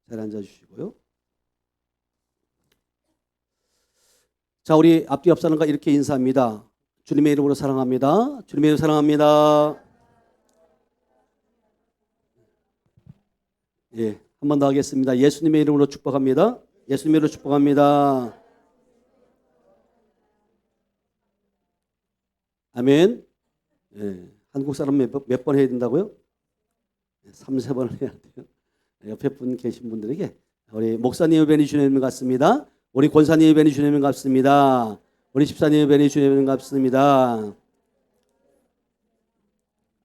잘 앉아주시고요. 자, 우리 앞뒤 옆 사람과 이렇게 인사합니다. 주님의 이름으로 사랑합니다. 주님의 이름으로 사랑합니다. 예, 한 번 더 하겠습니다. 예수님의 이름으로 축복합니다. 예수님의 이름으로 축복합니다. 아멘. 예, 한국 사람 몇 번 해야 된다고요? 3-4번을 해야 돼요. 옆에 분 계신 분들에게 우리 목사님의 벤이 주님의 같습니다. 우리 권사님의 벤이 주님의 같습니다. 우리 집사님의 벤이 주님의 같습니다.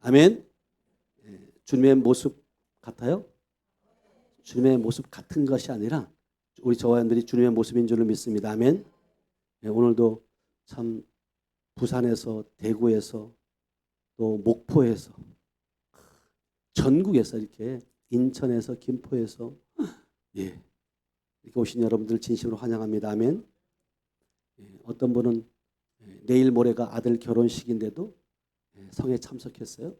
아멘. 주님의 모습 같아요? 주님의 모습 같은 것이 아니라 우리 저와 여러분들이 주님의 모습인 줄을 믿습니다. 아멘. 오늘도 참 부산에서, 대구에서, 또 목포에서, 전국에서 이렇게 인천에서, 김포에서 이렇게 오신 여러분들 진심으로 환영합니다. 아멘. 어떤 분은 내일 모레가 아들 결혼식인데도 성에 참석했어요.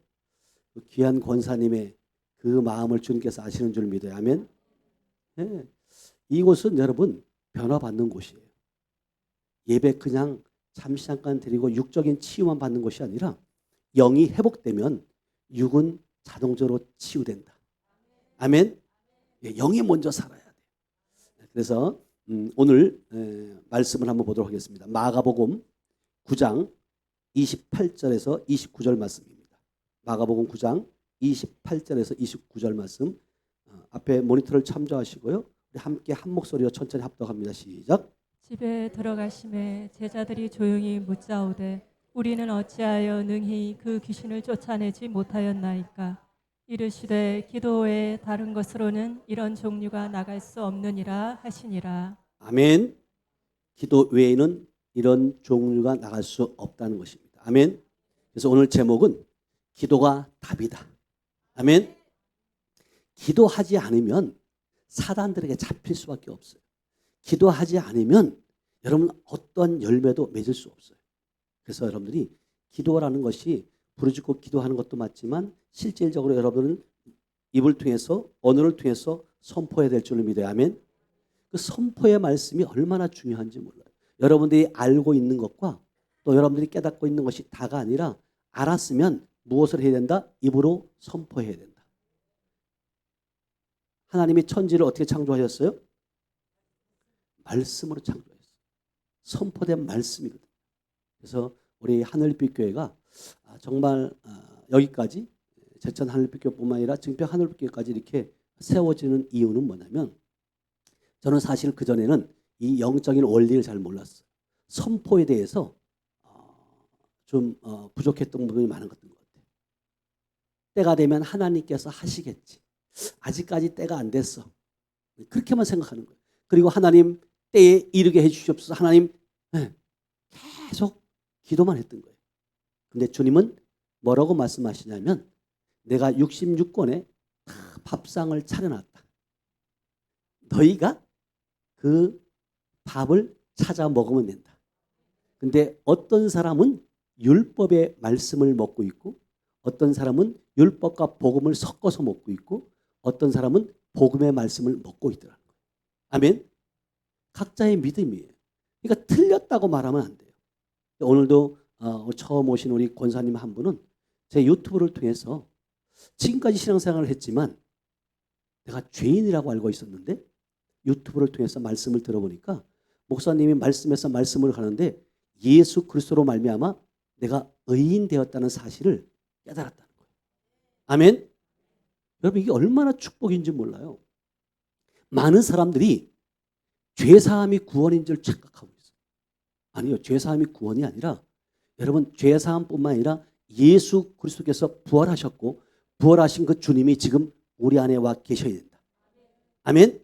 그 귀한 권사님의 그 마음을 주님께서 아시는 줄 믿어요. 아멘. 이곳은 여러분 변화받는 곳이에요. 예배 그냥 잠시 잠깐 드리고 육적인 치유만 받는 것이 아니라 영이 회복되면 육은 자동적으로 치유된다. 아멘. 영이 먼저 살아야 돼요. 그래서 오늘 말씀을 한번 보도록 하겠습니다. 마가복음 9장 28절에서 29절 말씀입니다. 마가복음 9장 28절에서 29절 말씀. 앞에 모니터를 참조하시고요. 우리 함께 한 목소리로 천천히 합독합니다. 시작. 집에 들어가심에 제자들이 조용히 묻자오되 우리는 어찌하여 능히 그 귀신을 쫓아내지 못하였나이까. 이르시되 기도 외에 다른 것으로는 이런 종류가 나갈 수 없느니라 하시니라. 아멘. 기도 외에는 이런 종류가 나갈 수 없다는 것입니다. 아멘. 그래서 오늘 제목은 기도가 답이다. 아멘. 기도하지 않으면 사단들에게 잡힐 수밖에 없어요. 기도하지 않으면 여러분 어떤 열매도 맺을 수 없어요. 그래서 여러분들이 기도라는 것이 부르짖고 기도하는 것도 맞지만 실질적으로 여러분은 입을 통해서 언어를 통해서 선포해야 될 줄을 믿어요. 아멘. 그 선포의 말씀이 얼마나 중요한지 몰라요. 여러분들이 알고 있는 것과 또 여러분들이 깨닫고 있는 것이 다가 아니라 알았으면 무엇을 해야 된다? 입으로 선포해야 된다. 하나님이 천지를 어떻게 창조하셨어요? 말씀으로 창조했어요. 선포된 말씀이거든요. 그래서 우리 하늘빛 교회가 정말 여기까지 제천 하늘빛 교회뿐만 아니라 증평 하늘빛 교회까지 이렇게 세워지는 이유는 뭐냐면 저는 사실 그전에는 이 영적인 원리를 잘 몰랐어요. 선포에 대해서 좀 부족했던 부분이 많은 것 같아요. 때가 되면 하나님께서 하시겠지. 아직까지 때가 안 됐어. 그렇게만 생각하는 거예요. 그리고 하나님 때에 이르게 해주시옵소서. 하나님 계속 기도만 했던 거예요. 근데 주님은 뭐라고 말씀하시냐면 내가 66권에 밥상을 차려놨다. 너희가 그 밥을 찾아 먹으면 된다. 근데 어떤 사람은 율법의 말씀을 먹고 있고 어떤 사람은 율법과 복음을 섞어서 먹고 있고 어떤 사람은 복음의 말씀을 먹고 있더라는 거예요. 아멘. 각자의 믿음이에요. 그러니까 틀렸다고 말하면 안 돼요. 오늘도 처음 오신 우리 권사님 한 분은 제 유튜브를 통해서 지금까지 신앙생활을 했지만 내가 죄인이라고 알고 있었는데 유튜브를 통해서 말씀을 들어보니까 목사님이 말씀에서 말씀을 하는데 예수 그리스도로 말미암아 내가 의인 되었다는 사실을 깨달았다는 거예요. 아멘. 여러분 이게 얼마나 축복인지 몰라요. 많은 사람들이 죄사함이 구원인 줄 착각하고 있어요. 아니요. 죄사함이 구원이 아니라 여러분 죄사함뿐만 아니라 예수 그리스도께서 부활하셨고 부활하신 그 주님이 지금 우리 안에 와 계셔야 된다. 아멘.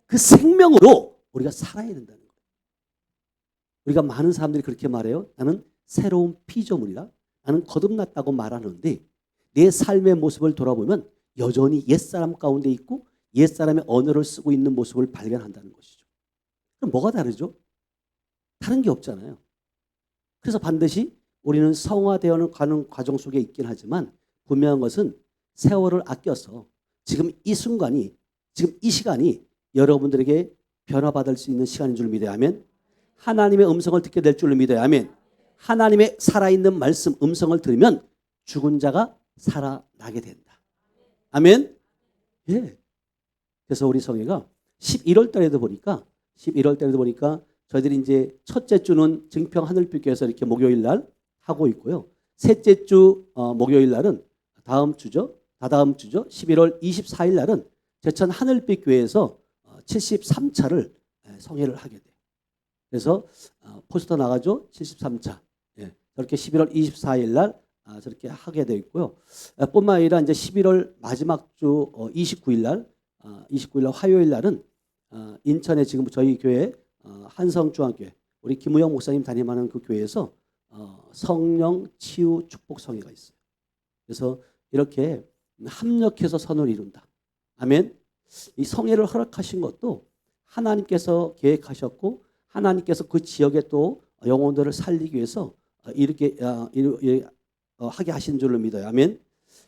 그 생명으로 우리가 살아야 된다는 거예요. 우리가 많은 사람들이 그렇게 말해요. 나는 새로운 피조물이다. 나는 거듭났다고 말하는데 내 삶의 모습을 돌아보면 여전히 옛사람 가운데 있고 옛사람의 언어를 쓰고 있는 모습을 발견한다는 것이죠. 그럼 뭐가 다르죠? 다른 게 없잖아요. 그래서 반드시 우리는 성화되어 가는 과정 속에 있긴 하지만 분명한 것은 세월을 아껴서 지금 이 순간이 지금 이 시간이 여러분들에게 변화받을 수 있는 시간인 줄 믿어야 하면, 하나님의 음성을 듣게 될 줄 믿어야 하면, 하나님의 살아있는 말씀 음성을 들으면 죽은 자가 살아나게 된다. 아멘. 예. 그래서 우리 성회가 11월 달에도 보니까 저희들이 이제 첫째 주는 증평 하늘빛교회에서 이렇게 목요일 날 하고 있고요. 셋째 주 목요일 날은 다다음 주죠. 11월 24일 날은 제천 하늘빛교회에서 73차를 성회를 하게 돼요. 그래서 포스터 나가죠. 73차. 예. 저렇게 11월 24일 날 저렇게 하게 되어 있고요. 뿐만 아니라 이제 11월 마지막 주 29일 날 화요일 날은 인천에 지금 저희 교회 한성중앙교회 우리 김우영 목사님 담임하는 그 교회에서 성령 치유 축복 성회가 있어요. 그래서 이렇게 합력해서 선을 이룬다. 아멘. 이 성회를 허락하신 것도 하나님께서 계획하셨고 하나님께서 그 지역에 또 영혼들을 살리기 위해서 이렇게 하게 하신 줄로 믿어요. 아멘.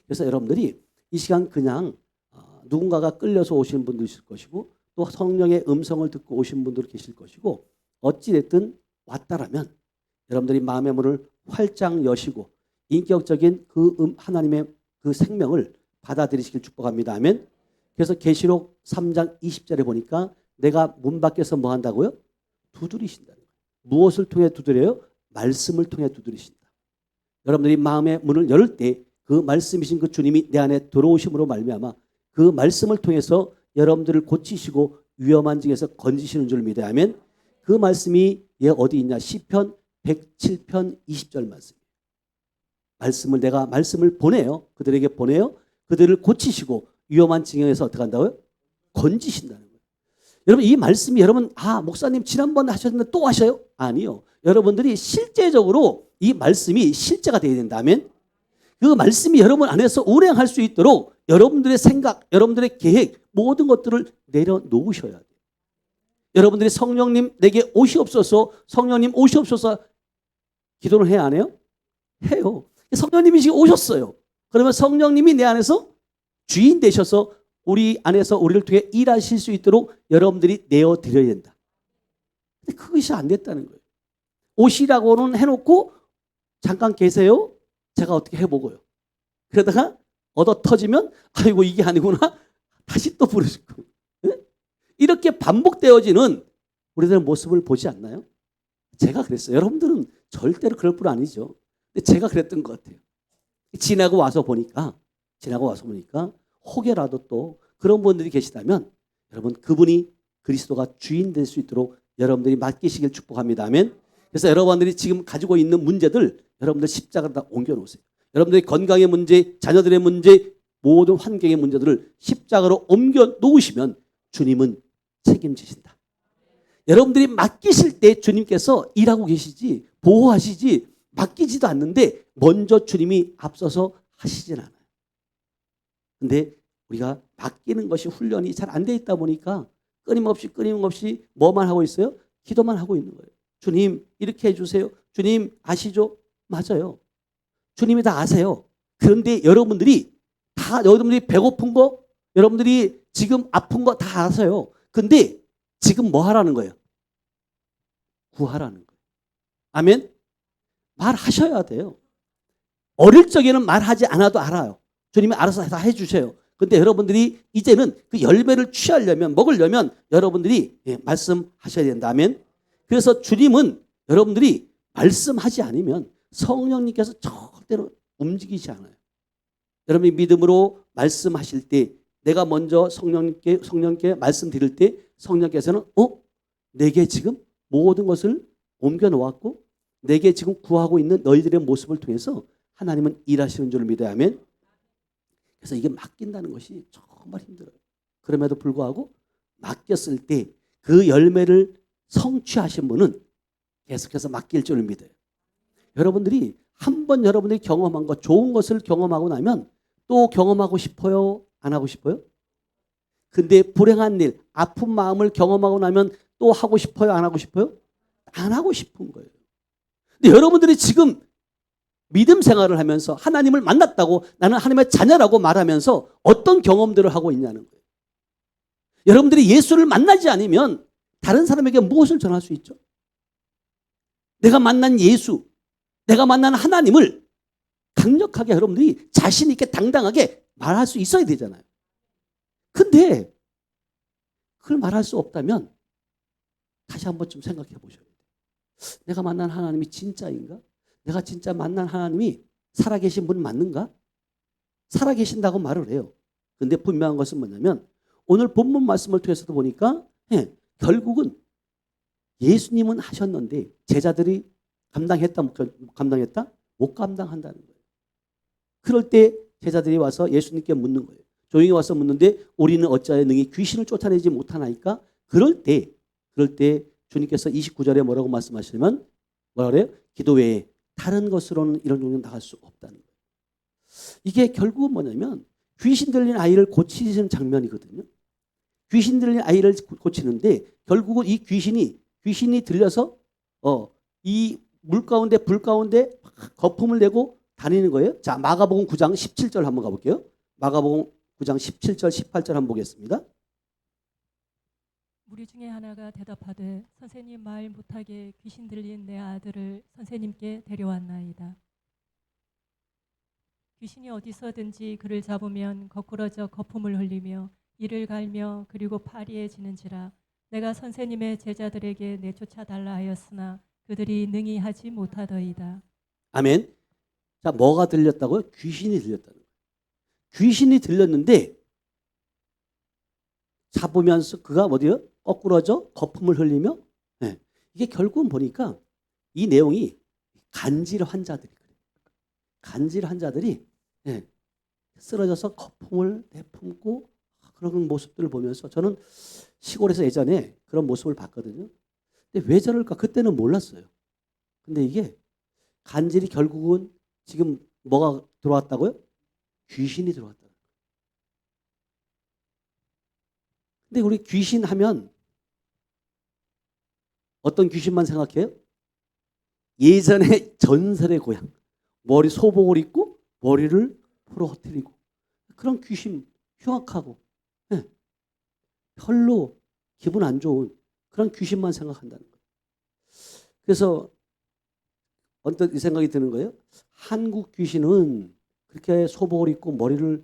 그래서 여러분들이 이 시간 그냥 누군가가 끌려서 오신 분도 있을 것이고 또 성령의 음성을 듣고 오신 분도 계실 것이고 어찌됐든 왔다라면 여러분들이 마음의 문을 활짝 여시고 인격적인 그 하나님의 그 생명을 받아들이시길 축복합니다. 아멘. 그래서 계시록 3장 20절에 보니까 내가 문 밖에서 뭐 한다고요? 두드리신다는 거예요. 무엇을 통해 두드려요? 말씀을 통해 두드리신다. 여러분들이 마음의 문을 열을 때 그 말씀이신 그 주님이 내 안에 들어오심으로 말미암아 그 말씀을 통해서 여러분들을 고치시고 위험한 중에서 건지시는 줄 믿어야 하면 그 말씀이 어디 있냐? 시편 107편 20절 말씀이에요. 내가 말씀을 보내요. 그들에게 보내요. 그들을 고치시고 위험한 징역에서 어떻게 한다고요? 건지신다는 거예요. 여러분 이 말씀이 여러분 목사님 지난번 하셨는데 또 하셔요? 아니요. 여러분들이 실제적으로 이 말씀이 실제가 되어야 된다면 그 말씀이 여러분 안에서 운행할 수 있도록 여러분들의 생각, 여러분들의 계획 모든 것들을 내려놓으셔야 돼요. 여러분들이 성령님 내게 오시옵소서, 성령님 오시옵소서 기도를 해야 안 해요? 해요. 성령님이 지금 오셨어요. 그러면 성령님이 내 안에서 주인 되셔서 우리 안에서 우리를 통해 일하실 수 있도록 여러분들이 내어드려야 된다. 근데 그것이 안 됐다는 거예요. 오시라고는 해놓고 잠깐 계세요. 제가 어떻게 해보고요. 그러다가 얻어 터지면 아이고 이게 아니구나. 다시 또 부르시고. 네? 이렇게 반복되어지는 우리들의 모습을 보지 않나요? 제가 그랬어요. 여러분들은 절대로 그럴 뿐 아니죠. 근데 제가 그랬던 것 같아요. 지나고 와서 보니까 혹여라도 또 그런 분들이 계시다면 여러분 그분이 그리스도가 주인 될 수 있도록 여러분들이 맡기시길 축복합니다. 아멘. 그래서 여러분들이 지금 가지고 있는 문제들 여러분들 십자가로 다 옮겨놓으세요. 여러분들의 건강의 문제, 자녀들의 문제, 모든 환경의 문제들을 십자가로 옮겨놓으시면 주님은 책임지신다. 여러분들이 맡기실 때 주님께서 일하고 계시지 보호하시지 맡기지도 않는데 먼저 주님이 앞서서 하시진 않아요. 근데 우리가 맡기는 것이 훈련이 잘 안 돼 있다 보니까 끊임없이 뭐만 하고 있어요? 기도만 하고 있는 거예요. 주님 이렇게 해주세요. 주님 아시죠? 맞아요. 주님이 다 아세요. 그런데 여러분들이 배고픈 거, 여러분들이 지금 아픈 거 다 아세요. 근데 지금 뭐 하라는 거예요? 구하라는 거예요. 아멘? 말하셔야 돼요. 어릴 적에는 말하지 않아도 알아요. 주님이 알아서 다 해주세요. 근데 여러분들이 이제는 그 열매를 취하려면, 먹으려면 여러분들이 말씀하셔야 된다. 아멘? 그래서 주님은 여러분들이 말씀하지 않으면 성령님께서 절대로 움직이지 않아요. 여러분이 믿음으로 말씀하실 때 내가 먼저 성령님께 말씀드릴 때 성령께서는 내게 지금 모든 것을 옮겨 놓았고 내게 지금 구하고 있는 너희들의 모습을 통해서 하나님은 일하시는 줄 믿어야 하면 그래서 이게 맡긴다는 것이 정말 힘들어요. 그럼에도 불구하고 맡겼을 때 그 열매를 성취하신 분은 계속해서 맡길 줄 믿어요. 여러분들이 한번 여러분들이 경험한 것, 좋은 것을 경험하고 나면 또 경험하고 싶어요? 안 하고 싶어요? 근데 불행한 일, 아픈 마음을 경험하고 나면 또 하고 싶어요? 안 하고 싶어요? 안 하고 싶은 거예요. 근데 여러분들이 지금 믿음 생활을 하면서 하나님을 만났다고 나는 하나님의 자녀라고 말하면서 어떤 경험들을 하고 있냐는 거예요. 여러분들이 예수를 만나지 않으면 다른 사람에게 무엇을 전할 수 있죠? 내가 만난 예수, 내가 만난 하나님을 강력하게 여러분들이 자신 있게 당당하게 말할 수 있어야 되잖아요. 근데 그걸 말할 수 없다면 다시 한번 좀 생각해 보셔야 돼요. 내가 만난 하나님이 진짜인가? 내가 진짜 만난 하나님이 살아계신 분 맞는가? 살아계신다고 말을 해요. 근데 분명한 것은 뭐냐면 오늘 본문 말씀을 통해서도 보니까 결국은 예수님은 하셨는데 제자들이 감당했다 못 감당했다? 못 감당한다는 거예요. 그럴 때 제자들이 와서 예수님께 묻는 거예요. 조용히 와서 묻는데 우리는 어찌하여 능히 귀신을 쫓아내지 못하나이까? 그럴 때 주님께서 29절에 뭐라고 말씀하시냐면 뭐라 그래요? 기도 외에 다른 것으로는 이런 종류는 나갈 수 없다는 거예요. 이게 결국은 뭐냐면 귀신 들린 아이를 고치시는 장면이거든요. 귀신 들린 아이를 고치는데 결국은 이 귀신이 들려서 이 물 가운데 불 가운데 거품을 내고 다니는 거예요. 자, 마가복음 9장 17절 한번 가볼게요. 마가복음 9장 17절 18절 한번 보겠습니다. 무리 중에 하나가 대답하되 선생님 말 못하게 귀신 들린 내 아들을 선생님께 데려왔나이다. 귀신이 어디서든지 그를 잡으면 거꾸러져 거품을 흘리며 이를 갈며 그리고 파리해지는지라 내가 선생님의 제자들에게 내쫓아 달라 하였으나 그들이 능히 하지 못하더이다. 아멘. 자, 뭐가 들렸다고요? 귀신이 들렸다는 거예요. 귀신이 들렸는데 잡으면서 그가 어디요? 거꾸러져 거품을 흘리며 이게 결국은 보니까 이 내용이 간질 환자들이 그래요. 간질 환자들이 쓰러져서 거품을 내뿜고 그런 모습들을 보면서 저는 시골에서 예전에 그런 모습을 봤거든요. 근데 왜 저럴까? 그때는 몰랐어요. 근데 이게 간질이 결국은 지금 뭐가 들어왔다고요? 귀신이 들어왔다. 근데 우리 귀신 하면 어떤 귀신만 생각해요? 예전에 전설의 고향. 머리 소복을 입고 머리를 풀어뜨리고 그런 귀신 흉악하고 별로 기분 안 좋은 그런 귀신만 생각한다는 거예요. 그래서 언뜻 이 생각이 드는 거예요. 한국 귀신은 그렇게 소복을 입고 머리를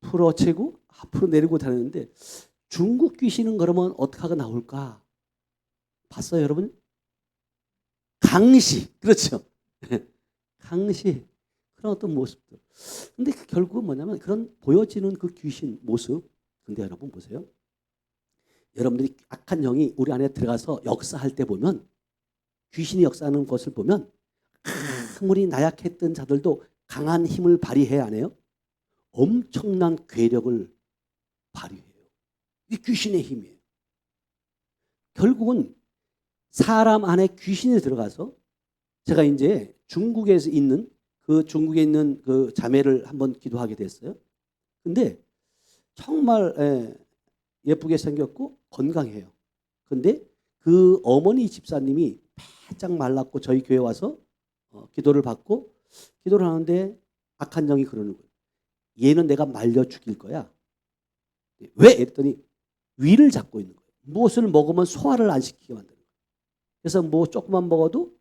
풀어채고 앞으로 내리고 다니는데 중국 귀신은 그러면 어떻게 하고 나올까? 봤어요, 여러분? 강시, 그렇죠? 강시 그런 어떤 모습들. 근데 결국은 뭐냐면 그런 보여지는 그 귀신 모습. 근데 여러분 보세요. 여러분들이 악한 영이 우리 안에 들어가서 역사할 때 보면 귀신이 역사하는 것을 보면 아무리 나약했던 자들도 강한 힘을 발휘해야 하네요. 엄청난 괴력을 발휘해요. 이게 귀신의 힘이에요. 결국은 사람 안에 귀신이 들어가서 제가 이제 중국에 있는 그 자매를 한번 기도하게 됐어요. 근데 정말 예쁘게 생겼고 건강해요. 근데 그 어머니 집사님이 바짝 말랐고 저희 교회 와서 기도를 받고 기도를 하는데 악한 영이 그러는 거예요. 얘는 내가 말려 죽일 거야. 왜? 했더니 위를 잡고 있는 거예요. 무엇을 먹으면 소화를 안 시키게 만드는 거예요. 그래서 뭐 조금만 먹어도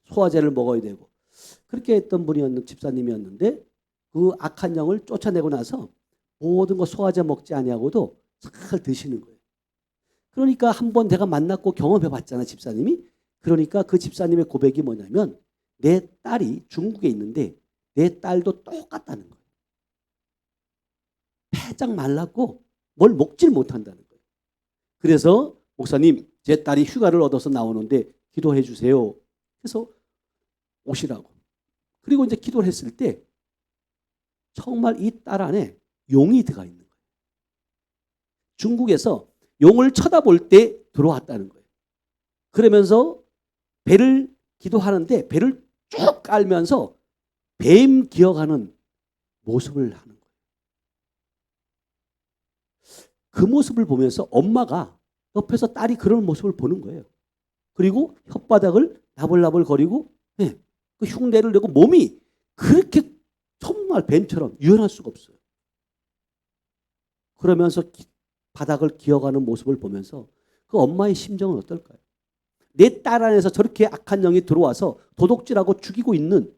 소화제를 먹어야 되고 그렇게 했던 집사님이었는데 그 악한 영을 쫓아내고 나서 모든 거 소화제 먹지 아니하고도 잘 드시는 거예요. 그러니까 한번 내가 만났고 경험해 봤잖아, 집사님이. 그러니까 그 집사님의 고백이 뭐냐면 내 딸이 중국에 있는데 내 딸도 똑같다는 거예요. 패짝 말랐고 뭘 먹질 못한다는 거예요. 그래서 목사님, 제 딸이 휴가를 얻어서 나오는데 기도해 주세요. 그래서 오시라고. 그리고 이제 기도를 했을 때 정말 이 딸 안에 용이 들어가 있는 거예요. 중국에서 용을 쳐다볼 때 들어왔다는 거예요. 그러면서 배를 기도하는데 배를 쭉 깔면서 뱀 기어가는 모습을 하는 거예요. 그 모습을 보면서 엄마가 옆에서 딸이 그런 모습을 보는 거예요. 그리고 혓바닥을 나불나불 거리고 그 흉내를 내고 몸이 그렇게 정말 뱀처럼 유연할 수가 없어요. 그러면서 바닥을 기어가는 모습을 보면서 그 엄마의 심정은 어떨까요? 내 딸 안에서 저렇게 악한 영이 들어와서 도둑질하고 죽이고 있는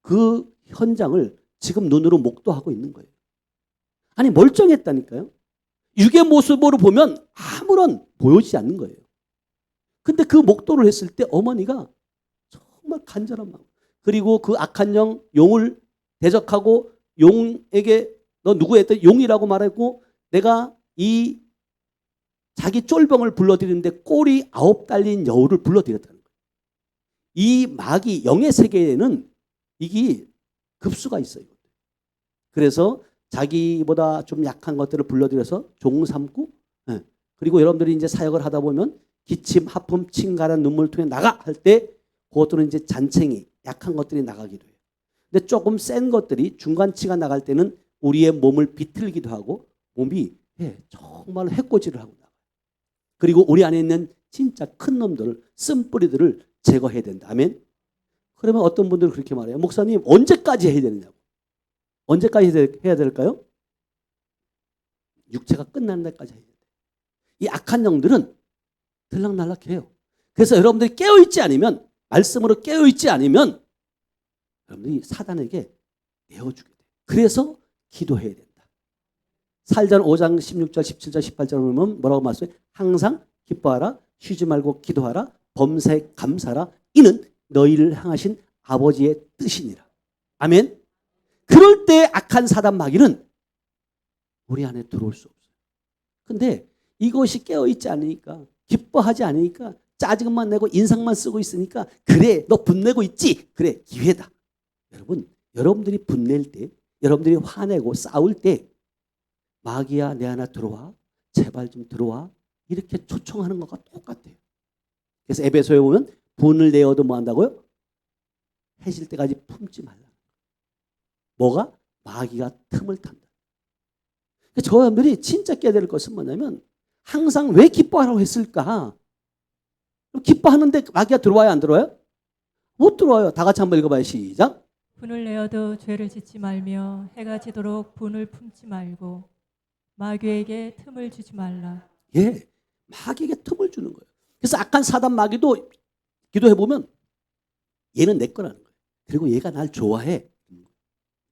그 현장을 지금 눈으로 목도하고 있는 거예요. 아니 멀쩡했다니까요. 육의 모습으로 보면 아무런 보여지지 않는 거예요. 근데 그 목도를 했을 때 어머니가 정말 간절한 마음. 그리고 그 악한 용을 대적하고 용에게 너 누구 했더니 용이라고 말했고 내가 이 자기 쫄병을 불러들이는데 꼬리 9 달린 여우를 불러들였다는 거예요. 이 마귀 영의 세계에는 이게 급수가 있어요. 그래서 자기보다 좀 약한 것들을 불러들여서 종 삼고 그리고 여러분들이 이제 사역을 하다 보면 기침, 하품, 침가란 눈물 통해 나가 할 때 그것들은 이제 잔챙이 약한 것들이 나가기도 해요. 근데 조금 센 것들이 중간치가 나갈 때는 우리의 몸을 비틀기도 하고 몸이 정말 해코지를 하고 나가요. 그리고 우리 안에 있는 진짜 큰 놈들을 쓴뿌리들을 제거해야 된다. 아멘. 그러면 어떤 분들은 그렇게 말해요. 목사님 언제까지 해야 되느냐고. 언제까지 해야 될까요? 육체가 끝나는 데까지 해야 돼요. 이 악한 영들은 들락날락해요. 그래서 여러분들이 깨어있지 않으면 말씀으로 깨어있지 않으면 여러분들이 사단에게 내어주게 돼요. 그래서 기도해야 된다. 사도행전 5장 16절 17절 18절 보면 뭐라고 말씀해요? 항상 기뻐하라 쉬지 말고 기도하라 범사에 감사하라 이는 너희를 향하신 아버지의 뜻이니라. 아멘. 그럴 때 악한 사단 마귀는 우리 안에 들어올 수 없어요. 근데 이것이 깨어있지 않으니까 기뻐하지 않으니까 짜증만 내고 인상만 쓰고 있으니까 그래 너 분내고 있지? 그래 기회다. 여러분 여러분들이 분낼 때 여러분들이 화내고 싸울 때 마귀야 내 안에 들어와 제발 좀 들어와 이렇게 초청하는 것과 똑같아요. 그래서 에베소에 보면 분을 내어도 뭐 한다고요? 해질 때까지 품지 말라. 뭐가? 마귀가 틈을 탄다. 저 사람들이 진짜 깨야 될 것은 뭐냐면 항상 왜 기뻐하라고 했을까? 기뻐하는데 마귀가 들어와요 안 들어와요? 못 들어와요. 다 같이 한번 읽어봐요. 시작. 분을 내어도 죄를 짓지 말며 해가 지도록 분을 품지 말고 마귀에게 틈을 주지 말라. 예, 마귀에게 틈을 주는 거예요. 그래서 악한 사단 마귀도 기도해보면 얘는 내 거라는 거예요. 그리고 얘가 날 좋아해.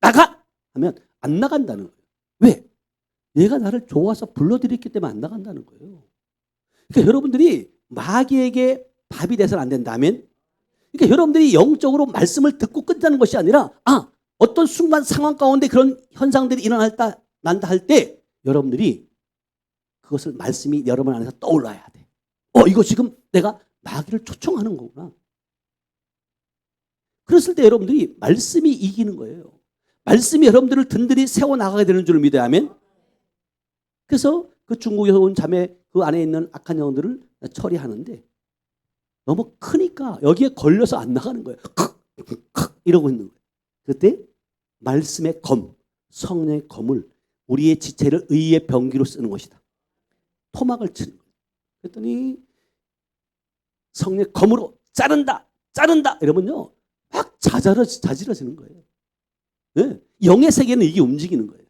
나가! 하면 안 나간다는 거예요. 왜? 얘가 나를 좋아서 불러들였기 때문에 안 나간다는 거예요. 그러니까 여러분들이 마귀에게 밥이 돼서는 안 된다면 그러니까 여러분들이 영적으로 말씀을 듣고 끝나는 것이 아니라 어떤 순간 상황 가운데 그런 현상들이 난다 할 때 여러분들이 그것을 말씀이 여러분 안에서 떠올라야 돼. 이거 지금 내가 마귀를 초청하는 거구나. 그랬을 때 여러분들이 말씀이 이기는 거예요. 말씀이 여러분들을 든든히 세워나가게 되는 줄 믿어야 하면 그래서 그 중국에서 온 자매 그 안에 있는 악한 영들을 처리하는데 너무 크니까 여기에 걸려서 안 나가는 거예요. 이러고 있는 거예요. 그때 말씀의 검, 성령의 검을 우리의 지체를 의의 병기로 쓰는 것이다. 토막을 치는 거예요. 그랬더니 성령의 검으로 자른다 이러면요 막 자지러지는 거예요. 네? 영의 세계는 이게 움직이는 거예요.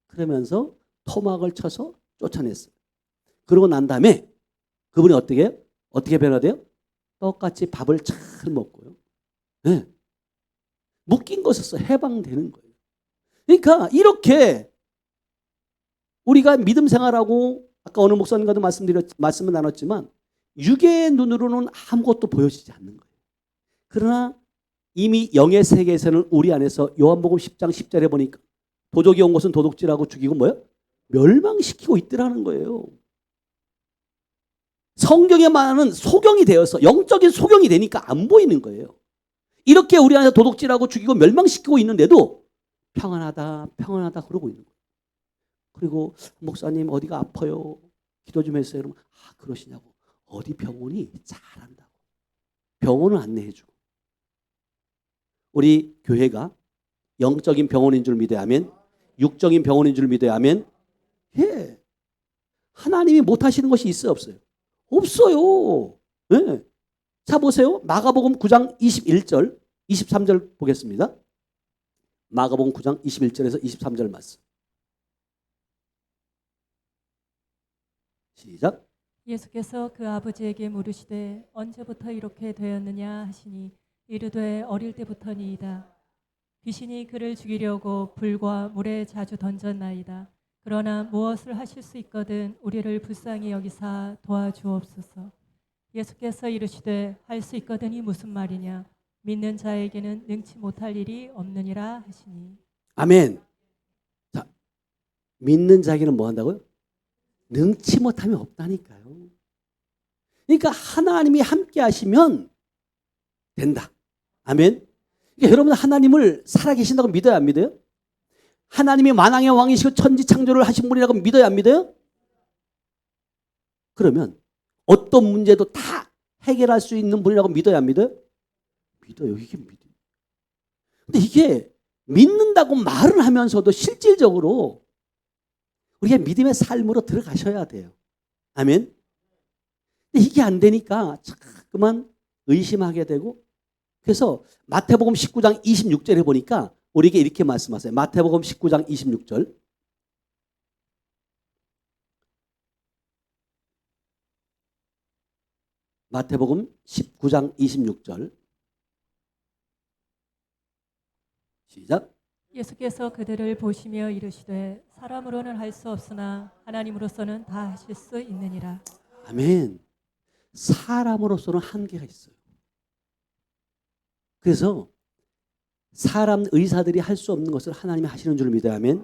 그러면서 토막을 쳐서 쫓아냈어요. 그러고 난 다음에 그분이 어떻게 변화돼요? 똑같이 밥을 잘 먹고요. 네. 묶인 것에서 해방되는 거예요. 그러니까 이렇게 우리가 믿음 생활하고 아까 어느 목사님과도 말씀을 나눴지만 육의 눈으로는 아무것도 보여지지 않는 거예요. 그러나 이미 영의 세계에서는 우리 안에서 요한복음 10장 10절에 보니까 도적이 온 것은 도둑질하고 죽이고 뭐요? 멸망시키고 있더라는 거예요. 성경에 말하는 소경이 되어서 영적인 소경이 되니까 안 보이는 거예요. 이렇게 우리 안에서 도둑질하고 죽이고 멸망시키고 있는데도 평안하다 그러고 있는 거예요. 그리고 목사님 어디가 아파요? 기도 좀 했어요. 그러면 그러시냐고. 어디 병원이 잘한다고. 병원을 안내해주고. 우리 교회가 영적인 병원인 줄 믿어야 하면 육적인 병원인 줄 믿어야 하면 예. 하나님이 못하시는 것이 있어요 없어요? 없어요. 네. 자 보세요. 마가복음 9장 21절 23절 보겠습니다. 마가복음 9장 21절에서 23절 말씀. 시작. 예수께서 그 아버지에게 물으시되 언제부터 이렇게 되었느냐 하시니 이르되 어릴 때부터니이다. 귀신이 그를 죽이려고 불과 물에 자주 던졌나이다. 그러나 무엇을 하실 수 있거든 우리를 불쌍히 여기사 도와주옵소서. 예수께서 이르시되 할 수 있거든이 무슨 말이냐. 믿는 자에게는 능치 못할 일이 없느니라 하시니. 아멘. 자, 믿는 자에게는 뭐 한다고요? 능치 못함이 없다니까요. 그러니까 하나님이 함께 하시면 된다. 아멘. 그러니까 여러분 하나님을 살아계신다고 믿어야 안 믿어요? 하나님이 만왕의 왕이시고 천지 창조를 하신 분이라고 믿어야 안 믿어요? 그러면 어떤 문제도 다 해결할 수 있는 분이라고 믿어야 안 믿어요? 믿어요. 이게 믿어요. 근데 이게 믿는다고 말을 하면서도 실질적으로 우리가 믿음의 삶으로 들어가셔야 돼요. 아멘. 근데 이게 안 되니까 자꾸만 의심하게 되고, 그래서 마태복음 19장 26절에 보니까 우리에게 이렇게 말씀하세요. 마태복음 19장 26절. 마태복음 19장 26절. 시작. 예수께서 그들을 보시며 이르시되 사람으로는 할 수 없으나 하나님으로서는 다 하실 수 있느니라. 아멘. 사람으로서는 한계가 있어요. 그래서 사람 의사들이 할 수 없는 것을 하나님이 하시는 줄 믿어야 아멘.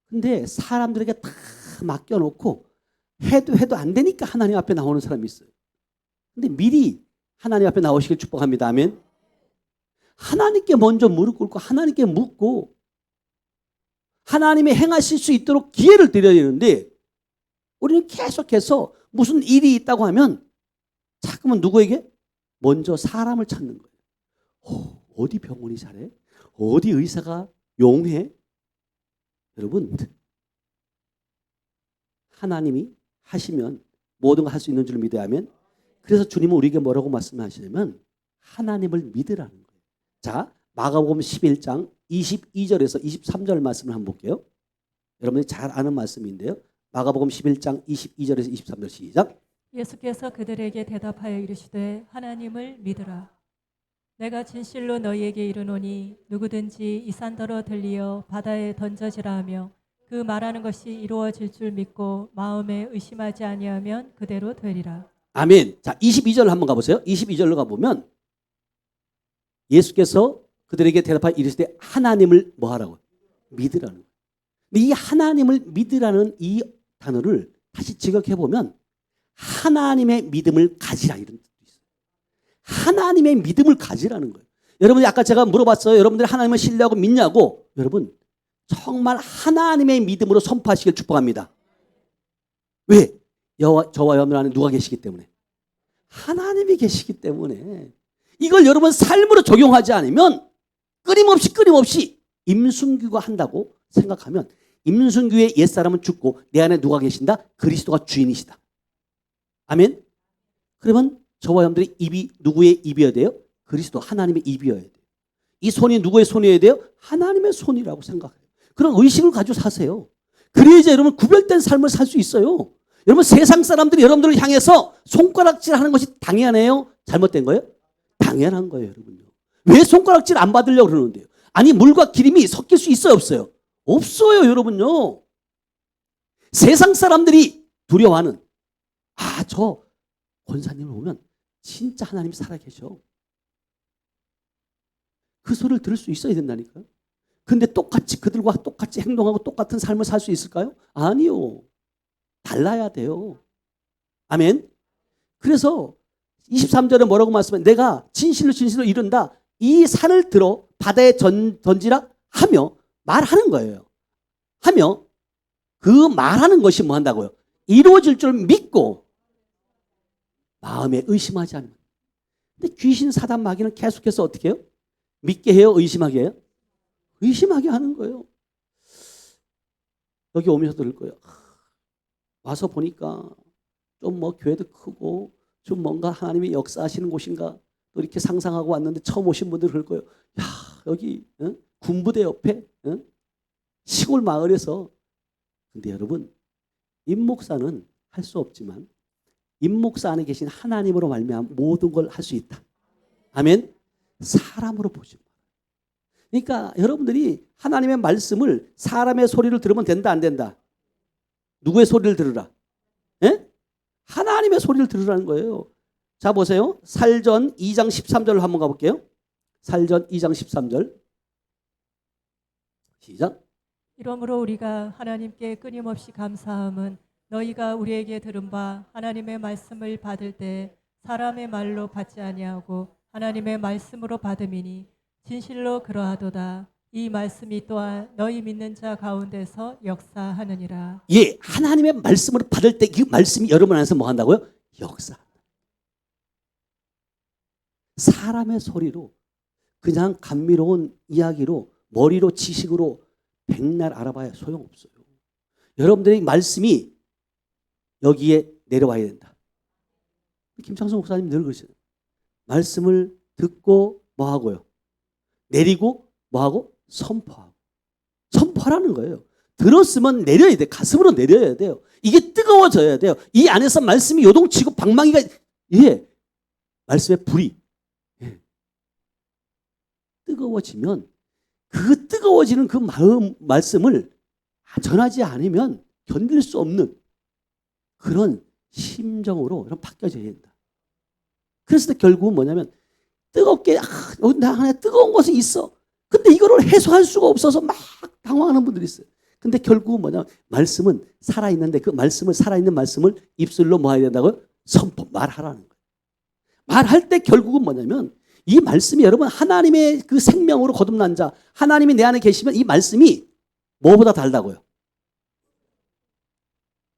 근데 사람들에게 다 맡겨놓고 해도 안 되니까 하나님 앞에 나오는 사람이 있어요. 근데 미리 하나님 앞에 나오시길 축복합니다. 아멘. 하나님께 먼저 무릎 꿇고 하나님께 묻고 하나님이 행하실 수 있도록 기회를 드려야 되는데, 우리는 계속해서 무슨 일이 있다고 하면 자꾸만 누구에게? 먼저 사람을 찾는 거예요. 어디 병원이 잘해? 어디 의사가 용해? 여러분, 하나님이 하시면 모든 걸 할 수 있는 줄 믿어야 하면, 그래서 주님은 우리에게 뭐라고 말씀하시냐면 하나님을 믿으라는 거예요. 자, 마가복음 11장 22절에서 23절 말씀을 한번 볼게요. 여러분이 잘 아는 말씀인데요. 마가복음 11장 22절에서 23절 시작. 예수께서 그들에게 대답하여 이르시되 하나님을 믿으라. 내가 진실로 너희에게 이르노니 누구든지 이 산더러 들리어 바다에 던져지라 하며 그 말하는 것이 이루어질 줄 믿고 마음에 의심하지 아니하면 그대로 되리라. 아멘. 자, 22절 한번 가보세요. 22절로 가보면 예수께서 그들에게 대답하여 이르시되 하나님을 뭐 하라고? 믿으라는 거예요. 근데 이 하나님을 믿으라는 이 단어를 다시 직역해보면 하나님의 믿음을 가지라, 이런 뜻도 있어요. 하나님의 믿음을 가지라는 거예요. 여러분이 아까 제가 물어봤어요. 여러분들이 하나님을 신뢰하고 믿냐고. 여러분 정말 하나님의 믿음으로 선포하시길 축복합니다. 왜? 저와 여러분 안에 누가 계시기 때문에? 하나님이 계시기 때문에. 이걸 여러분 삶으로 적용하지 않으면 끊임없이 임순규가 한다고 생각하면 임순규의 옛사람은 죽고 내 안에 누가 계신다? 그리스도가 주인이시다. 아멘. 그러면 저와 여러분들의 입이 누구의 입이어야 돼요? 그리스도 하나님의 입이어야 돼요. 이 손이 누구의 손이어야 돼요? 하나님의 손이라고 생각해요. 그런 의식을 가지고 사세요. 그래야지 여러분 구별된 삶을 살 수 있어요. 여러분 세상 사람들이 여러분들을 향해서 손가락질하는 것이 당연해요? 잘못된 거예요? 당연한 거예요, 여러분요. 왜 손가락질 안 받으려고 그러는데요? 아니 물과 기름이 섞일 수 있어요, 없어요? 없어요, 여러분요. 세상 사람들이 두려워하는, 저 권사님을 보면 진짜 하나님이 살아계셔. 그 소리를 들을 수 있어야 된다니까요. 근데 똑같이 그들과 똑같이 행동하고 똑같은 삶을 살 수 있을까요? 아니요. 달라야 돼요. 아멘. 그래서 23절에 뭐라고 말씀해? 내가 진실로 이른다. 이 산을 들어 바다에 던지라 하며 말하는 거예요. 하며 그 말하는 것이 뭐 한다고요? 이루어질 줄 믿고 마음에 의심하지 않는. 근데 귀신 사단 마귀는 계속해서 어떻게 해요? 믿게 해요? 의심하게 해요? 의심하게 하는 거예요. 여기 오면서 들을 거예요. 와서 보니까 좀 뭐 교회도 크고 좀 뭔가 하나님이 역사하시는 곳인가 또 이렇게 상상하고 왔는데 처음 오신 분들 그럴 거예요. 야, 여기 군부대 옆에 시골 마을에서. 근데 여러분 임 목사는 할 수 없지만 임 목사 안에 계신 하나님으로 말미암아 모든 걸 할 수 있다. 아멘. 사람으로 보지 마. 그러니까 여러분들이 하나님의 말씀을 사람의 소리를 들으면 된다 안 된다? 누구의 소리를 들으라? 예? 하나님의 소리를 들으라는 거예요. 자 보세요. 살전 2장 13절로 한번 가볼게요. 살전 2장 13절 시작. 이러므로 우리가 하나님께 끊임없이 감사함은 너희가 우리에게 들은 바 하나님의 말씀을 받을 때 사람의 말로 받지 아니하고 하나님의 말씀으로 받음이니 진실로 그러하도다. 이 말씀이 또한 너희 믿는 자 가운데서 역사하느니라. 예, 하나님의 말씀을 받을 때 그 말씀이 여러분 안에서 뭐 한다고요? 역사. 사람의 소리로 그냥 감미로운 이야기로 머리로 지식으로 백날 알아봐야 소용없어요. 여러분들의 말씀이 여기에 내려와야 된다. 김창수 목사님 늘 그러시잖아요. 말씀을 듣고 뭐 하고요? 내리고 뭐 하고? 선포하고. 선포하라는 거예요. 들었으면 내려야 돼. 가슴으로 내려야 돼요. 이게 뜨거워져야 돼요. 이 안에서 말씀이 요동치고 방망이가 말씀의 불이 뜨거워지면 그 뜨거워지는 그 마음 말씀을 전하지 않으면 견딜 수 없는 그런 심정으로 바뀌어져야 된다. 그래서 결국은 뭐냐면 뜨겁게 나 안에 뜨거운 것이 있어. 근데 이거를 해소할 수가 없어서 막 당황하는 분들이 있어요. 근데 결국은 뭐냐면 말씀은 살아있는데 그 말씀을 살아있는 말씀을 입술로 뭐 해야 된다고요? 선포, 말하라는 거예요. 말할 때 결국은 뭐냐면 이 말씀이 여러분 하나님의 그 생명으로 거듭난 자 하나님이 내 안에 계시면 이 말씀이 뭐보다 달다고요?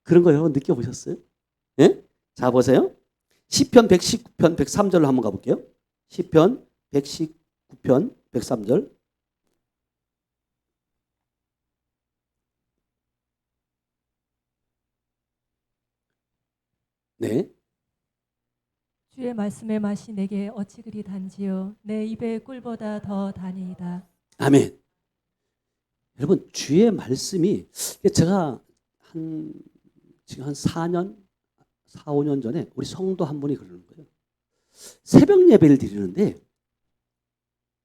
그런 거 여러분 느껴보셨어요? 예? 자 보세요. 시편 119편 103절로 한번 가볼게요. 시편 119편 103절. 네. 주의 말씀의 맛이 내게 어찌 그리 단지요 내 입의 꿀보다 더 다니이다. 아멘. 여러분 주의 말씀이 제가 지금 한 4년 5년 전에 우리 성도 한 분이 그러는 거예요. 새벽 예배를 드리는데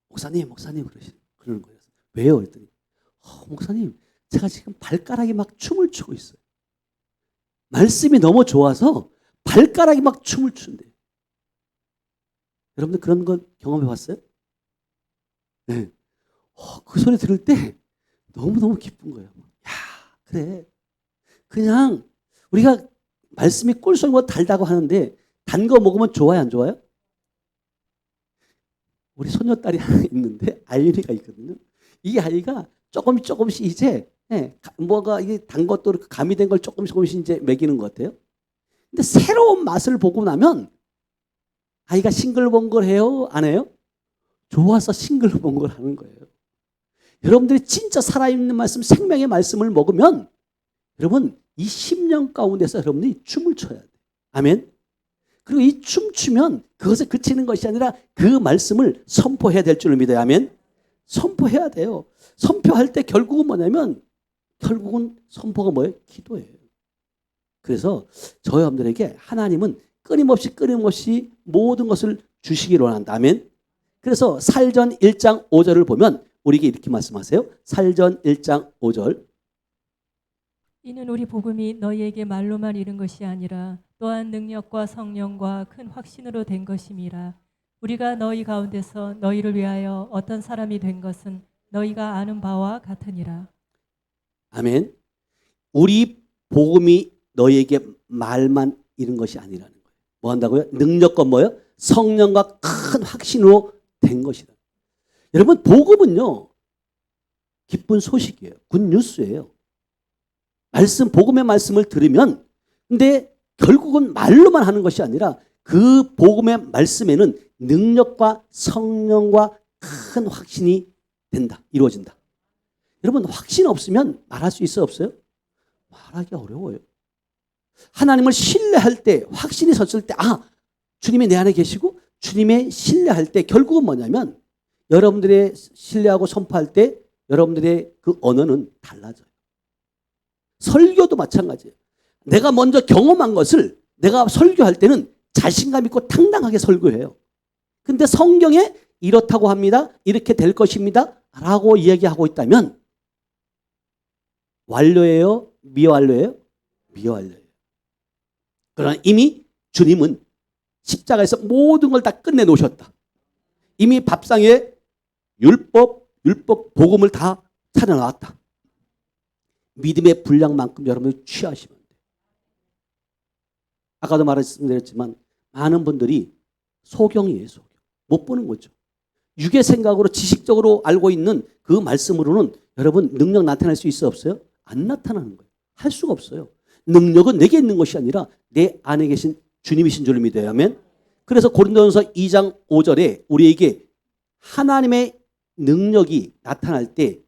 목사님 그러는 거예요. 왜요? 그랬더니 목사님 제가 지금 발가락이 막 춤을 추고 있어요. 말씀이 너무 좋아서 발가락이 막 춤을 추는데요. 여러분들 그런 거 경험해 봤어요? 네. 그 소리 들을 때 너무너무 기쁜 거예요. 야, 그래. 그냥 우리가 말씀이 꿀송이보다 달다고 하는데 단 거 먹으면 좋아요, 안 좋아요? 우리 손녀딸이 하나 있는데 아이리가 있거든요. 이 아이가 조금씩 이제 뭐가 이게 단 것도 가미된 걸 조금씩 이제 먹이는 것 같아요. 근데 새로운 맛을 보고 나면 아이가 싱글벙글해요? 안 해요? 좋아서 싱글벙글 하는 거예요. 여러분들이 진짜 살아있는 말씀, 생명의 말씀을 먹으면 여러분 이 10년 가운데서 여러분들이 춤을 춰야 돼요. 아멘. 그리고 이 춤추면 그것에 그치는 것이 아니라 그 말씀을 선포해야 될 줄을 믿어요. 아멘. 선포해야 돼요. 선포할 때 결국은 뭐냐면 결국은 선포가 뭐예요? 기도예요. 그래서 저 여러분들에게 하나님은 끊임없이 모든 것을 주시기를 원한다. 아멘. 그래서 살전 1장 5절을 보면 우리에게 이렇게 말씀하세요. 살전 1장 5절. 이는 우리 복음이 너희에게 말로만 이른 것이 아니라 또한 능력과 성령과 큰 확신으로 된 것임이라. 우리가 너희 가운데서 너희를 위하여 어떤 사람이 된 것은 너희가 아는 바와 같으니라. 아멘. 우리 복음이 너희에게 말만 이른 것이 아니라는 거예요. 뭐 한다고요? 능력과 뭐예요? 성령과 큰 확신으로 된 것이다. 여러분 복음은요 기쁜 소식이에요. 굿뉴스예요. 복음의 말씀을 들으면 근데 결국은 말로만 하는 것이 아니라 그 복음의 말씀에는 능력과 성령과 큰 확신이 된다. 이루어진다. 여러분 확신 없으면 말할 수 있어요? 없어요? 말하기 어려워요. 하나님을 신뢰할 때 확신이 섰을 때 주님이 내 안에 계시고 주님의 신뢰할 때 결국은 뭐냐면 여러분들의 신뢰하고 선포할 때 여러분들의 그 언어는 달라져요. 설교도 마찬가지예요. 내가 먼저 경험한 것을 내가 설교할 때는 자신감 있고 당당하게 설교해요. 근데 성경에 이렇다고 합니다. 이렇게 될 것입니다. 라고 이야기하고 있다면 완료예요? 미완료예요? 미완료예요. 그러나 이미 주님은 십자가에서 모든 걸 다 끝내놓으셨다. 이미 밥상에 율법 복음을 다 차려놨다. 믿음의 분량만큼 여러분이 취하시면 돼요. 아까도 말씀드렸지만 많은 분들이 소경이에요. 소경. 못 보는 거죠. 육의 생각으로 지식적으로 알고 있는 그 말씀으로는 여러분 능력 나타낼 수 있어 없어요? 안 나타나는 거예요. 할 수가 없어요. 능력은 내게 있는 것이 아니라 내 안에 계신 주님이신 줄 믿어야 하면. 그래서 고린도전서 2장 5절에 우리에게 하나님의 능력이 나타날 때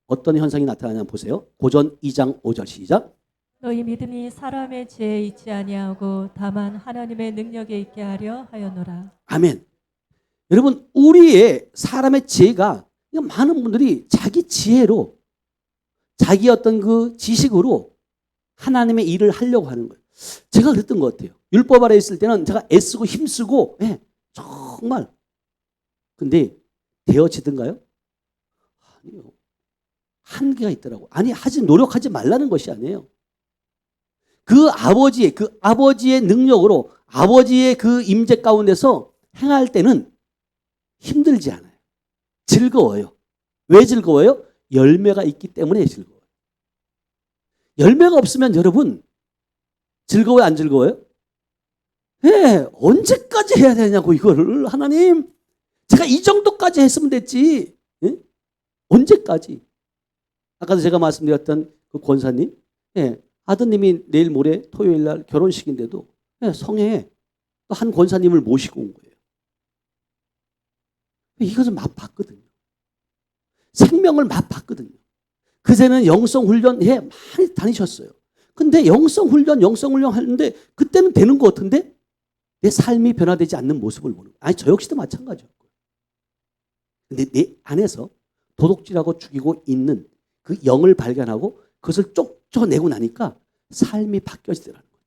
어떤 현상이 나타나냐 보세요. 고전 2장 5절 시작. 너희 믿음이 사람의 지혜에 있지 아니하고 다만 하나님의 능력에 있게 하려 하였노라. 아멘. 여러분 우리의 사람의 지혜가 많은 분들이 자기 지혜로 자기 어떤 그 지식으로 하나님의 일을 하려고 하는 거예요. 제가 그랬던 것 같아요. 율법 아래 있을 때는 제가 애쓰고 힘쓰고 정말 근데 되어지던가요? 아니요. 한계가 있더라고요. 아니 노력하지 말라는 것이 아니에요. 그 아버지의 능력으로 아버지의 그 임재 가운데서 행할 때는 힘들지 않아요. 즐거워요. 왜 즐거워요? 열매가 있기 때문에 즐거워요. 열매가 없으면 여러분 즐거워요? 안 즐거워요? 언제까지 해야 되냐고 이거를. 하나님 제가 이 정도까지 했으면 됐지. 언제까지? 아까도 제가 말씀드렸던 그 권사님 아드님이 내일 모레 토요일 날 결혼식인데도 성회에 또 한 권사님을 모시고 온 거예요. 이것은 맛봤거든요. 생명을 맛봤거든요. 그제는 영성훈련에 많이 다니셨어요. 근데 영성훈련 하는데 그때는 되는 것 같은데 내 삶이 변화되지 않는 모습을 보는 거예요. 아니 저 역시도 마찬가지였고요. 근데 내 안에서 도둑질하고 죽이고 있는 그 영을 발견하고 그것을 쫓아내고 나니까 삶이 바뀌어지더라는 거죠.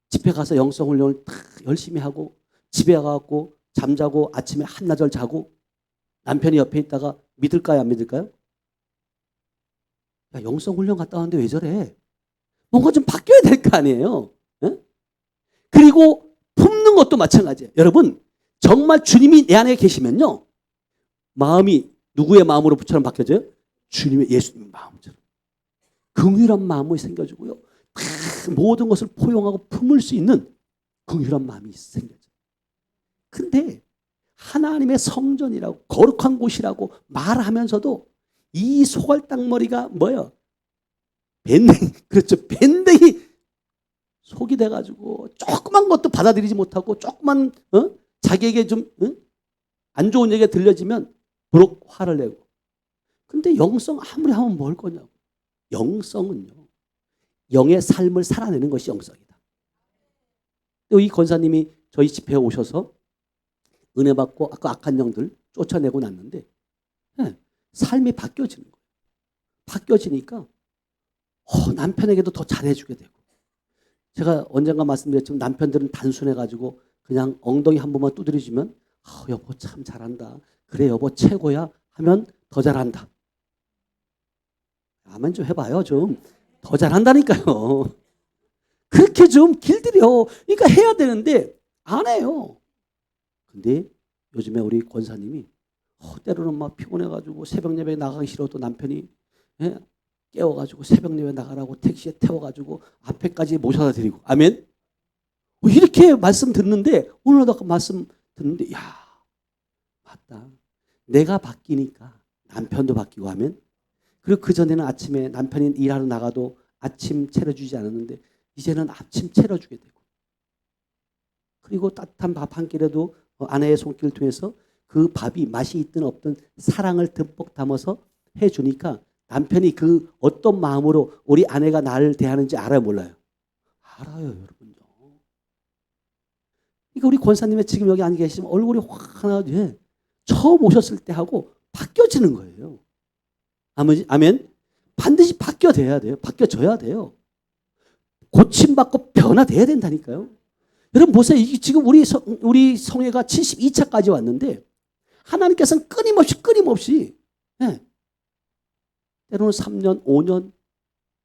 집에 가서 영성훈련을 열심히 하고 집에 가서 잠자고 아침에 한나절 자고 남편이 옆에 있다가 믿을까요? 안 믿을까요? 야, 영성훈련 갔다 왔는데 왜 저래? 뭔가 좀 바뀌어야 될 거 아니에요. 그리고 품는 것도 마찬가지예요. 여러분 정말 주님이 내 안에 계시면요. 마음이 누구의 마음으로처럼 바뀌어져요? 주님의 예수님의 마음처럼. 긍휼한 마음이 생겨지고요. 모든 것을 포용하고 품을 수 있는 긍휼한 마음이 생겨져요. 근데 하나님의 성전이라고 거룩한 곳이라고 말하면서도 이 소갈딱머리가 뭐예요? 그렇죠. 밴댕이 속이 돼가지고 조그만 것도 받아들이지 못하고 조그만 자기에게 좀 안 좋은 얘기가 들려지면 부록 화를 내고. 근데 영성 아무리 하면 뭘 거냐고. 영성은요. 영의 삶을 살아내는 것이 영성이다. 이 권사님이 저희 집회에 오셔서 은혜 받고 아까 악한 영들 쫓아내고 났는데 삶이 바뀌어지는 거예요. 바뀌어지니까 남편에게도 더 잘해주게 되고. 제가 언젠가 말씀드렸지만 남편들은 단순해가지고 그냥 엉덩이 한 번만 두드려주면 여보 참 잘한다. 그래 여보 최고야 하면 더 잘한다. 아멘 좀 해봐요. 좀 더 잘한다니까요. 그렇게 좀 길들여. 그러니까 해야 되는데 안 해요. 근데 요즘에 우리 권사님이 때로는 막 피곤해가지고 새벽 예배 나가기 싫어도 남편이 깨워가지고 새벽 예배 나가라고 택시에 태워가지고 앞에까지 모셔다 드리고. 아멘. 이렇게 말씀 듣는데 오늘도 말씀 듣는데 야 맞다. 내가 바뀌니까 남편도 바뀌고 하면. 그리고 그전에는 아침에 남편이 일하러 나가도 아침 차려주지 않았는데 이제는 아침 차려주게 되고. 그리고 따뜻한 밥 한 끼라도 아내의 손길을 통해서 그 밥이 맛이 있든 없든 사랑을 듬뿍 담아서 해주니까 남편이 그 어떤 마음으로 우리 아내가 나를 대하는지 알아요 몰라요? 알아요 여러분요. 그러니까 우리 권사님의 지금 여기 앉아 계시면 얼굴이 확 하나 처음 오셨을 때 하고 바뀌어지는 거예요. 아멘. 반드시 바뀌어져야 돼요. 바뀌어져야 돼요. 고침받고 변화돼야 된다니까요. 여러분 보세요. 이게 지금 우리 성회가 72차까지 왔는데 하나님께서는 끊임없이 예, 때로는 3년, 5년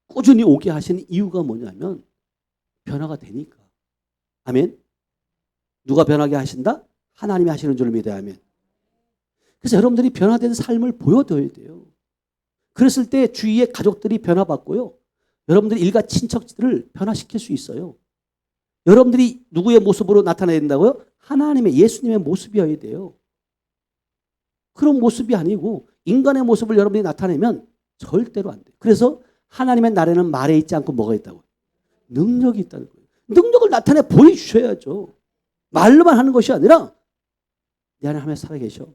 꾸준히 오게 하시는 이유가 뭐냐면 변화가 되니까. 아멘. 누가 변하게 하신다? 하나님이 하시는 줄 믿어야 하면. 그래서 여러분들이 변화된 삶을 보여줘야 돼요. 그랬을 때 주위의 가족들이 변화받고요. 여러분들이 일가 친척들을 변화시킬 수 있어요. 여러분들이 누구의 모습으로 나타나야 된다고요? 하나님의 예수님의 모습이어야 돼요. 그런 모습이 아니고 인간의 모습을 여러분들이 나타내면 절대로 안 돼요. 그래서 하나님의 나라는 말에 있지 않고 뭐가 있다고요? 능력이 있다는 거예요. 능력을 나타내 보여주셔야죠. 말로만 하는 것이 아니라 내 안에 하나님 살아계셔.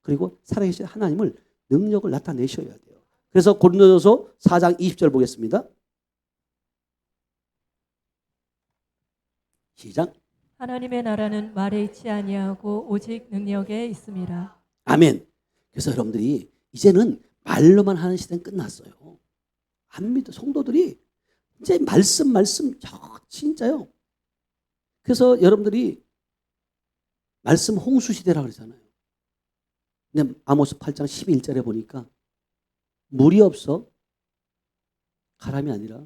그리고 살아계신 하나님을 능력을 나타내셔야 돼요. 그래서 고린도전서 4장 20절 보겠습니다. 시작. 하나님의 나라는 말에 있지 아니하고 오직 능력에 있습니다. 아멘. 그래서 여러분들이 이제는 말로만 하는 시대는 끝났어요. 안 믿어. 성도들이 이제 말씀 진짜요. 그래서 여러분들이 말씀 홍수 시대라고 그러잖아요. 근데 아모스 8장 11절에 보니까 물이 없어 가람이 아니라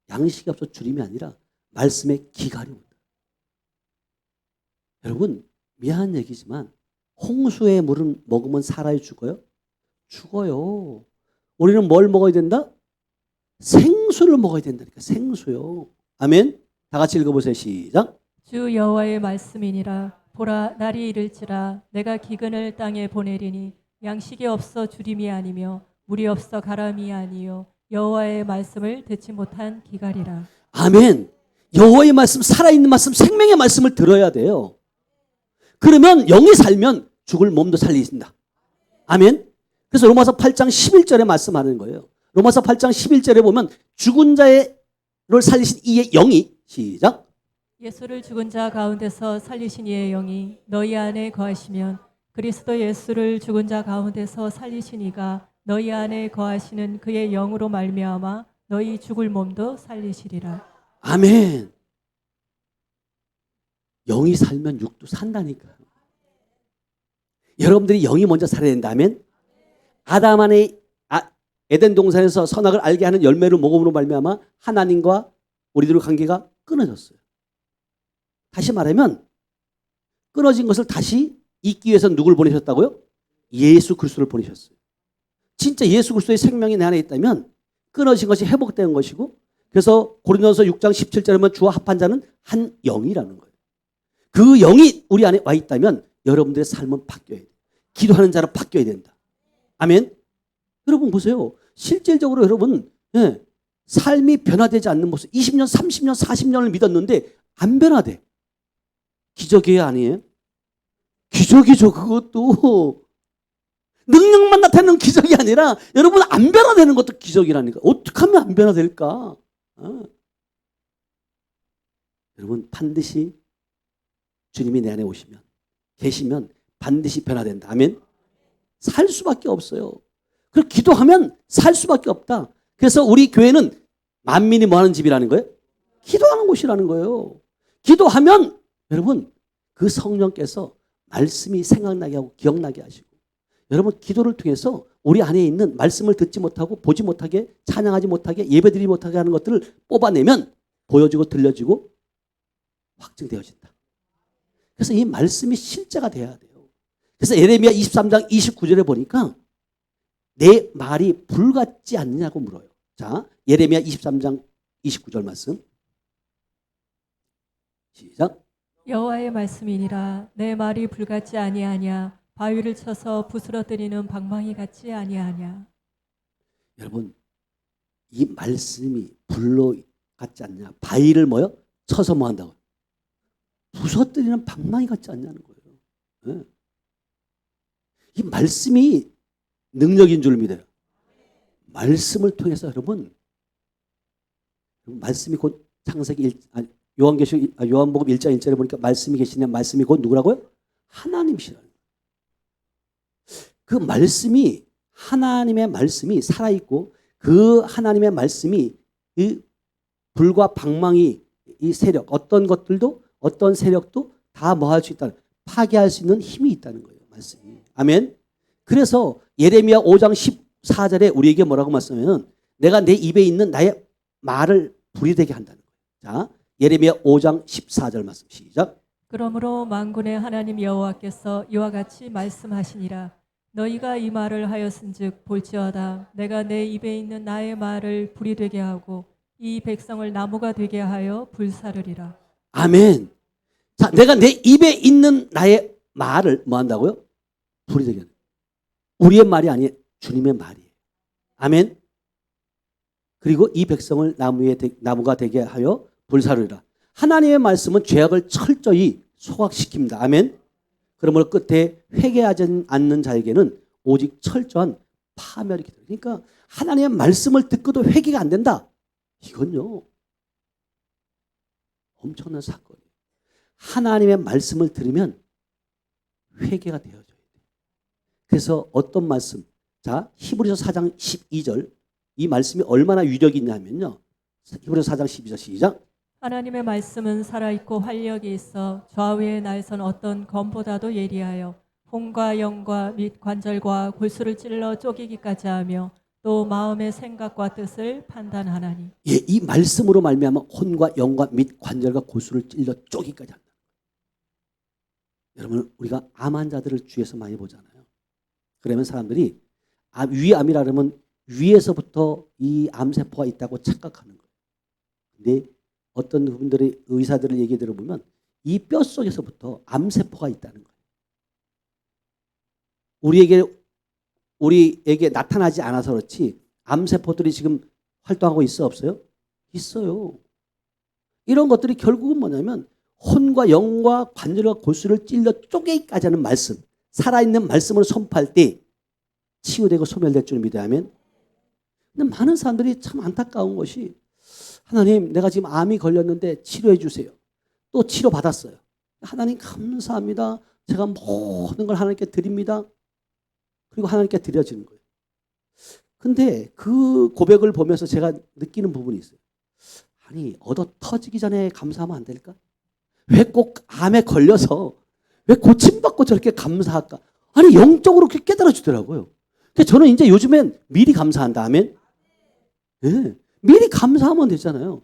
양식이 없어 주림이 아니라 말씀의 기갈이 온다. 여러분 미안한 얘기지만 홍수의 물은 먹으면 살아요 죽어요? 죽어요. 우리는 뭘 먹어야 된다? 생수를 먹어야 된다니까. 생수요. 아멘. 다 같이 읽어보세요. 시작. 주 여호와의 말씀이니라. 보라 날이 이를지라 내가 기근을 땅에 보내리니 양식이 없어 주림이 아니며 물이 없어 가람이 아니요 여호와의 말씀을 듣지 못한 기갈이라. 아멘. 여호와의 말씀, 살아있는 말씀, 생명의 말씀을 들어야 돼요. 그러면 영이 살면 죽을 몸도 살리신다. 아멘. 그래서 로마서 8장 11절에 말씀하는 거예요. 로마서 8장 11절에 보면 죽은 자를 살리신 이의 영이 시작. 예수를 죽은 자 가운데서 살리신 이의 영이 너희 안에 거하시면 그리스도 예수를 죽은 자 가운데서 살리신 이가 너희 안에 거하시는 그의 영으로 말미암아 너희 죽을 몸도 살리시리라. 아멘. 영이 살면 육도 산다니까요. 여러분들이 영이 먼저 살아야 된다면 아담 안에 에덴 동산에서 선악을 알게 하는 열매를 먹음으로 말미암아 하나님과 우리들의 관계가 끊어졌어요. 다시 말하면 끊어진 것을 다시 잇기 위해서 누굴 보내셨다고요? 예수 그리스도를 보내셨어요. 진짜 예수 그리스도의 생명이 내 안에 있다면 끊어진 것이 회복된 것이고, 그래서 고린도전서 6장 17절에 보면 주와 합한 자는 한 영이라는 거예요. 그 영이 우리 안에 와 있다면 여러분들의 삶은 바뀌어야 돼요. 기도하는 자로 바뀌어야 된다. 아멘. 여러분 보세요. 실질적으로 여러분 삶이 변화되지 않는 모습, 20년, 30년, 40년을 믿었는데 안 변화돼. 기적이에요, 아니에요? 기적이죠. 그것도 능력만 나타내는 기적이 아니라 여러분 안 변화되는 것도 기적이라니까. 어떻게 하면 안 변화될까? 여러분 반드시 주님이 내 안에 오시면 계시면 반드시 변화된다. 아멘. 살 수밖에 없어요. 그리고 기도하면 살 수밖에 없다. 그래서 우리 교회는 만민이 뭐하는 집이라는 거예요? 기도하는 곳이라는 거예요. 기도하면 여러분 그 성령께서 말씀이 생각나게 하고 기억나게 하시고, 여러분 기도를 통해서 우리 안에 있는 말씀을 듣지 못하고 보지 못하게 찬양하지 못하게 예배드리지 못하게 하는 것들을 뽑아내면 보여지고 들려지고 확증되어진다. 그래서 이 말씀이 실제가 돼야 돼요. 그래서 예레미야 23장 29절에 보니까 내 말이 불같지 않느냐고 물어요. 자, 예레미야 23장 29절 말씀. 시작. 여호와의 말씀이니라. 내 말이 불같지 아니하냐 바위를 쳐서 부스러뜨리는 방망이 같지 아니하냐. 여러분 이 말씀이 불로 같지 않냐, 바위를 뭐요? 쳐서 뭐 한다고? 부서뜨리는 방망이 같지 않냐는 거예요. 이 말씀이 능력인 줄 믿어요. 말씀을 통해서 여러분 말씀이 곧 창세기 요한복음 1장 1절에 보니까 말씀이 계시냐, 말씀이 곧 누구라고요? 하나님이시라는 거예요. 그 말씀이, 하나님의 말씀이 살아있고 그 하나님의 말씀이 불과 방망이 이 세력 어떤 것들도 어떤 세력도 다 뭐 할 수 있다는 파괴할 수 있는 힘이 있다는 거예요. 말씀이. 아멘. 그래서 예레미야 5장 14절에 우리에게 뭐라고 말씀하면 내가 내 입에 있는 나의 말을 불이 되게 한다는 거예요. 자, 예레미야 5장 14절 말씀 시작. 그러므로 만군의 하나님 여호와께서 이와 같이 말씀하시니라. 너희가 이 말을 하였은즉 볼지어다 내가 내 입에 있는 나의 말을 불이 되게 하고 이 백성을 나무가 되게 하여 불사르리라. 아멘. 자, 내가 내 입에 있는 나의 말을 뭐 한다고요? 불이 되게 한다. 우리의 말이 아니에요. 주님의 말이에요. 아멘. 그리고 이 백성을 나무가 되게 하여 불사르리라. 하나님의 말씀은 죄악을 철저히 소각시킵니다. 아멘. 그러므로 끝에 회개하지 않는 자에게는 오직 철저한 파멸이 기다려요. 그러니까 하나님의 말씀을 듣고도 회개가 안 된다. 이건요 엄청난 사건이에요. 하나님의 말씀을 들으면 회개가 되어져야 돼요. 그래서 어떤 말씀? 자, 히브리서 4장 12절 이 말씀이 얼마나 위력이 있냐면요. 히브리서 4장 12절 시작. 하나님의 말씀은 살아있고 활력이 있어 좌우의 날선 어떤 검보다도 예리하여 혼과 영과 및 관절과 골수를 찔러 쪼개기까지 하며 또 마음의 생각과 뜻을 판단하나니. 예, 이 말씀으로 말미암아 혼과 영과 및 관절과 골수를 찔러 쪼기까지 한다. 여러분 우리가 암 환자들을 주위에서 많이 보잖아요. 그러면 사람들이 위암이라 그러면 위에서부터 이 암세포가 있다고 착각하는 거예요. 근데 어떤 분들의 의사들의 얘기 들어보면 이 뼛속에서부터 암세포가 있다는 거예요. 우리에게 나타나지 않아서 그렇지 암세포들이 지금 활동하고 있어 없어요? 있어요. 이런 것들이 결국은 뭐냐면 혼과 영과 관절과 골수를 찔러 쪼개기까지 하는 말씀, 살아있는 말씀을 선포할 때 치유되고 소멸될 줄 믿어야 하면. 근데 많은 사람들이 참 안타까운 것이 하나님 내가 지금 암이 걸렸는데 치료해 주세요. 또 치료받았어요. 하나님 감사합니다. 제가 모든 걸 하나님께 드립니다. 그리고 하나님께 드려지는 거예요. 근데 그 고백을 보면서 제가 느끼는 부분이 있어요. 아니 얻어 터지기 전에 감사하면 안 될까? 왜 꼭 암에 걸려서 왜 고침받고 저렇게 감사할까? 아니 영적으로 그렇게 깨달아 주더라고요. 그래서 저는 이제 요즘엔 미리 감사한다. 아멘. 네. 미리 감사하면 되잖아요.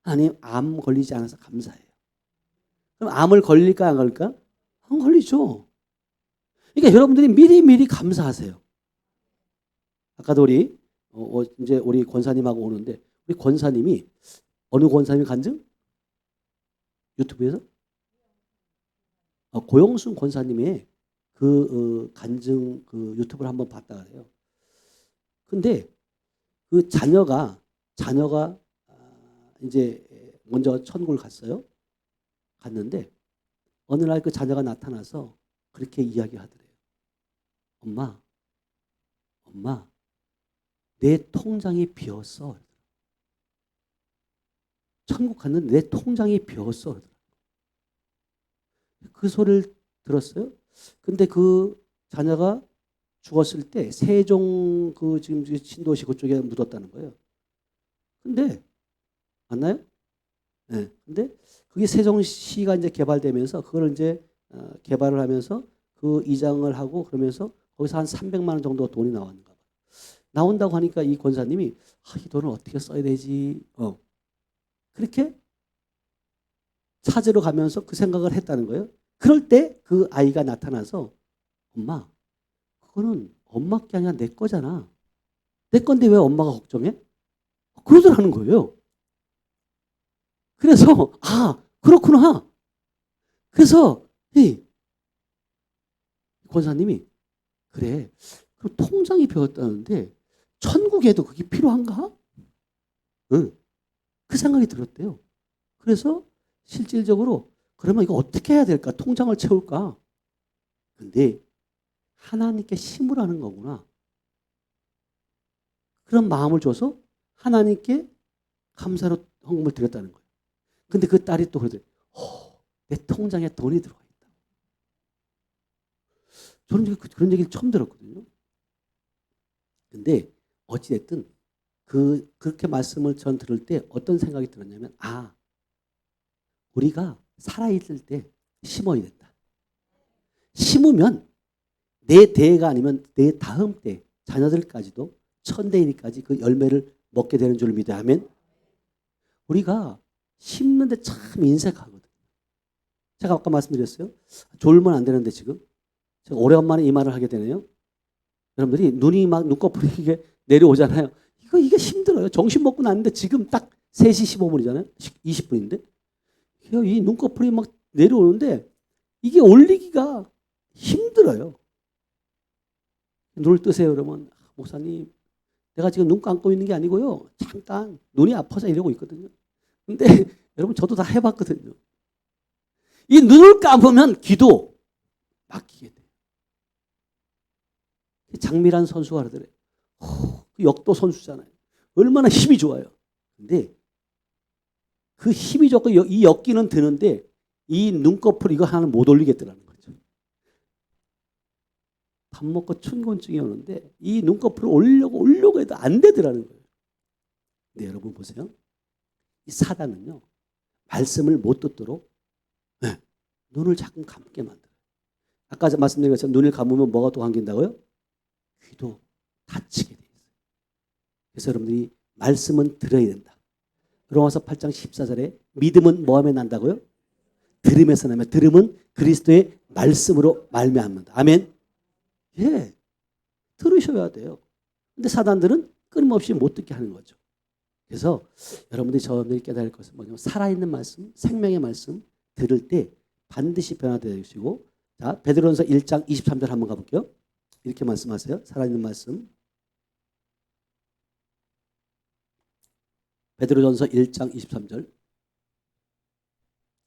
아니 암 걸리지 않아서 감사해요. 그럼 암을 걸릴까 안 걸릴까? 안 걸리죠. 그러니까 여러분들이 미리 감사하세요. 아까도 이제 우리 권사님하고 오는데 우리 권사님이 어느 권사님이 간증? 유튜브에서 고영순 권사님의 그 간증 그 유튜브를 한번 봤다 그래요. 근데 그 자녀가 이제 먼저 천국을 갔어요. 갔는데 어느 날 그 자녀가 나타나서 그렇게 이야기하더래요. 엄마, 내 통장이 비었어. 천국 갔는데 내 통장이 비었어. 그 소리를 들었어요. 근데 그 자녀가 죽었을 때 세종 그 지금 신도시 그쪽에 묻었다는 거예요. 근데 맞나요? 네. 근데 그게 세종시가 이제 개발되면서 그걸 이제 개발을 하면서 그 이장을 하고 그러면서 거기서 한 300만 원 정도 돈이 나왔는가 봐. 나온다고 하니까 이 권사님이 이 돈을 어떻게 써야 되지? 그렇게 찾으러 가면서 그 생각을 했다는 거예요. 그럴 때 그 아이가 나타나서 엄마, 그거는 엄마 게 아니라 내 거잖아. 내 건데 왜 엄마가 걱정해? 그러더라는 거예요. 그래서 그렇구나. 그래서 이 권사님이 그래. 그럼 통장이 비었다는데 천국에도 그게 필요한가? 응. 그 생각이 들었대요. 그래서 실질적으로 그러면 이거 어떻게 해야 될까? 통장을 채울까? 근데 하나님께 심으라는 거구나. 그런 마음을 줘서 하나님께 감사로 헌금을 드렸다는 거예요. 근데 그 딸이 또 그러더래요. 내 통장에 돈이 들어가 있다. 저는 그런 얘기를 처음 들었거든요. 근데 어찌됐든 그렇게 말씀을 전 들을 때 어떤 생각이 들었냐면, 우리가 살아있을 때 심어야 된다. 심으면 내 대가 아니면 내 다음 대 자녀들까지도 천대일까지 그 열매를 먹게 되는 줄 믿어야 하면, 우리가 심는데 참 인색하거든. 제가 아까 말씀드렸어요. 졸면 안 되는데 지금 제가 오래간만에 이 말을 하게 되네요. 여러분들이 눈이 막 눈꺼풀이 이게 내려오잖아요. 이게 힘들어요. 점심 먹고 났는데 지금 딱 3시 15분이잖아요. 20분인데. 이 눈꺼풀이 막 내려오는데 이게 올리기가 힘들어요. 눈을 뜨세요. 그러면 목사님, 내가 지금 눈 감고 있는 게 아니고요. 잠깐 눈이 아파서 이러고 있거든요. 근데 여러분 저도 다 해봤거든요. 이 눈을 감으면 기도 막히게 돼요. 장미란 선수가 그러더래요. 그 역도 선수잖아요. 얼마나 힘이 좋아요. 근데 그 힘이 좋고 이 역기는 드는데 이 눈꺼풀 이거 하나는 못 올리겠더라는 거죠. 밥 먹고 춘곤증이 오는데 이 눈꺼풀을 올리려고 해도 안 되더라는 거예요. 근데 여러분 보세요. 이 사단은요. 말씀을 못 듣도록 눈을 자꾸 감게 만들어요. 아까 말씀드린 것처럼 눈을 감으면 뭐가 또 감긴다고요? 귀도 닫히게 돼 있어요. 그래서 여러분들이 말씀은 들어야 된다. 로마서 8장 14절에 믿음은 뭐하며 난다고요? 들음에서 나며 들음은 그리스도의 말씀으로 말미암는다. 아멘. 예, 들으셔야 돼요. 근데 사단들은 끊임없이 못 듣게 하는 거죠. 그래서 여러분들이 저들이 깨달을 것은 뭐냐면 살아있는 말씀, 생명의 말씀 들을 때 반드시 변화되시고, 자 베드로전서 1장 23절 한번 가볼게요. 이렇게 말씀하세요. 살아있는 말씀. 베드로전서 1장 23절.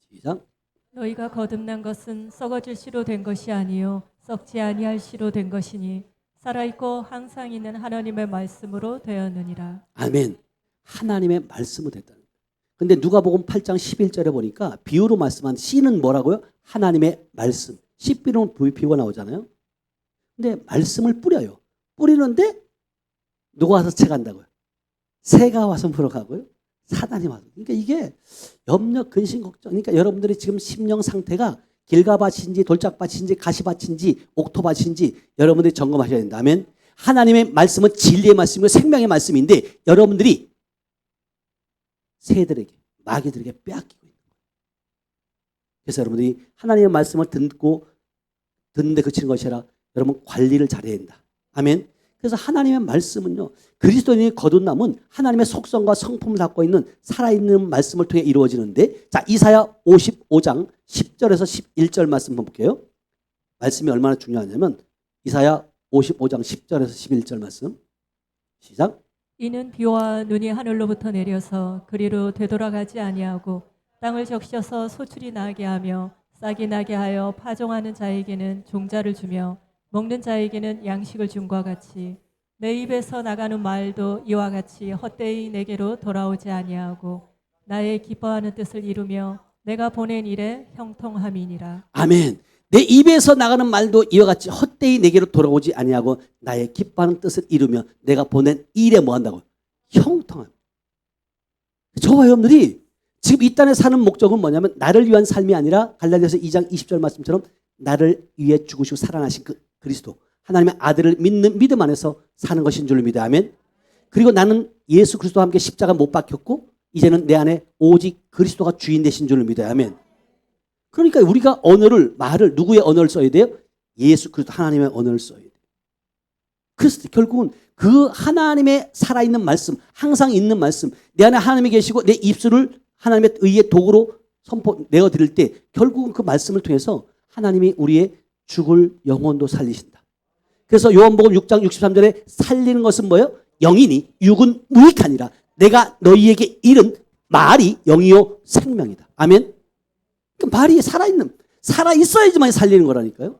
시작. 너희가 거듭난 것은 썩어질 씨로 된 것이 아니요 썩지 아니할 씨로 된 것이니 살아있고 항상 있는 하나님의 말씀으로 되었느니라. 아멘. 하나님의 말씀으로 됐다는 거예요. 근데 누가복음 8장 11절에 보니까 비유로 말씀한 씨는 뭐라고요? 하나님의 말씀. 씨비로는 비유가 나오잖아요. 근데 말씀을 뿌려요. 뿌리는데 누가 와서 채간다고요? 새가 와서 물어가고요. 사단이 와서. 그러니까 이게 염려, 근심, 걱정. 그러니까 여러분들이 지금 심령 상태가 길가밭인지 돌짝밭인지 가시밭인지 옥토밭인지 여러분들이 점검하셔야 된다면, 하나님의 말씀은 진리의 말씀이고 생명의 말씀인데 여러분들이 새들에게 마귀들에게 빼앗기고 있는 거예요. 그래서 여러분들이 하나님의 말씀을 듣는데 그치는 것이 아니라 여러분 관리를 잘해야 된다. 아멘. 그래서 하나님의 말씀은요, 그리스도인이 거듭남은 하나님의 속성과 성품을 갖고 있는 살아있는 말씀을 통해 이루어지는데, 자 이사야 55장 10절에서 11절 말씀 한번 볼게요. 말씀이 얼마나 중요하냐면 이사야 55장 10절에서 11절 말씀. 시작. 이는 비와 눈이 하늘로부터 내려서 그리로 되돌아가지 아니하고 땅을 적셔서 소출이 나게 하며 싹이 나게 하여 파종하는 자에게는 종자를 주며 먹는 자에게는 양식을 줌과 같이 내 입에서 나가는 말도 이와 같이 헛되이 내게로 돌아오지 아니하고 나의 기뻐하는 뜻을 이루며 내가 보낸 일에 형통함이니라. 아멘. 내 입에서 나가는 말도 이와 같이 헛되이 내게로 돌아오지 아니하고 나의 기뻐하는 뜻을 이루며 내가 보낸 일에 뭐 한다고? 형통함. 저와 여러분들이 지금 이 땅에 사는 목적은 뭐냐면 나를 위한 삶이 아니라 갈라디아서 2장 20절 말씀처럼 나를 위해 죽으시고 살아나신 그 그리스도 하나님의 아들을 믿는 믿음 안에서 사는 것인 줄 믿어야 아멘. 그리고 나는 예수 그리스도와 함께 십자가 못 박혔고 이제는 내 안에 오직 그리스도가 주인 되신 줄 믿어야 아멘. 그러니까 우리가 언어를 말을 누구의 언어를 써야 돼요? 예수 그리스도 하나님의 언어를 써야 돼요. 그래서 결국은 그 하나님의 살아있는 말씀, 항상 있는 말씀, 내 안에 하나님이 계시고 내 입술을 하나님의 의의 도구로 내어드릴 때 결국은 그 말씀을 통해서 하나님이 우리의 죽을 영혼도 살리신다. 그래서 요한복음 6장 63절에 살리는 것은 뭐예요? 영이니 육은 무익하니라. 내가 너희에게 이른 말이 영이요 생명이다. 아멘. 그러니까 말이 살아있어야지만 살리는 거라니까요.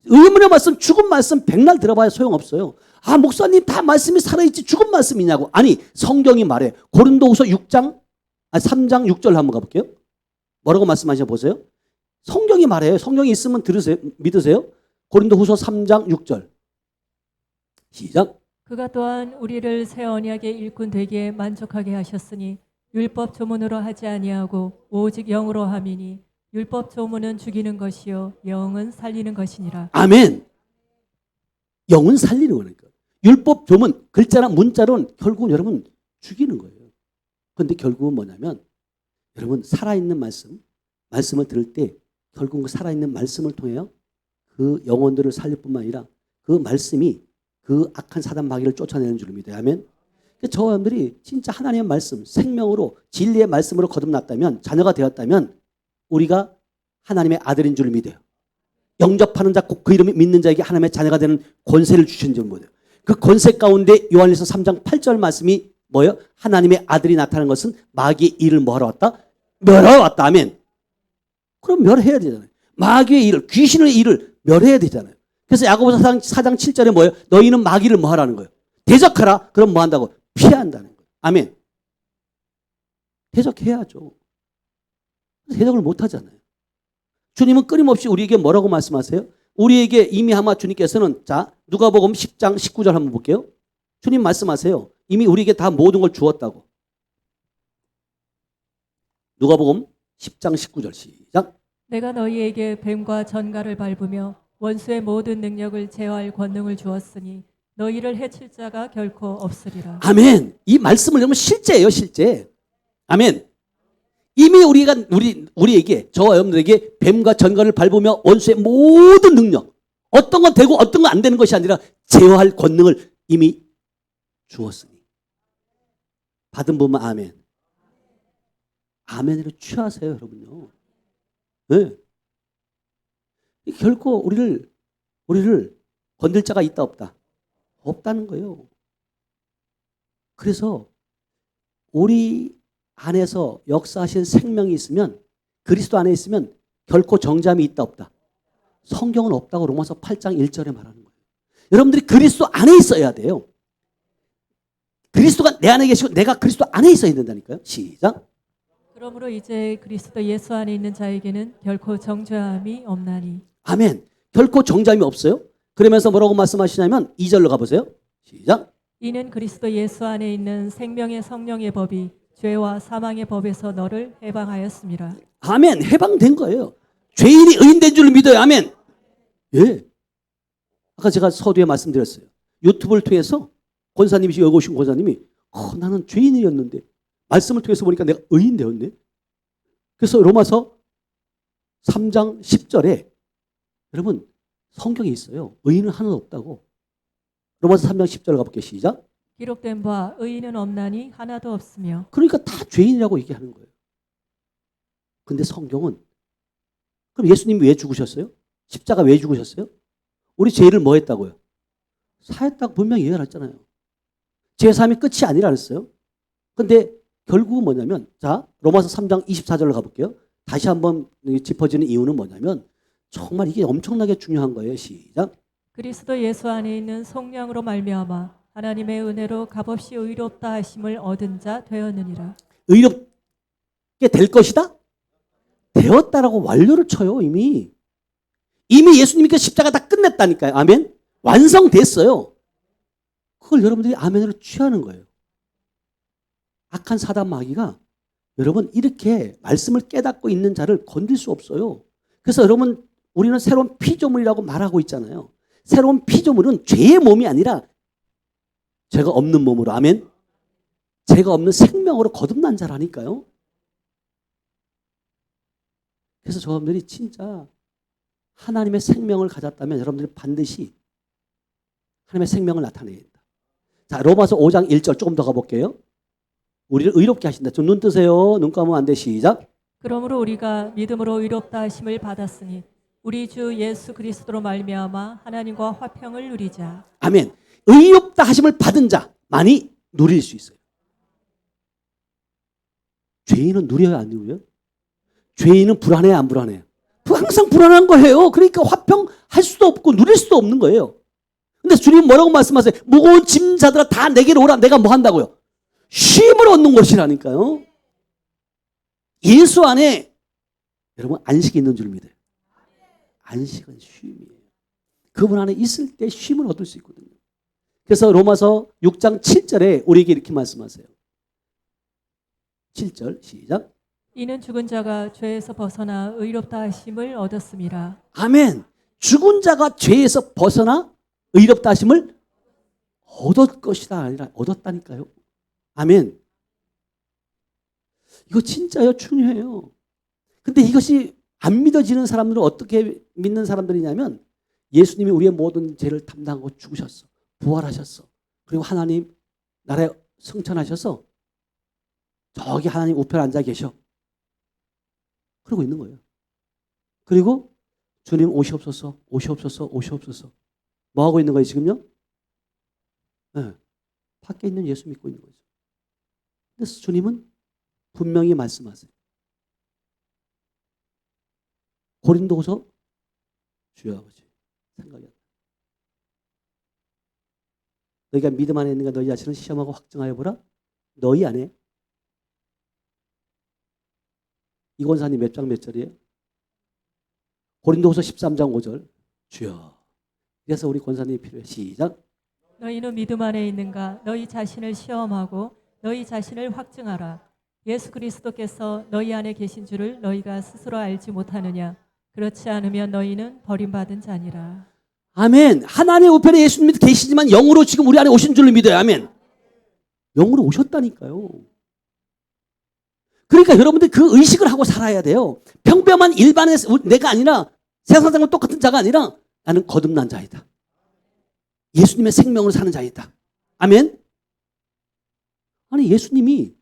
의문의 말씀, 죽은 말씀 백날 들어봐야 소용없어요. 아, 목사님 다 말씀이 살아있지 죽은 말씀이냐고. 아니, 성경이 말해. 고린도후서 3장 6절 한번 가볼게요. 뭐라고 말씀하시나 보세요. 성경이 말해요. 성경이 있으면 들으세요. 믿으세요. 고린도후서 3장 6절. 시작. 그가 또한 우리를 새 언약의 일꾼 되기에 만족하게 하셨으니 율법 조문으로 하지 아니하고 오직 영으로 함이니 율법 조문은 죽이는 것이요 영은 살리는 것이니라. 아멘. 영은 살리는 거니까. 율법 조문, 글자나 문자로는 결국은 여러분 죽이는 거예요. 그런데 결국은 뭐냐면 여러분 살아있는 말씀을 들을 때 결국 그 살아있는 말씀을 통해요. 그 영혼들을 살릴 뿐만 아니라 그 말씀이 그 악한 사단 마귀를 쫓아내는 줄 믿어요. 아멘. 저 사람들이 진짜 하나님의 말씀, 생명으로 진리의 말씀으로 거듭났다면, 자녀가 되었다면 우리가 하나님의 아들인 줄 믿어요. 영접하는 자, 꼭 그 이름을 믿는 자에게 하나님의 자녀가 되는 권세를 주신 줄 믿어요. 그 권세 가운데 요한일서 3장 8절 말씀이 뭐예요? 하나님의 아들이 나타나는 것은 마귀의 일을 뭐하러 왔다? 멸하러 왔다. 아멘. 그럼 멸해야 되잖아요. 마귀의 일을, 귀신의 일을 멸해야 되잖아요. 그래서 야고보서 4장 7절에 뭐예요? 너희는 마귀를 뭐 하라는 거예요? 대적하라. 그럼 뭐 한다고? 피한다는 거예요. 아멘. 대적해야죠. 대적을 못 하잖아요. 주님은 끊임없이 우리에게 뭐라고 말씀하세요? 우리에게 이미 아마 주님께서는 자 누가복음 10장 19절 한번 볼게요. 주님 말씀하세요. 이미 우리에게 다 모든 걸 주었다고. 누가복음 10장 19절 시작. 내가 너희에게 뱀과 전갈을 밟으며 원수의 모든 능력을 제어할 권능을 주었으니 너희를 해칠 자가 결코 없으리라. 아멘. 이 말씀을 여러분 실제예요, 실제. 아멘. 이미 우리에게 저와 여러분들에게 뱀과 전갈을 밟으며 원수의 모든 능력, 어떤 건 되고 어떤 건 안 되는 것이 아니라 제어할 권능을 이미 주었으니 받은 분만 아멘. 아멘으로 취하세요, 여러분요. 네. 결코 우리를 건들 자가 있다 없다? 없다는 거예요. 그래서 우리 안에서 역사하신 생명이 있으면, 그리스도 안에 있으면 결코 정잠이 있다 없다? 성경은 없다고 로마서 8장 1절에 말하는 거예요. 여러분들이 그리스도 안에 있어야 돼요. 그리스도가 내 안에 계시고 내가 그리스도 안에 있어야 된다니까요. 시작. 그러므로 이제 그리스도 예수 안에 있는 자에게는 결코 정죄함이 없나니. 아멘. 결코 정잠이 없어요. 그러면서 뭐라고 말씀하시냐면 2절로 가보세요. 시작. 이는 그리스도 예수 안에 있는 생명의 성령의 법이 죄와 사망의 법에서 너를 해방하였습니다. 아멘. 해방된 거예요. 죄인이 의인된 줄 믿어요. 아멘. 예. 아까 제가 서두에 말씀드렸어요. 유튜브를 통해서 권사님이시 여기 오신 권사님이 나는 죄인이었는데 말씀을 통해서 보니까 내가 의인 되었네. 그래서 로마서 3장 10절에 여러분 성경에 있어요. 의인은 하나도 없다고. 로마서 3장 10절 가볼게요. 시작. 기록된 바 의인은 없나니 하나도 없으며. 그러니까 다 죄인이라고 얘기하는 거예요. 근데 성경은 그럼 예수님이 왜 죽으셨어요? 십자가 왜 죽으셨어요? 우리 죄를 뭐 했다고요? 사했다고 분명히 얘기했잖아요. 죄사함이 끝이 아니라 그랬어요. 근데 결국은 뭐냐면 자 로마서 3장 24절로 가볼게요. 다시 한번 짚어지는 이유는 뭐냐면 정말 이게 엄청나게 중요한 거예요. 시작. 그리스도 예수 안에 있는 성령으로 말미암아 하나님의 은혜로 값없이 의롭다 하심을 얻은 자 되었느니라. 의롭게 될 것이다? 되었다라고 완료를 쳐요. 이미 예수님께서 십자가 다 끝냈다니까요. 아멘. 완성됐어요. 그걸 여러분들이 아멘으로 취하는 거예요. 악한 사단 마귀가 여러분 이렇게 말씀을 깨닫고 있는 자를 건들 수 없어요. 그래서 여러분 우리는 새로운 피조물이라고 말하고 있잖아요. 새로운 피조물은 죄의 몸이 아니라 죄가 없는 몸으로 아멘. 죄가 없는 생명으로 거듭난 자라니까요. 그래서 저분들이 진짜 하나님의 생명을 가졌다면 여러분들이 반드시 하나님의 생명을 나타내야 된다. 자, 로마서 5장 1절 조금 더 가볼게요. 우리를 의롭게 하신다. 좀 눈 뜨세요. 눈 감으면 안 돼. 시작. 그러므로 우리가 믿음으로 의롭다 하심을 받았으니 우리 주 예수 그리스도로 말미암아 하나님과 화평을 누리자. 아멘. 의롭다 하심을 받은 자만이 누릴 수 있어요. 죄인은 누려요, 안 누려요? 죄인은 불안해요, 안 불안해요? 항상 불안한 거예요. 그러니까 화평할 수도 없고 누릴 수도 없는 거예요. 근데 주님 뭐라고 말씀하세요? 무거운 짐자들아 다 내게로 오라. 내가 뭐 한다고요? 쉼을 얻는 것이라니까요. 예수 안에 여러분 안식이 있는 줄 믿어요. 안식은 쉼이에요. 그분 안에 있을 때 쉼을 얻을 수 있거든요. 그래서 로마서 6장 7절에 우리에게 이렇게 말씀하세요. 7절 시작. 이는 죽은 자가 죄에서 벗어나 의롭다 하심을 얻었음이라. 아멘. 죽은 자가 죄에서 벗어나 의롭다 하심을 얻을 것이다 아니라 얻었다니까요. 아멘. 이거 진짜요, 중요해요. 근데 이것이 안 믿어지는 사람들은 어떻게 믿는 사람들이냐면 예수님이 우리의 모든 죄를 담당하고 죽으셨어. 부활하셨어. 그리고 하나님 나라에 승천하셔서 저기 하나님 우편에 앉아 계셔. 그러고 있는 거예요. 그리고 주님 오시옵소서, 오시옵소서, 오시옵소서. 뭐 하고 있는 거예요, 지금요? 네. 밖에 있는 예수 믿고 있는 거죠. 그래서 주님은 분명히 말씀하세요. 고린도후서 주여 아버지 생각이 안 나. 너희가 믿음 안에 있는가 너희 자신을 시험하고 확증하여 보라. 너희 안에 이 권사님 몇 장 몇 절이에요? 고린도후서 13장 5절. 주여. 그래서 우리 권사님이 필요해. 시작. 너희는 믿음 안에 있는가? 너희 자신을 시험하고 너희 자신을 확증하라. 예수 그리스도께서 너희 안에 계신 줄을 너희가 스스로 알지 못하느냐? 그렇지 않으면 너희는 버림받은 자니라. 아멘. 하나님의 우편에 예수님이 계시지만 영으로 지금 우리 안에 오신 줄을 믿어요. 아멘. 영으로 오셨다니까요. 그러니까 여러분들 그 의식을 하고 살아야 돼요. 평범한 일반의 내가 아니라 세상 사람과 똑같은 자가 아니라 나는 거듭난 자이다. 예수님의 생명으로 사는 자이다. 아멘. 아니 예수님이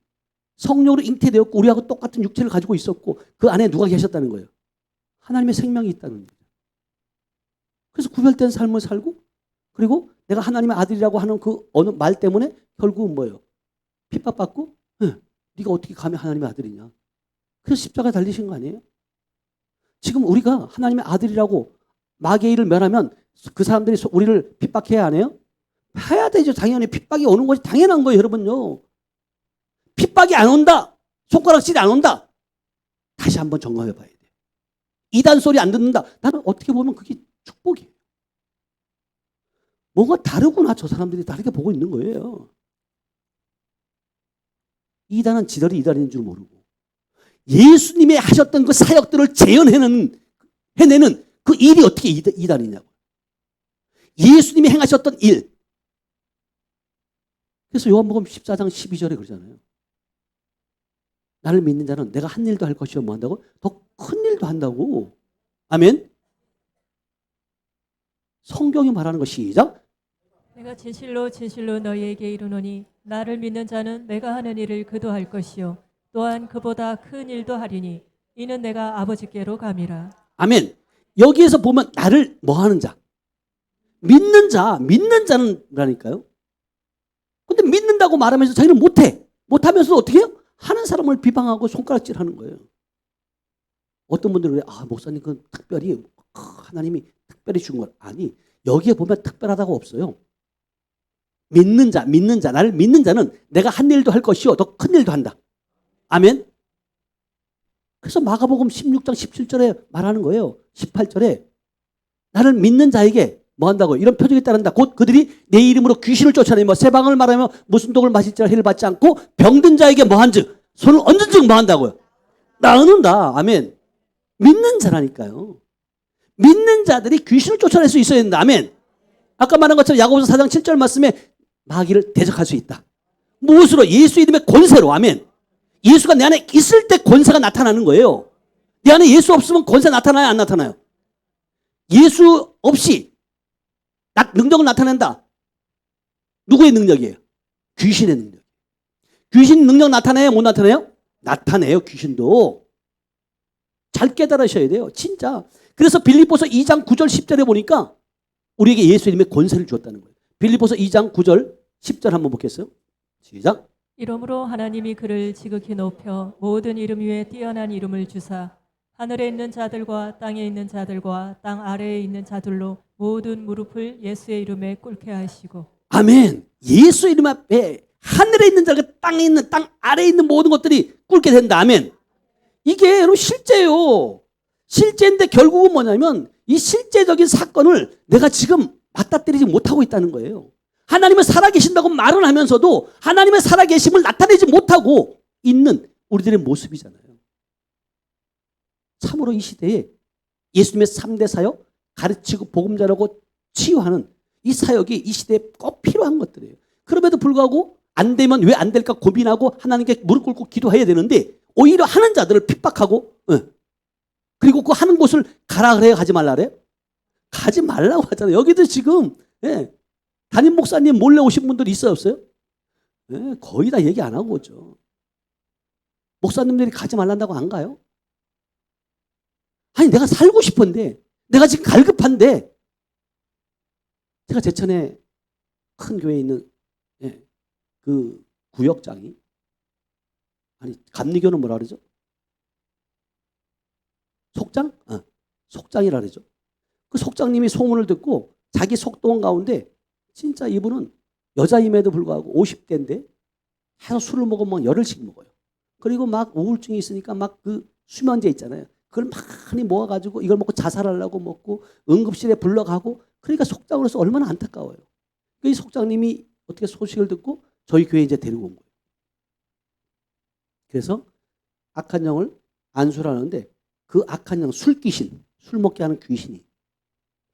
성령으로 잉태되었고 우리하고 똑같은 육체를 가지고 있었고 그 안에 누가 계셨다는 거예요? 하나님의 생명이 있다는 거예요. 그래서 구별된 삶을 살고 그리고 내가 하나님의 아들이라고 하는 그 어느 말 때문에 결국은 뭐예요? 핍박받고 네가 어떻게 감히 하나님의 아들이냐. 그래서 십자가에 달리신 거 아니에요? 지금 우리가 하나님의 아들이라고 마귀의 일을 멸하면 그 사람들이 우리를 핍박해야 하네요? 해야 되죠. 당연히 핍박이 오는 것이 당연한 거예요. 여러분요. 핍박이 안 온다. 손가락질이 안 온다. 다시 한번 점검해 봐야 돼요. 이단 소리 안 듣는다. 나는 어떻게 보면 그게 축복이에요. 뭔가 다르구나. 저 사람들이 다르게 보고 있는 거예요. 이단은 지들이 이단인 줄 모르고 예수님이 하셨던 그 사역들을 재현해내는 그 일이 어떻게 이단이냐고. 예수님이 행하셨던 일. 그래서 요한복음 14장 12절에 그러잖아요. 나를 믿는 자는 내가 한 일도 할 것이요 뭐 한다고? 더 큰 일도 한다고. 아멘. 성경이 말하는 거 시작. 내가 진실로 진실로 너희에게 이르노니 나를 믿는 자는 내가 하는 일을 그도 할 것이요 또한 그보다 큰 일도 하리니 이는 내가 아버지께로 감이라. 아멘. 여기에서 보면 나를 뭐 하는 자? 믿는 자는 라니까요. 근데 믿는다고 말하면서 자기는 못해. 못하면서 어떻게 해요? 하는 사람을 비방하고 손가락질 하는 거예요. 어떤 분들은 목사님 그건 특별히 하나님이 특별히 준 걸. 아니 여기에 보면 특별하다고 없어요. 믿는 자, 나를 믿는 자는 내가 한 일도 할 것이요 더 큰 일도 한다. 아멘. 그래서 마가복음 16장 17절에 말하는 거예요. 18절에 나를 믿는 자에게 뭐 한다고? 이런 표적이 따른다. 곧 그들이 내 이름으로 귀신을 쫓아내며 새 방을 말하며 무슨 독을 마실지라 해를 받지 않고 병든 자에게 뭐 한즉 손을 얹은 즉 뭐 한다고요? 나은다. 아멘. 믿는 자라니까요. 믿는 자들이 귀신을 쫓아낼 수 있어야 된다. 아멘. 아까 말한 것처럼 야고보서 4장 7절 말씀에 마귀를 대적할 수 있다. 무엇으로? 예수 이름의 권세로. 아멘. 예수가 내 안에 있을 때 권세가 나타나는 거예요. 내 안에 예수 없으면 권세 나타나요? 안 나타나요? 예수 없이 능력을 나타낸다. 누구의 능력이에요? 귀신의 능력. 귀신 능력 나타나요? 못 나타나요? 나타내요. 귀신도. 잘 깨달으셔야 돼요. 진짜. 그래서 빌립보서 2장 9절 10절에 보니까 우리에게 예수 이름의 권세를 주었다는 거예요. 빌립보서 2장 9절 10절 한번 보겠어요? 시작. 이러므로 하나님이 그를 지극히 높여 모든 이름 위에 뛰어난 이름을 주사 하늘에 있는 자들과 땅에 있는 자들과 땅 아래에 있는 자들로 모든 무릎을 예수의 이름에 꿇게 하시고. 아멘. 예수 이름 앞에 하늘에 있는 자가 땅에 있는 땅 아래에 있는 모든 것들이 꿇게 된다. 아멘. 이게 여러분 실제예요. 실제인데 결국은 뭐냐면 이 실제적인 사건을 내가 지금 맞닥뜨리지 못하고 있다는 거예요. 하나님은 살아계신다고 말은 하면서도 하나님의 살아계심을 나타내지 못하고 있는 우리들의 모습이잖아요. 참으로 이 시대에 예수님의 3대 사역, 가르치고 복음 전하고 치유하는 이 사역이 이 시대에 꼭 필요한 것들이에요. 그럼에도 불구하고 안 되면 왜 안 될까 고민하고 하나님께 무릎 꿇고 기도해야 되는데 오히려 하는 자들을 핍박하고 그리고 그 하는 곳을 가라 그래요? 가지 말라 그래요? 가지 말라고 하잖아요. 여기도 지금 담임 목사님 몰래 오신 분들 있어요 없어요? 거의 다 얘기 안 하고 오죠. 목사님들이 가지 말란다고 안 가요? 아니 내가 살고 싶은데 내가 지금 갈급한데 제가 제천에 큰 교회에 있는 그 구역장이 아니 감리교는 뭐라 그러죠? 속장? 속장이라 그러죠. 그 속장님이 소문을 듣고 자기 속동 가운데 진짜 이분은 여자임에도 불구하고 50대인데 해서 술을 먹으면 열흘씩 먹어요. 그리고 막 우울증이 있으니까 막 그 수면제 있잖아요. 그걸 많이 모아가지고 이걸 먹고 자살하려고 먹고 응급실에 불러가고 그러니까 속장으로서 얼마나 안타까워요. 이 속장님이 어떻게 소식을 듣고 저희 교회에 이제 데리고 온 거예요. 그래서 악한 영을 안수를 하는데 그 악한 영, 술 귀신, 술 먹게 하는 귀신이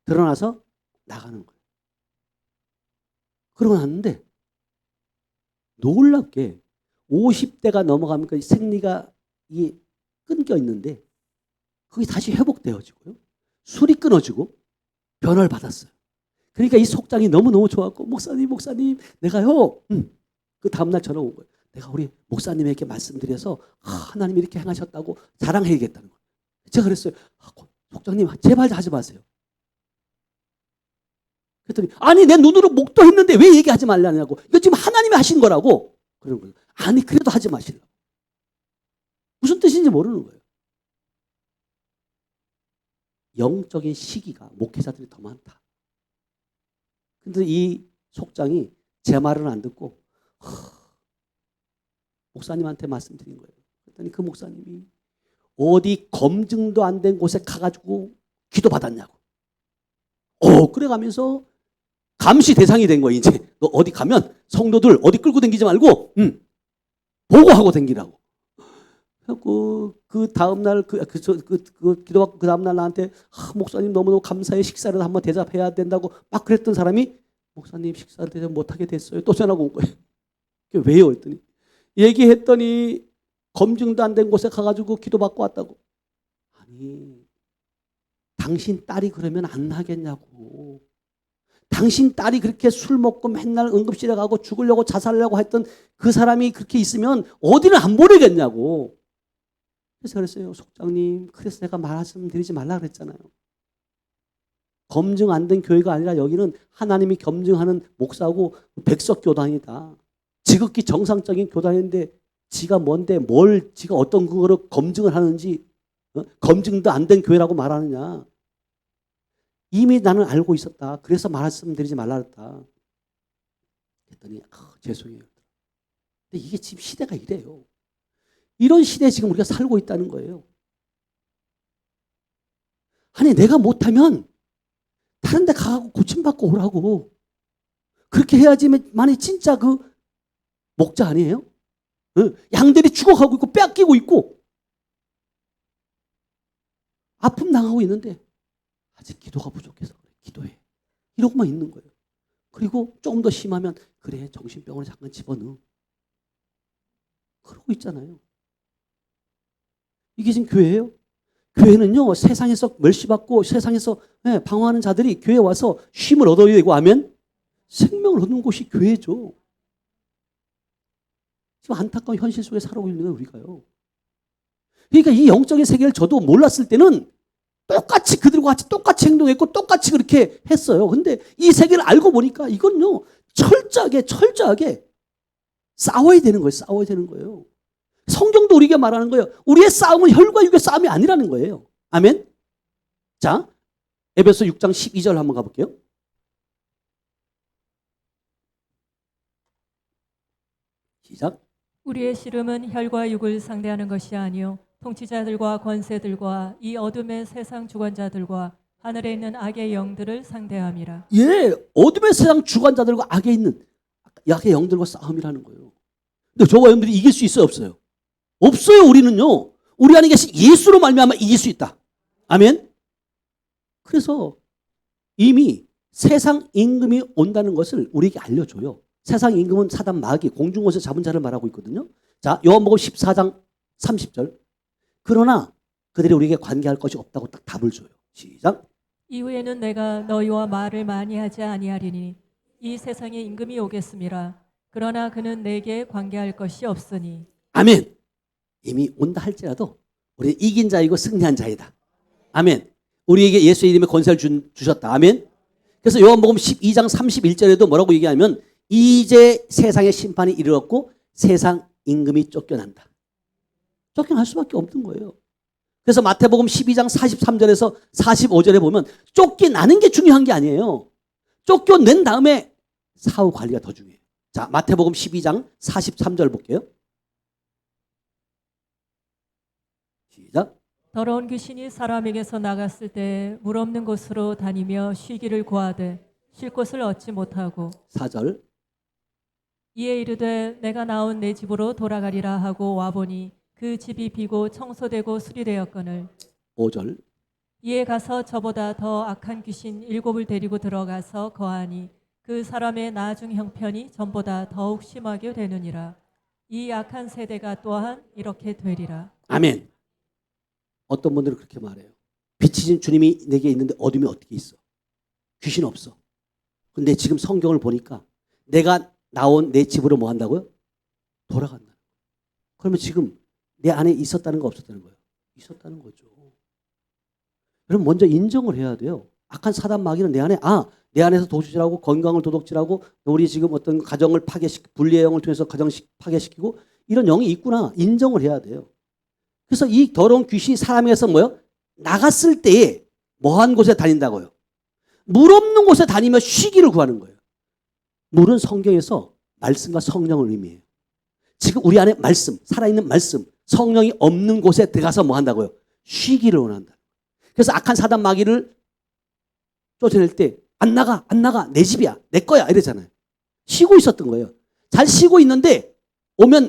드러나서 나가는 거예요. 그러고 났는데 놀랍게 50대가 넘어가니까 생리가 이 끊겨 있는데 그게 다시 회복되어지고요. 술이 끊어지고 변화를 받았어요. 그러니까 이 속장이 너무너무 좋았고 목사님 내가요 그 다음날 전화 온 거예요. 내가 우리 목사님에게 말씀드려서 하나님이 이렇게 행하셨다고 자랑해야겠다는 거예요. 제가 그랬어요. 속장님 제발 하지 마세요. 그랬더니 아니 내 눈으로 목도했는데 왜 얘기하지 말라냐고. 이거 지금 하나님이 하신 거라고. 그런 거예요. 아니 그래도 하지 마시라고. 무슨 뜻인지 모르는 거예요. 영적인 시기가 목회자들이 더 많다. 근데 이 속장이 제 말은 안 듣고 목사님한테 말씀드린 거예요. 그랬더니 그 목사님이 어디 검증도 안 된 곳에 가가지고 기도받았냐고. 그래가면서 감시 대상이 된 거예요. 이제 너 어디 가면 성도들 어디 끌고 다니지 말고 보고하고 다니라고. 그래갖고 그 다음날 기도받고 그 다음날 나한테 목사님 너무너무 감사해 식사를 한번 대접해야 된다고 막 그랬던 사람이 목사님 식사를 대접 못하게 됐어요. 또 전화가 온 거예요. 왜요? 했더니 얘기했더니 검증도 안 된 곳에 가가지고 기도받고 왔다고. 아니 당신 딸이 그러면 안 하겠냐고. 당신 딸이 그렇게 술 먹고 맨날 응급실에 가고 죽으려고 자살하려고 했던 그 사람이 그렇게 있으면 어디는 안 보내겠냐고. 그래서 그랬어요. 속장님 그래서 내가 말씀드리지 말라 그랬잖아요. 검증 안 된 교회가 아니라 여기는 하나님이 검증하는 목사고 백석 교단이다. 지극히 정상적인 교단인데 지가 뭔데 뭘 지가 어떤 그거로 검증을 하는지 검증도 안 된 교회라고 말하느냐. 이미 나는 알고 있었다. 그래서 말씀드리지 말라 그랬다. 그랬더니 죄송해요. 근데 이게 지금 시대가 이래요. 이런 시대에 지금 우리가 살고 있다는 거예요. 아니 내가 못하면 다른 데 가고 고침받고 오라고. 그렇게 해야지만이 진짜 그 목자 아니에요? 양들이 죽어가고 있고 뺏기고 있고 아픔 당하고 있는데 아직 기도가 부족해서 그래. 기도해. 이러고만 있는 거예요. 그리고 조금 더 심하면 그래 정신병원에 잠깐 집어넣어. 그러고 있잖아요. 이게 지금 교회예요? 교회는요 세상에서 멸시받고 세상에서 방황하는 자들이 교회에 와서 쉼을 얻어야 되고 아멘? 생명을 얻는 곳이 교회죠. 지금 안타까운 현실 속에 살아오고 있는 건 우리가요. 그러니까 이 영적인 세계를 저도 몰랐을 때는 똑같이 그들과 같이 똑같이 행동했고 똑같이 그렇게 했어요. 근데 이 세계를 알고 보니까 이건요 철저하게 싸워야 되는 거예요. 싸워야 되는 거예요. 성경도 우리에게 말하는 거예요. 우리의 싸움은 혈과 육의 싸움이 아니라는 거예요. 아멘. 자, 에베소 6장 12절 한번 가볼게요. 시작. 우리의 씨름은 혈과 육을 상대하는 것이 아니요 통치자들과 권세들과 이 어둠의 세상 주관자들과 하늘에 있는 악의 영들을 상대함이라. 예, 어둠의 세상 주관자들과 악에 있는 악의 영들과 싸움이라는 거예요. 근데 저와 여러분들이 이길 수 있어요, 없어요? 없어요. 우리는요. 우리 안에 계신 예수로 말미암아 이길 수 있다. 아멘. 그래서 이미 세상 임금이 온다는 것을 우리에게 알려줘요. 세상 임금은 사단 마귀 공중곳에 잡은 자를 말하고 있거든요. 자, 요한복음 14장 30절. 그러나 그들이 우리에게 관계할 것이 없다고 딱 답을 줘요. 시작. 이후에는 내가 너희와 말을 많이 하지 아니하리니 이 세상에 임금이 오겠음이라. 그러나 그는 내게 관계할 것이 없으니. 아멘. 이미 온다 할지라도 우리는 이긴 자이고 승리한 자이다. 아멘. 우리에게 예수의 이름의 권세를 주셨다. 아멘. 그래서 요한복음 12장 31절에도 뭐라고 얘기하면 이제 세상의 심판이 이르렀고 세상 임금이 쫓겨난다. 쫓겨날 수밖에 없는 거예요. 그래서 마태복음 12장 43절에서 45절에 보면 쫓겨나는 게 중요한 게 아니에요. 쫓겨낸 다음에 사후 관리가 더 중요해요. 자, 마태복음 12장 43절 볼게요. 시작. 더러운 귀신이 사람에게서 나갔을 때 물 없는 곳으로 다니며 쉬기를 구하되 쉴 곳을 얻지 못하고 4절. 이에 이르되 내가 나온 내 집으로 돌아가리라 하고 와보니 그 집이 비고 청소되고 수리되었거늘 5절. 이에 가서 저보다 더 악한 귀신 7을 데리고 들어가서 거하니 그 사람의 나중 형편이 전보다 더욱 심하게 되느니라. 이 악한 세대가 또한 이렇게 되리라. 아멘. 어떤 분들은 그렇게 말해요. 빛이신 주님이 내게 있는데 어둠이 어떻게 있어? 귀신 없어. 근데 지금 성경을 보니까 내가 나온 내 집으로 뭐 한다고요? 돌아간다. 그러면 지금 내 안에 있었다는 거 없었다는 거예요? 있었다는 거죠. 여러분 먼저 인정을 해야 돼요. 악한 사단 마귀는 내 안에서 도둑질하고 건강을 도둑질하고 우리 지금 어떤 가정을 분리의 영을 통해서 가정 파괴시키고 이런 영이 있구나 인정을 해야 돼요. 그래서 이 더러운 귀신이 사람에게서 뭐요? 나갔을 때에 뭐한 곳에 다닌다고요? 물 없는 곳에 다니며 쉬기를 구하는 거예요. 물은 성경에서 말씀과 성령을 의미해요. 지금 우리 안에 말씀, 살아있는 말씀, 성령이 없는 곳에 들어가서 뭐 한다고요? 쉬기를 원한다. 그래서 악한 사단 마귀를 쫓아낼 때 안 나가, 내 집이야, 내 거야 이러잖아요. 쉬고 있었던 거예요. 잘 쉬고 있는데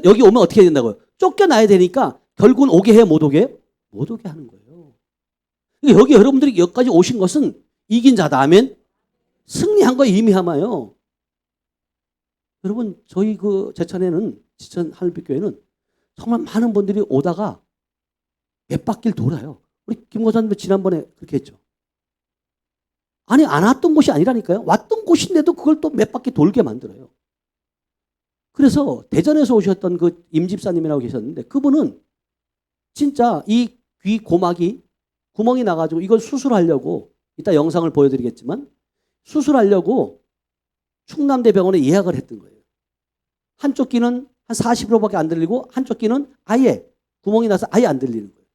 여기 오면 어떻게 해야 된다고요? 쫓겨나야 되니까 결국은 오게 해요, 못 오게 해요? 못 오게 하는 거예요. 여기 여러분들이 여기까지 오신 것은 이긴 자다. 아멘. 승리한 거 의미하마요. 여러분 저희 제천에는 지천 하늘빛교회는 정말 많은 분들이 오다가 몇 바퀴를 돌아요. 우리 김고사님도 지난번에 그렇게 했죠. 아니 안 왔던 곳이 아니라니까요. 왔던 곳인데도 그걸 또 몇 바퀴 돌게 만들어요. 그래서 대전에서 오셨던 그 임집사님이라고 계셨는데 그분은 진짜 이 귀 고막이 구멍이 나가지고 이걸 수술하려고 이따 영상을 보여드리겠지만 수술하려고 충남대병원에 예약을 했던 거예요. 한쪽 귀는 한 40%밖에 안 들리고 한쪽 귀는 아예 구멍이 나서 아예 안 들리는 거예요.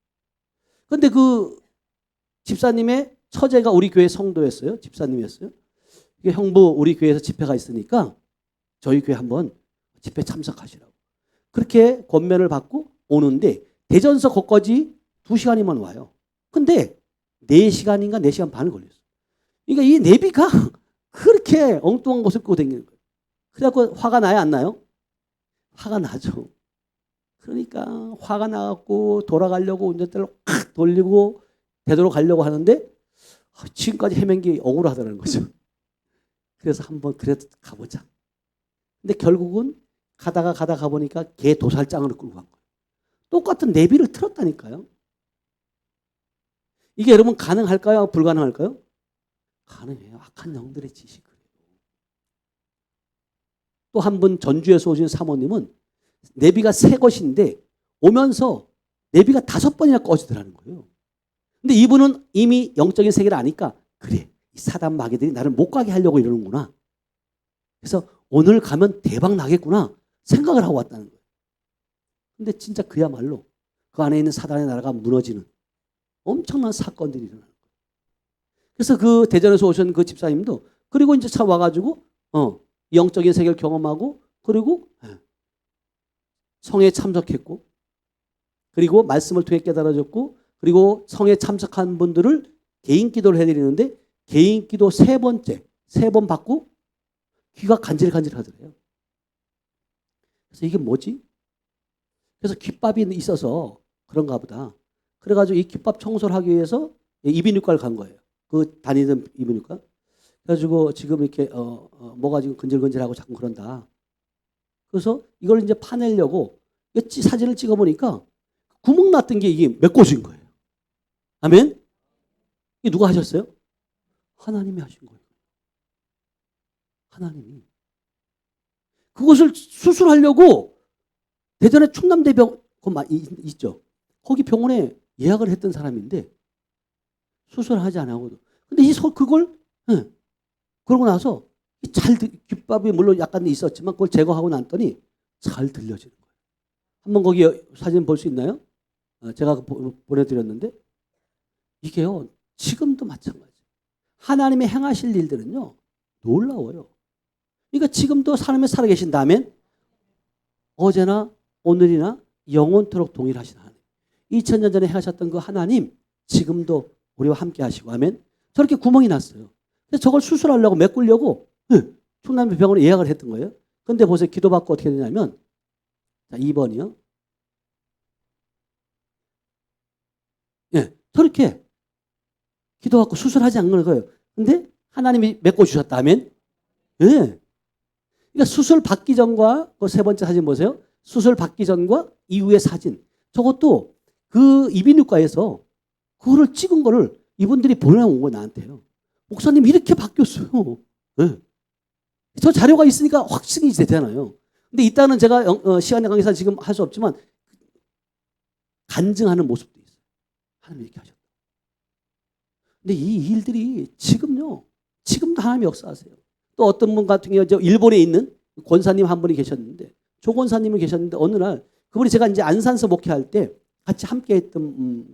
그런데 그 집사님의 처제가 우리 교회 성도였어요. 집사님이었어요. 이게 형부 우리 교회에서 집회가 있으니까 저희 교회 한번 집회 참석하시라고. 그렇게 권면을 받고 오는데 대전서 거기까지 2시간이면 와요. 근데 4시간인가 4시간 반을 걸렸어요. 그러니까 이 내비가 그렇게 엉뚱한 곳을 끄고 다니는 거예요. 그래갖고 화가 나요, 안 나요? 화가 나죠. 그러니까 화가 나갖고 돌아가려고 운전대를 확 돌리고 되돌아가려고 하는데 지금까지 헤맨 게 억울하다는 거죠. 그래서 한번 그래도 가보자. 근데 결국은 가다 보니까 개 도살장으로 끌고 간 거예요. 똑같은 내비를 틀었다니까요. 이게 여러분 가능할까요? 불가능할까요? 가능해요. 악한 영들의 지식을. 또 한 분 전주에서 오신 사모님은 내비가 새 것인데 오면서 내비가 5번이나 꺼지더라는 거예요. 근데 이분은 이미 영적인 세계를 아니까 그래 이 사단 마귀들이 나를 못 가게 하려고 이러는구나. 그래서 오늘 가면 대박 나겠구나 생각을 하고 왔다는 거예요. 근데 진짜 그야말로 그 안에 있는 사단의 나라가 무너지는 엄청난 사건들이 일어나는 거예요. 그래서 그 대전에서 오신 그 집사님도 그리고 이제 차 와가지고 영적인 세계를 경험하고 그리고 성에 참석했고 그리고 말씀을 통해 깨달아졌고 그리고 성에 참석한 분들을 개인 기도를 해드리는데 개인 기도 세 번 받고 귀가 간질간질하더래요. 그래서 이게 뭐지? 그래서 귓밥이 있어서 그런가 보다. 그래가지고 이 귓밥 청소를 하기 위해서 이비인후과를 간 거예요. 그 다니던 이비인후과. 그래가지고 지금 이렇게 뭐가 지금 근질근질하고 자꾸 그런다. 그래서 이걸 이제 파내려고 사진을 찍어보니까 구멍 났던 게 이게 몇 곳인 거예요. 아멘? 이게 누가 하셨어요? 하나님이 하신 거예요. 하나님이. 그것을 수술하려고 대전에 충남대병 있죠. 거기 병원에 예약을 했던 사람인데 수술하지 않아고도. 근데 그걸 그러고 나서 귓밥이 물론 약간 있었지만 그걸 제거하고 났더니 잘 들려지는 거예요. 한번 거기 사진 볼 수 있나요? 제가 보내드렸는데 이게요. 지금도 마찬가지. 하나님의 행하실 일들은요. 놀라워요. 그러니까 지금도 사람이 살아계신다면 어제나 오늘이나 영원토록 동일하신 하나님. 2000년 전에 행하셨던 그 하나님 지금도 우리와 함께 하시고 하면 저렇게 구멍이 났어요. 그래서 저걸 수술하려고 메꾸려고 충남병원에 예약을 했던 거예요. 근데 보세요. 기도받고 어떻게 되냐면 자, 2번이요. 저렇게 기도받고 수술하지 않는 거예요. 근데 하나님이 메꿔주셨다면 그러니까 수술 받기 전과 그 세 번째 사진 보세요. 수술 받기 전과 이후의 사진. 저것도 그 이비인후과에서 그거를 찍은 거를 이분들이 보내온 거 나한테요. 목사님 이렇게 바뀌었어요. 저 자료가 있으니까 확신이 되잖아요. 근데 이따는 제가 시간의 강의사 지금 할 수 없지만 간증하는 모습도 있어요. 하나님이 이렇게 하셨다. 근데 이 일들이 지금도 하나님이 역사하세요. 또 어떤 분 같은 경우 일본에 있는 권사님 한 분이 계셨는데 조 권사님이 계셨는데 어느 날 그분이 제가 이제 안산서 목회할 때 같이 함께 했던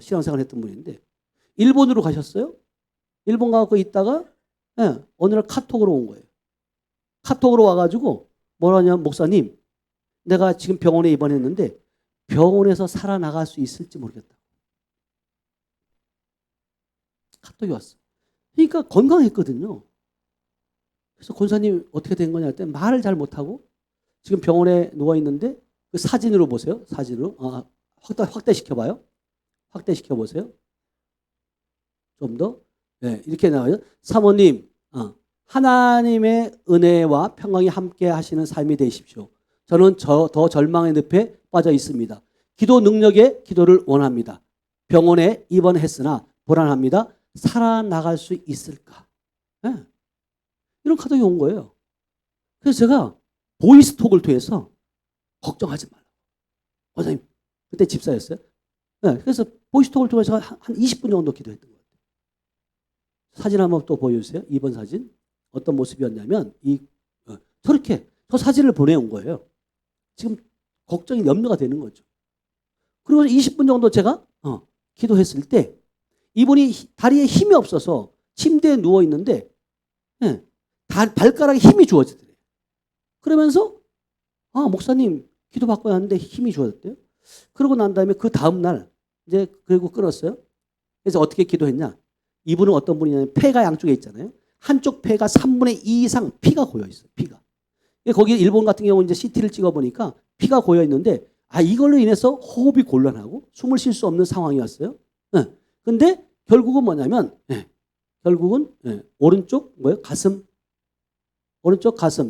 신앙생활 했던 분인데 일본으로 가셨어요. 일본 가고 있다가 어느 날 카톡으로 온 거예요. 카톡으로 와가지고 뭐라냐면 목사님 내가 지금 병원에 입원했는데 병원에서 살아나갈 수 있을지 모르겠다. 카톡이 왔어. 그러니까 건강했거든요. 그래서 권사님 어떻게 된 거냐 할 때 말을 잘 못하고 지금 병원에 누워있는데 그 사진으로 보세요. 사진으로. 확대시켜봐요. 확대시켜보세요. 좀 더. 이렇게 나와요. 사모님, 하나님의 은혜와 평강이 함께 하시는 삶이 되십시오. 저는 더 절망의 늪에 빠져 있습니다. 기도 능력의 기도를 원합니다. 병원에 입원했으나 불안합니다. 살아나갈 수 있을까? 이런 카톡이 온 거예요. 그래서 제가 보이스톡을 통해서 걱정하지 말라고. 원장님, 그때 집사였어요. 그래서 보이스톡을 통해서 한 20분 정도 기도했던 것 같아요. 사진 한번 또 보여주세요. 2번 사진. 어떤 모습이었냐면 저렇게 저 사진을 보내온 거예요. 지금 걱정이 염려가 되는 거죠. 그리고 20분 정도 제가 기도했을 때 이분이 다리에 힘이 없어서 침대에 누워 있는데 발가락에 힘이 주어지더래요. 그러면서 목사님 기도 받고 났는데 힘이 주어졌대요. 그러고 난 다음에 그 다음 날 이제 그리고 끊었어요. 그래서 어떻게 기도했냐? 이분은 어떤 분이냐면 폐가 양쪽에 있잖아요. 한쪽 폐가 3분의 2 이상 피가 고여 있어요. 피가. 거기 일본 같은 경우 이제 CT를 찍어 보니까 피가 고여 있는데 이걸로 인해서 호흡이 곤란하고 숨을 쉴 수 없는 상황이었어요. 근데 결국은 뭐냐면 결국은 오른쪽 가슴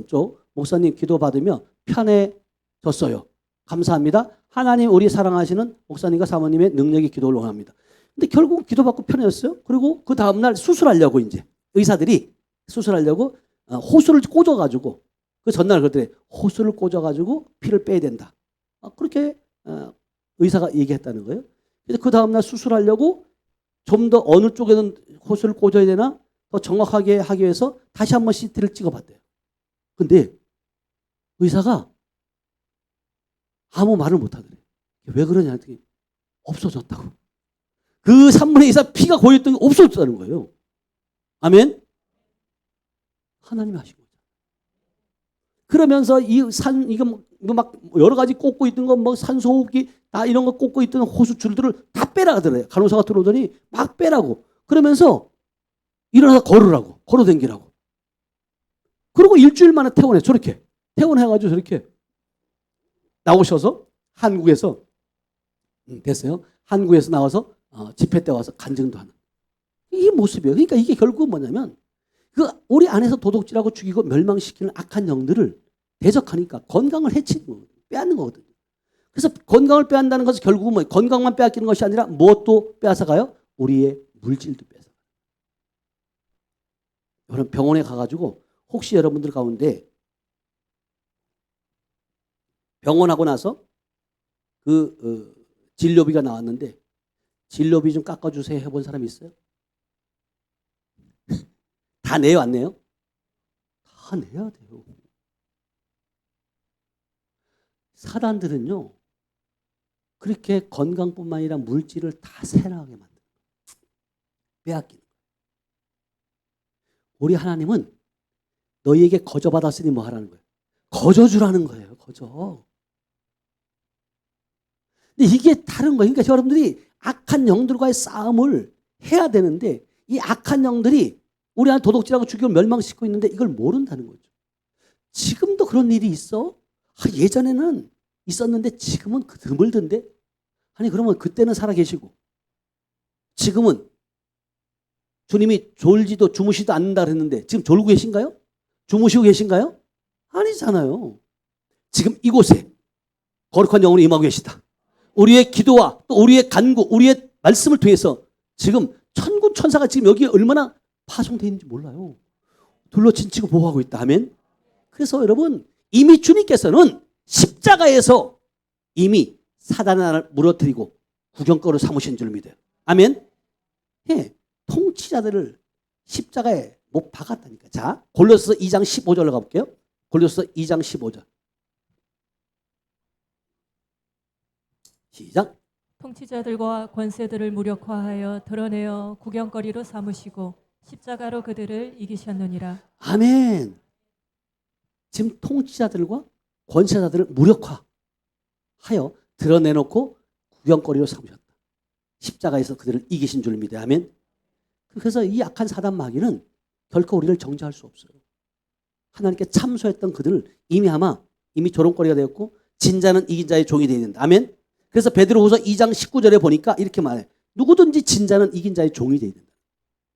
쪽 목사님 기도 받으며 편해졌어요. 감사합니다. 하나님 우리 사랑하시는 목사님과 사모님의 능력의 기도를 원합니다. 근데 결국 기도받고 편해졌어요. 그리고 그 다음날 수술하려고 이제 의사들이 수술하려고 호수를 꽂아가지고 그 전날 그랬더니 호수를 꽂아가지고 피를 빼야 된다. 그렇게 의사가 얘기했다는 거예요. 그래서 그 다음날 수술하려고 좀 더 어느 쪽에는 호수를 꽂아야 되나 더 정확하게 하기 위해서 다시 한번 CT를 찍어봤대요. 근데 의사가 아무 말을 못하더래요. 왜 그러냐 했더니 없어졌다고. 그 3분의 2 이상 피가 고였던 게 없어졌다는 거예요. 아멘? 하나님이 하신 거죠. 그러면서 이거 막 여러 가지 꽂고 있던 거 뭐 산소호흡기 다 이런 거 꽂고 있던 호수 줄들을 다 빼라 하더래요. 간호사가 들어오더니 막 빼라고. 그러면서 일어나서 걸으라고, 걸어댕기라고. 그리고 일주일 만에 퇴원해. 저렇게 퇴원해가지고 저렇게 나오셔서 한국에서 됐어요. 한국에서 나와서 집회 때 와서 간증도 하는 이 모습이에요. 그러니까 이게 결국은 뭐냐면 그 우리 안에서 도둑질하고 죽이고 멸망시키는 악한 영들을 대적하니까 건강을 해치는 거거든요. 빼앗는 거거든요. 그래서 건강을 빼앗는다는 것은 결국은 뭐 건강만 빼앗기는 것이 아니라 무엇도 빼앗아가요? 우리의 물질도 빼앗아가요. 여러분 병원에 가가지고 혹시 여러분들 가운데 병원하고 나서 진료비가 나왔는데 진료비 좀 깎아주세요 해본 사람이 있어요? 다 내요 안 내요? 다 내야 돼요. 사단들은요 그렇게 건강뿐만 아니라 물질을 다 새나가게 만들어요. 빼앗기는 거예요. 우리 하나님은 너희에게 거저 받았으니 뭐 하라는 거예요? 거저 주라는 거예요. 거저. 근데 이게 다른 거예요. 그러니까 여러분들이 악한 영들과의 싸움을 해야 되는데 이 악한 영들이 우리 안에 도둑질하고 죽이고 멸망시키고 있는데 이걸 모른다는 거죠. 지금도 그런 일이 있어? 예전에는 있었는데 지금은 드물던데? 아니 그러면 그때는 살아계시고 지금은 주님이 졸지도 주무시도 않는다 그랬는데 지금 졸고 계신가요? 주무시고 계신가요? 아니잖아요. 지금 이곳에 거룩한 영으로 임하고 계시다. 우리의 기도와 또 우리의 간구, 우리의 말씀을 통해서 지금 천군 천사가 지금 여기에 얼마나 파송되어 있는지 몰라요. 둘러친치고 보호하고 있다. 아멘. 그래서 여러분 이미 주님께서는 십자가에서 이미 사단의 나라를 무너뜨리고 구경거로 삼으신 줄 믿어요. 아멘. 예, 통치자들을 십자가에 못 박았다니까. 자, 골로새서 2장 15절로 가볼게요. 골로새서 2장 15절. 시작. 통치자들과 권세들을 무력화하여 드러내어 구경거리로 삼으시고 십자가로 그들을 이기셨느니라. 아멘. 지금 통치자들과 권세자들을 무력화하여 드러내놓고 구경거리로 삼으셨다. 십자가에서 그들을 이기신 줄 믿어요. 아멘. 그래서 이 악한 사단 마귀는 결코 우리를 정죄할 수 없어요. 하나님께 참소했던 그들을 이미 조롱거리가 되었고 진자는 이긴 자의 종이 되어야 된다. 아멘. 그래서 베드로후서 2장 19절에 보니까 이렇게 말해. 누구든지 진자는 이긴 자의 종이 되어야 된다.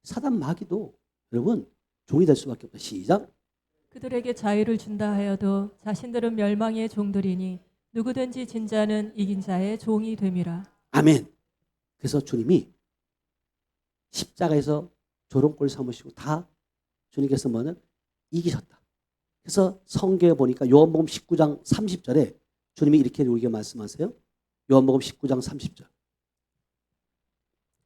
사단 마귀도 여러분 종이 될 수밖에 없다. 시작. 그들에게 자유를 준다 하여도 자신들은 멸망의 종들이니 누구든지 진자는 이긴 자의 종이 됨이라. 아멘. 그래서 주님이 십자가에서 조롱골 삼으시고 다 주님께서 뭐는 이기셨다. 그래서 성경에 보니까 요한복음 19장 30절에 주님이 이렇게 우리에게 말씀하세요. 요한복음 19장 30절.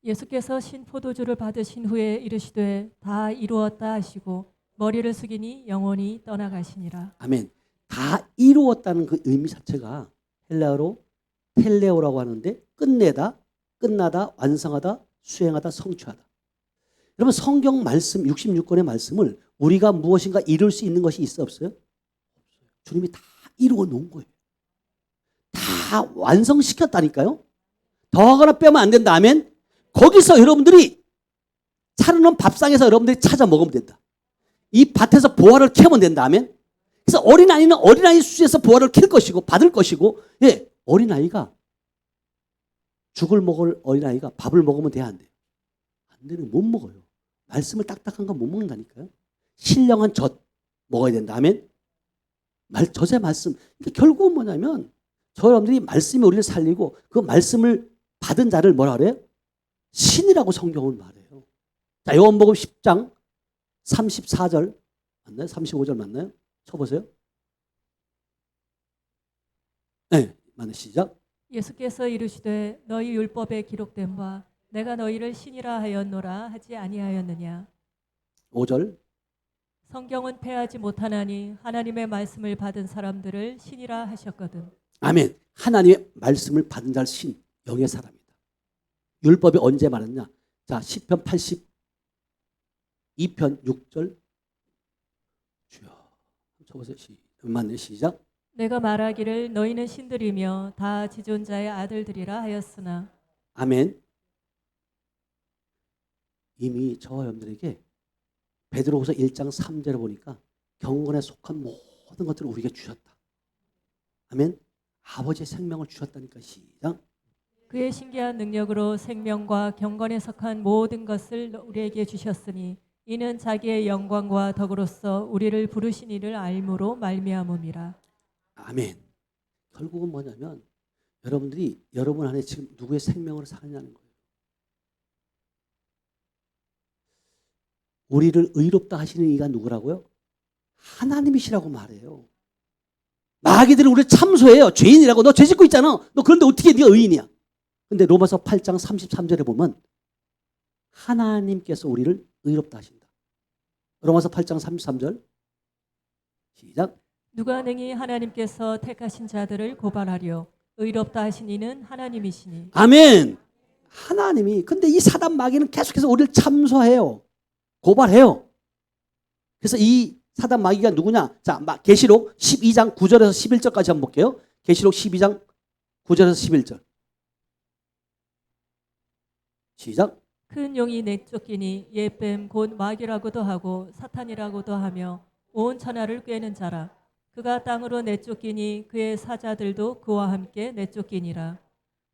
예수께서 신포도주를 받으신 후에 이르시되 다 이루었다 하시고 머리를 숙이니 영원히 떠나가시니라. 아멘. 다 이루었다는 그 의미 자체가 헬라어로 텔레오라고 하는데 끝내다, 끝나다, 완성하다, 수행하다, 성취하다. 여러분 성경 말씀 66권의 말씀을 우리가 무엇인가 이룰 수 있는 것이 있어 없어요? 주님이 다 이루어 놓은 거예요. 다 완성시켰다니까요. 더하거나 빼면 안 된다. 아멘. 거기서 여러분들이 차려놓은 밥상에서 여러분들이 찾아 먹으면 된다. 이 밭에서 보화를 캐면 된다. 아멘. 그래서 어린아이는 어린아이 수에서 보화를 캘 것이고 받을 것이고, 예, 어린아이가 죽을 먹을 어린아이가 밥을 먹으면 돼야 안 돼요? 안 되는 못 먹어요. 말씀을 딱딱한 건 못 먹는다니까요. 신령한 젖 먹어야 된다. 아멘. 젖의 말씀. 그러니까 결국은 뭐냐면 저 여러분들이 말씀이 우리를 살리고 그 말씀을 받은 자를 뭐라 그래요? 신이라고 성경은 말해요. 자, 요한복음 10장 34절 맞나요? 35절 맞나요? 쳐보세요. 네, 맞네. 시작. 예수께서 이르시되 너희 율법에 기록된 바 내가 너희를 신이라 하였노라 하지 아니하였느냐. 5절. 성경은 패하지 못하나니 하나님의 말씀을 받은 사람들을 신이라 하셨거든. 아멘. 하나님의 말씀을 받은 자를 신, 영의 사람이다. 율법이 언제 말했냐? 자, 시편 82편 6절. 주여. 쳐보세요. 맞네. 시작. 내가 말하기를 너희는 신들이며 다 지존자의 아들들이라 하였으나. 아멘. 이미 저와 여러분들에게 베드로후서 1장 3절에 보니까 경건에 속한 모든 것들을 우리에게 주셨다. 아멘. 아버지의 생명을 주셨다니까. 시작. 그의 신기한 능력으로 생명과 경건에 속한 모든 것을 우리에게 주셨으니 이는 자기의 영광과 덕으로서 우리를 부르신 이를 알므로 말미암음이라. 아멘. 결국은 뭐냐면 여러분들이 여러분 안에 지금 누구의 생명으로 사느냐는 거예요. 우리를 의롭다 하시는 이가 누구라고요? 하나님이시라고 말해요. 마귀들은 우리를 참소해요. 죄인이라고. 너 죄 짓고 있잖아. 너 그런데 어떻게 네가 의인이야? 근데 로마서 8장 33절에 보면 하나님께서 우리를 의롭다 하신다. 로마서 8장 33절 시작. 누가 능히 하나님께서 택하신 자들을 고발하려 의롭다 하신 이는 하나님이시니. 아멘. 하나님이. 근데 이 사단 마귀는 계속해서 우리를 참소해요. 고발해요. 그래서 이 사단 마귀가 누구냐? 자, 계시록 12장 9절에서 11절까지 한번 볼게요. 계시록 12장 9절에서 11절. 시작. 큰 용이 내쫓기니 옛뱀 곧 마귀라고도 하고 사탄이라고도 하며 온 천하를 꿰는 자라. 그가 땅으로 내쫓기니 그의 사자들도 그와 함께 내쫓기니라.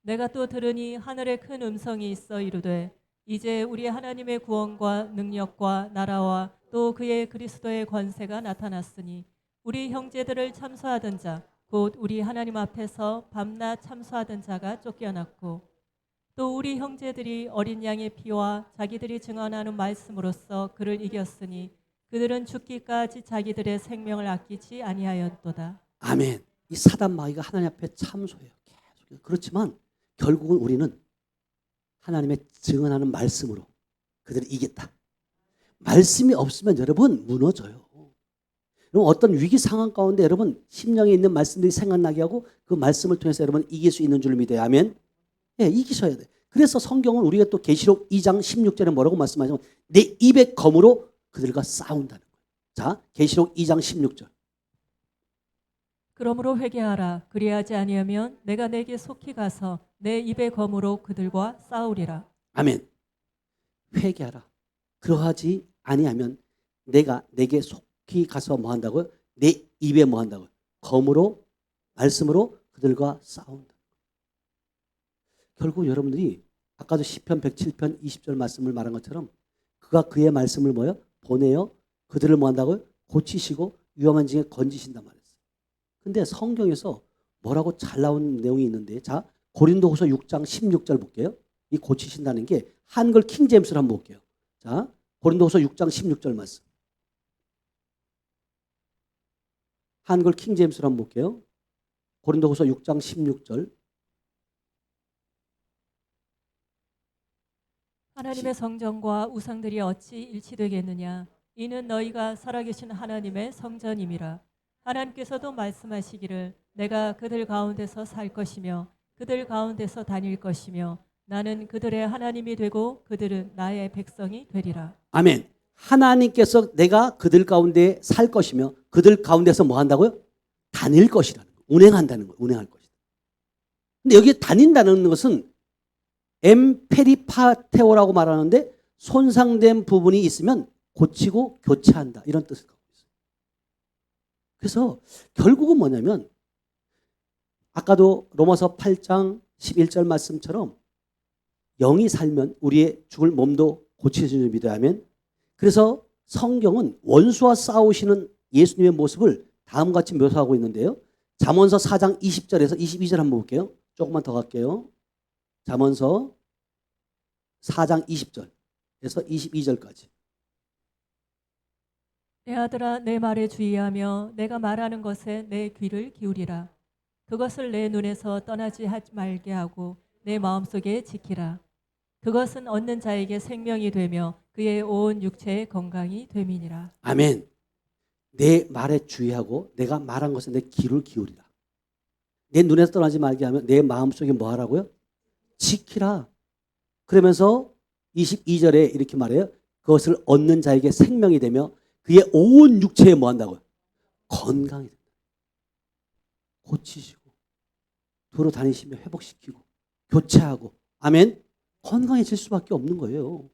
내가 또 들으니 하늘에 큰 음성이 있어 이르되 이제 우리 하나님의 구원과 능력과 나라와 또 그의 그리스도의 권세가 나타났으니 우리 형제들을 참소하던 자 곧 우리 하나님 앞에서 밤낮 참소하던 자가 쫓겨났고 또 우리 형제들이 어린 양의 피와 자기들이 증언하는 말씀으로써 그를 이겼으니 그들은 죽기까지 자기들의 생명을 아끼지 아니하였도다. 아멘. 이 사단 마귀가 하나님 앞에 참소해요. 계속. 그렇지만 결국은 우리는 하나님의 증언하는 말씀으로 그들을 이겼다. 말씀이 없으면 여러분 무너져요. 여러분 어떤 위기 상황 가운데 여러분 심령에 있는 말씀들이 생각나게 하고 그 말씀을 통해서 여러분 이길 수 있는 줄 믿어요. 아멘. 예, 이기셔야 돼. 그래서 성경은 우리가 또 계시록 2장 16절에 뭐라고 말씀하시면 내 입의 검으로 그들과 싸운다는 거예요. 자, 계시록 2장 16절. 그러므로 회개하라. 그리하지 아니하면 내가 내게 속히 가서 내 입의 검으로 그들과 싸우리라. 아멘. 회개하라. 그러하지 아니하면 내가 내게 속히 가서 뭐 한다고요? 내 입에 뭐 한다고요? 검으로 말씀으로 그들과 싸운다. 결국 여러분들이 아까도 시편 107편 20절 말씀을 말한 것처럼 그가 그의 말씀을 뭐요? 보내어 그들을 뭐 한다고요? 고치시고 위험한 중에 건지신단 말이에요. 근데 성경에서 뭐라고 잘 나온 내용이 있는데 자 고린도후서 6장 16절 볼게요. 이 고치신다는 게 한글 킹제임스를 한번 볼게요. 자 고린도후서 6장 16절 말씀. 한글 킹제임스를 한번 볼게요. 고린도후서 6장 16절. 하나님의 성전과 우상들이 어찌 일치되겠느냐. 이는 너희가 살아계신 하나님의 성전임이라. 하나님께서도 말씀하시기를 내가 그들 가운데서 살 것이며 그들 가운데서 다닐 것이며 나는 그들의 하나님이 되고 그들은 나의 백성이 되리라. 아멘. 하나님께서 내가 그들 가운데 살 것이며 그들 가운데서 뭐 한다고요? 다닐 것이라는 거예요. 운행한다는 거예요. 운행할 것이다. 근데 여기 다닌다는 것은 엠페리파테오라고 말하는데 손상된 부분이 있으면 고치고 교체한다. 이런 뜻을 갖고 있어요. 그래서 결국은 뭐냐면 아까도 로마서 8장 11절 말씀처럼 영이 살면 우리의 죽을 몸도 고치시는 줄 믿어야 하면 그래서 성경은 원수와 싸우시는 예수님의 모습을 다음과 같이 묘사하고 있는데요. 잠언서 4장 20절에서 22절 한번 볼게요. 조금만 더 갈게요. 잠언서 4장 20절에서 22절까지. 내 아들아 내 말에 주의하며 내가 말하는 것에 내 귀를 기울이라. 그것을 내 눈에서 떠나지 말게 하고 내 마음속에 지키라. 그것은 얻는 자에게 생명이 되며 그의 온 육체의 건강이 됨이니라. 아멘. 내 말에 주의하고 내가 말한 것에 내 귀를 기울이라. 내 눈에서 떠나지 말게 하면 내 마음속에 뭐 하라고요? 지키라. 그러면서 22절에 이렇게 말해요. 그것을 얻는 자에게 생명이 되며 그의 온 육체에 뭐 한다고요? 건강이 된다. 고치시고 도로 다니시며 회복시키고 교체하고 아멘. 건강해질 수밖에 없는 거예요.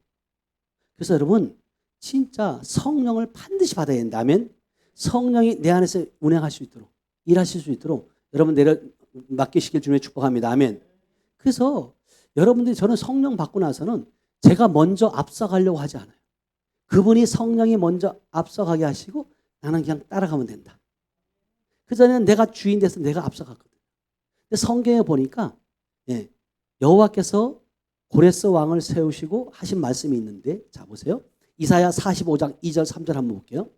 그래서 여러분 진짜 성령을 반드시 받아야 된다면 성령이 내 안에서 운행할 수 있도록 일하실 수 있도록 여러분 맡기시길 주님의 축복합니다. 아멘. 그래서 여러분들이 저는 성령 받고 나서는 제가 먼저 앞서가려고 하지 않아요. 그분이 성령이 먼저 앞서가게 하시고 나는 그냥 따라가면 된다. 그전에는 내가 주인 돼서 내가 앞서갔거든요. 근데 성경에 보니까 여호와께서 고레스 왕을 세우시고 하신 말씀이 있는데 자 보세요. 이사야 45장 2절 3절 한번 볼게요.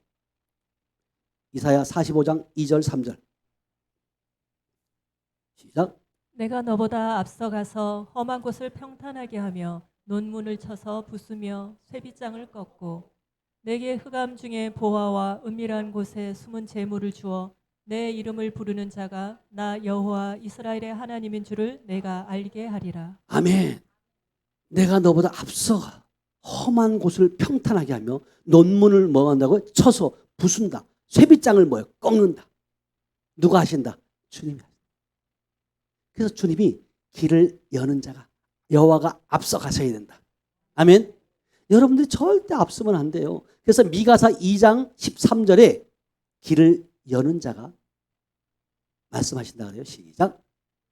이사야 45장 2절 3절 시작. 내가 너보다 앞서가서 험한 곳을 평탄하게 하며 논문을 쳐서 부수며 쇠빗장을 꺾고 내게 흑암 중에 보화와 은밀한 곳에 숨은 재물을 주어 내 이름을 부르는 자가 나 여호와 이스라엘의 하나님인 줄을 내가 알게 하리라. 아멘. 내가 너보다 앞서가 험한 곳을 평탄하게 하며 논문을 뭐 한다고요? 쳐서 부순다. 쇠빗장을 뭐요? 꺾는다. 누가 하신다? 주님이 하신다. 그래서 주님이 길을 여는 자가 여호와가 앞서 가셔야 된다. 아멘. 여러분들이 절대 앞서면 안 돼요. 그래서 미가서 2장 13절에 길을 여는 자가 말씀하신다 그래요. 시작.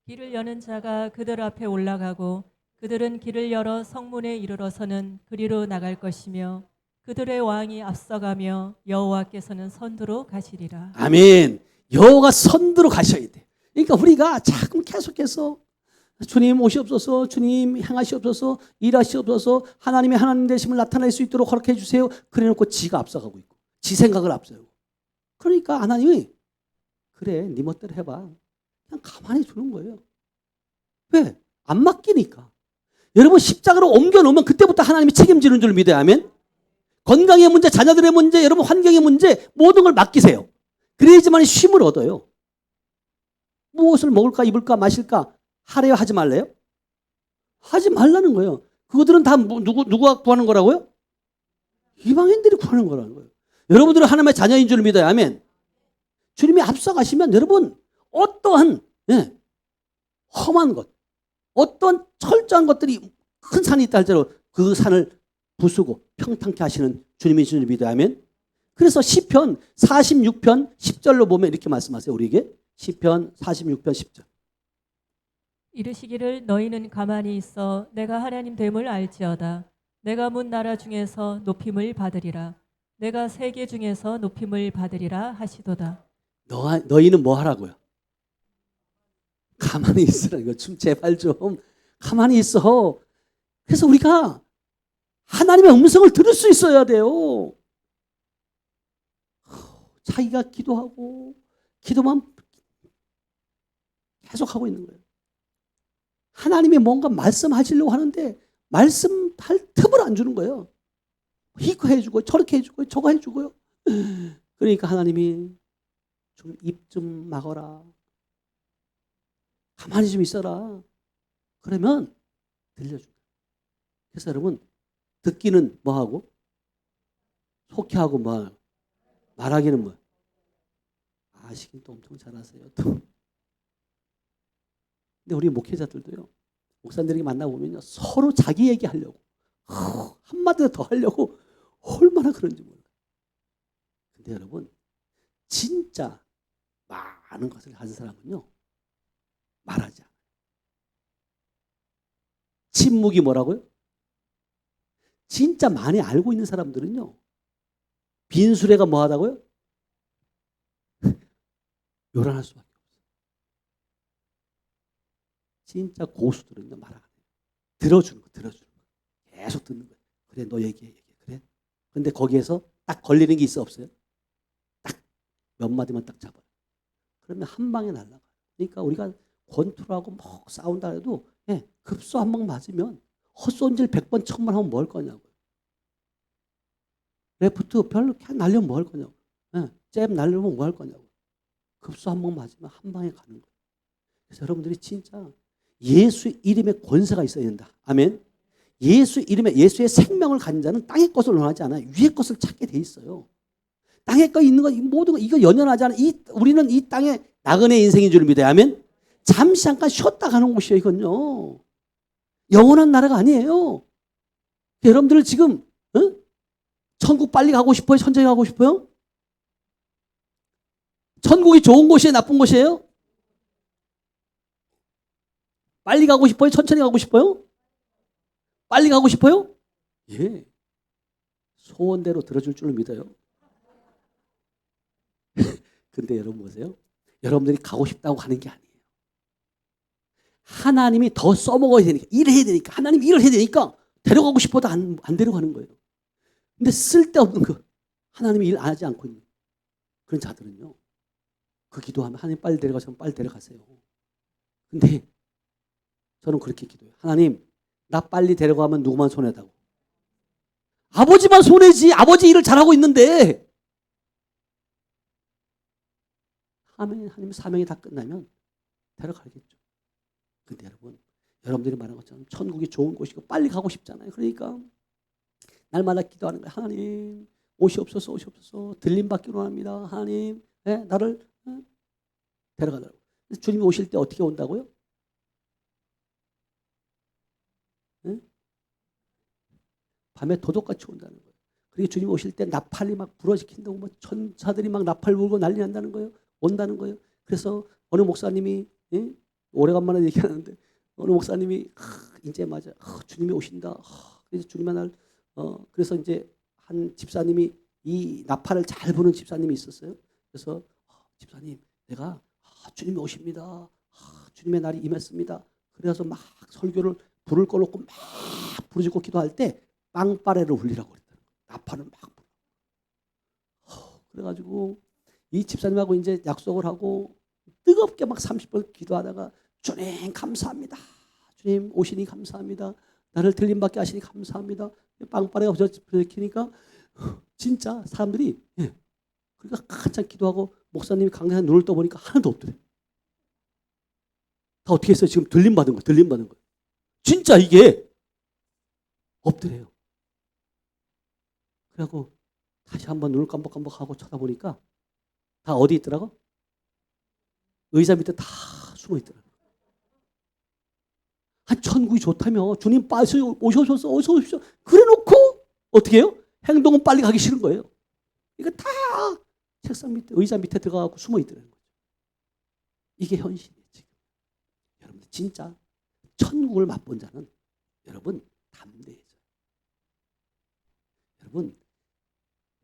길을 여는 자가 그들 앞에 올라가고 그들은 길을 열어 성문에 이르러서는 그리로 나갈 것이며 그들의 왕이 앞서가며 여호와께서는 선두로 가시리라. 아멘. 여호와가 선두로 가셔야 돼. 그러니까 우리가 자꾸 계속해서 주님 오시옵소서, 주님 행하시옵소서, 일하시옵소서, 하나님의 하나님 되심을 나타낼 수 있도록 허락해 주세요. 그래놓고 지가 앞서가고 있고 지 생각을 앞서고. 그러니까 하나님이 그래 네 멋대로 해봐. 그냥 가만히 두는 거예요. 왜? 안 맡기니까. 여러분 십자가로 옮겨놓으면 그때부터 하나님이 책임지는 줄 믿어야 하면 건강의 문제, 자녀들의 문제, 여러분 환경의 문제 모든 걸 맡기세요. 그래야지만 쉼을 얻어요. 무엇을 먹을까 입을까 마실까 하래요 하지 말래요? 하지 말라는 거예요. 그것들은 다 누가 구하는 거라고요? 이방인들이 구하는 거라는 거예요. 여러분들은 하나님의 자녀인 줄 믿어야 하면 주님이 앞서가시면 여러분 어떠한 험한 것 어떤 철저한 것들이 큰 산이 있다 할지라도 그 산을 부수고 평탄케 하시는 주님인 줄 믿어야 하면 그래서 시편 46편 10절로 보면 이렇게 말씀하세요. 우리에게 시편 46편 10절 이르시기를 너희는 가만히 있어 내가 하나님 됨을 알지어다. 내가 문 나라 중에서 높임을 받으리라. 내가 세계 중에서 높임을 받으리라 하시도다. 너희는 뭐 하라고요? 가만히 있으라는 거. 좀 제발 좀 가만히 있어. 그래서 우리가 하나님의 음성을 들을 수 있어야 돼요. 자기가 기도하고 기도만 계속 하고 있는 거예요. 하나님이 뭔가 말씀하시려고 하는데 말씀할 틈을 안 주는 거예요. 이거 해주고 저렇게 해주고 저거 해주고요. 그러니까 하나님이 좀 입 좀 막어라. 가만히 좀 있어라. 그러면 들려줘요. 그래서 여러분 듣기는 뭐하고 속해하고 뭐 말하기는 뭐 아시긴 또 엄청 잘하세요. 또. 근데 우리 목회자들도요. 목사님들이 만나보면요. 서로 자기 얘기하려고 한마디 더 하려고 얼마나 그런지 몰라요. 근데 여러분 진짜 많은 것을 가진 사람은요. 말하지 않아요. 침묵이 뭐라고요? 진짜 많이 알고 있는 사람들은요. 빈수레가 뭐하다고요? 요란할 수밖에 없어요. 진짜 고수들은요. 말 안 해요. 들어주는 거. 계속 듣는 거예요. 그래 너 얘기해. 그래. 근데 거기에서 딱 걸리는 게 있어 없어요? 딱 몇 마디만 딱 잡아요. 그러면 한 방에 날아가요. 그러니까 우리가 권투하고 막 싸운다 해도 급소 한 방 맞으면 헛손질 100번 1000번 하면 뭐 할 거냐고요. 레프트 별로 그냥 날려면 뭐 할 거냐고. 잽 날려면 뭐 할 거냐고. 급소 한 방 맞으면 한 방에 가는 거예요. 그래서 여러분들이 진짜 예수 이름에 권세가 있어야 된다. 아멘. 예수 이름에 예수의 생명을 가진 자는 땅의 것을 원하지 않아요. 위의 것을 찾게 돼 있어요. 땅에 거 있는 거 모든 거 이거 연연하지 않아. 우리는 이 땅에 나그네 인생인 줄 믿어야 하면 잠시 잠깐 쉬었다 가는 곳이에요. 이건요. 영원한 나라가 아니에요. 여러분들 지금 천국 빨리 가고 싶어요? 천천히 가고 싶어요? 천국이 좋은 곳이에요? 나쁜 곳이에요? 빨리 가고 싶어요? 천천히 가고 싶어요? 빨리 가고 싶어요? 예. 소원대로 들어줄 줄 믿어요. 근데 여러분 보세요. 여러분들이 가고 싶다고 하는 게 아니에요. 하나님이 더 써먹어야 되니까, 일을 해야 되니까, 하나님이 일을 해야 되니까 데려가고 싶어도 안 데려가는 거예요. 근데 쓸데없는 거, 하나님이 일 안 하지 않고 있는 그런 자들은요, 그 기도하면 하나님 빨리 데려가시면 빨리 데려가세요. 근데 저는 그렇게 기도해요. 하나님, 나 빨리 데려가면 누구만 손해다고? 아버지만 손해지. 아버지 일을 잘하고 있는데. 하나님 사명이 다 끝나면 데려가겠죠. 근데 여러분, 여러분들이 말한 것처럼 천국이 좋은 곳이고 빨리 가고 싶잖아요. 그러니까 날마다 기도하는 거예요. 하나님, 오시옵소서, 오시옵소서. 들림받기로 합니다. 하나님, 나를 데려가라고. 주님이 오실 때 어떻게 온다고요? 밤에 도둑같이 온다는 거예요. 그리고 주님 오실 때 나팔이 막 불어지킨다고, 뭐 천사들이 막 나팔 불고 난리 난다는 거예요. 온다는 거예요. 그래서 어느 목사님이, 오래간만에 얘기하는데, 어느 목사님이 이제 맞아, 주님이 오신다. 그래서 주님의 날, 그래서 이제 한 집사님이 이 나팔을 잘 부는 집사님이 있었어요. 그래서 집사님, 내가 주님이 오십니다. 주님의 날이 임했습니다. 그래서 막 설교를 불을 꺼놓고 막 부르짖고 기도할 때 빵빠레를 울리라고 그랬다는 거예요. 나팔을 막 불어. 그래가지고 이 집사님하고 이제 약속을 하고 뜨겁게 막 30분 기도하다가 주님 감사합니다. 주님 오시니 감사합니다. 나를 들림받게 하시니 감사합니다. 빵빠레가 부서지니까 진짜 사람들이 그러니까 한참 기도하고 목사님이 강단에 눈을 떠보니까 하나도 없더래. 다 어떻게 했어요? 지금 들림받은 거예요. 들림받은 거예요. 진짜 이게 없더래요. 그래갖고 다시 한번 눈을 깜박깜박하고 쳐다보니까 다 어디 있더라고? 의자 밑에 다 숨어 있더라고요. 천국이 좋다며 주님 빨리 오셔서 어서 오십시오. 그래놓고 어떻게 해요? 행동은 빨리 가기 싫은 거예요. 이거 다 책상 밑에 의자 밑에 들어가고 숨어 있더라는 거죠. 이게 현실이에요. 지금 여러분들 진짜 천국을 맛본 자는 여러분 담대해져요.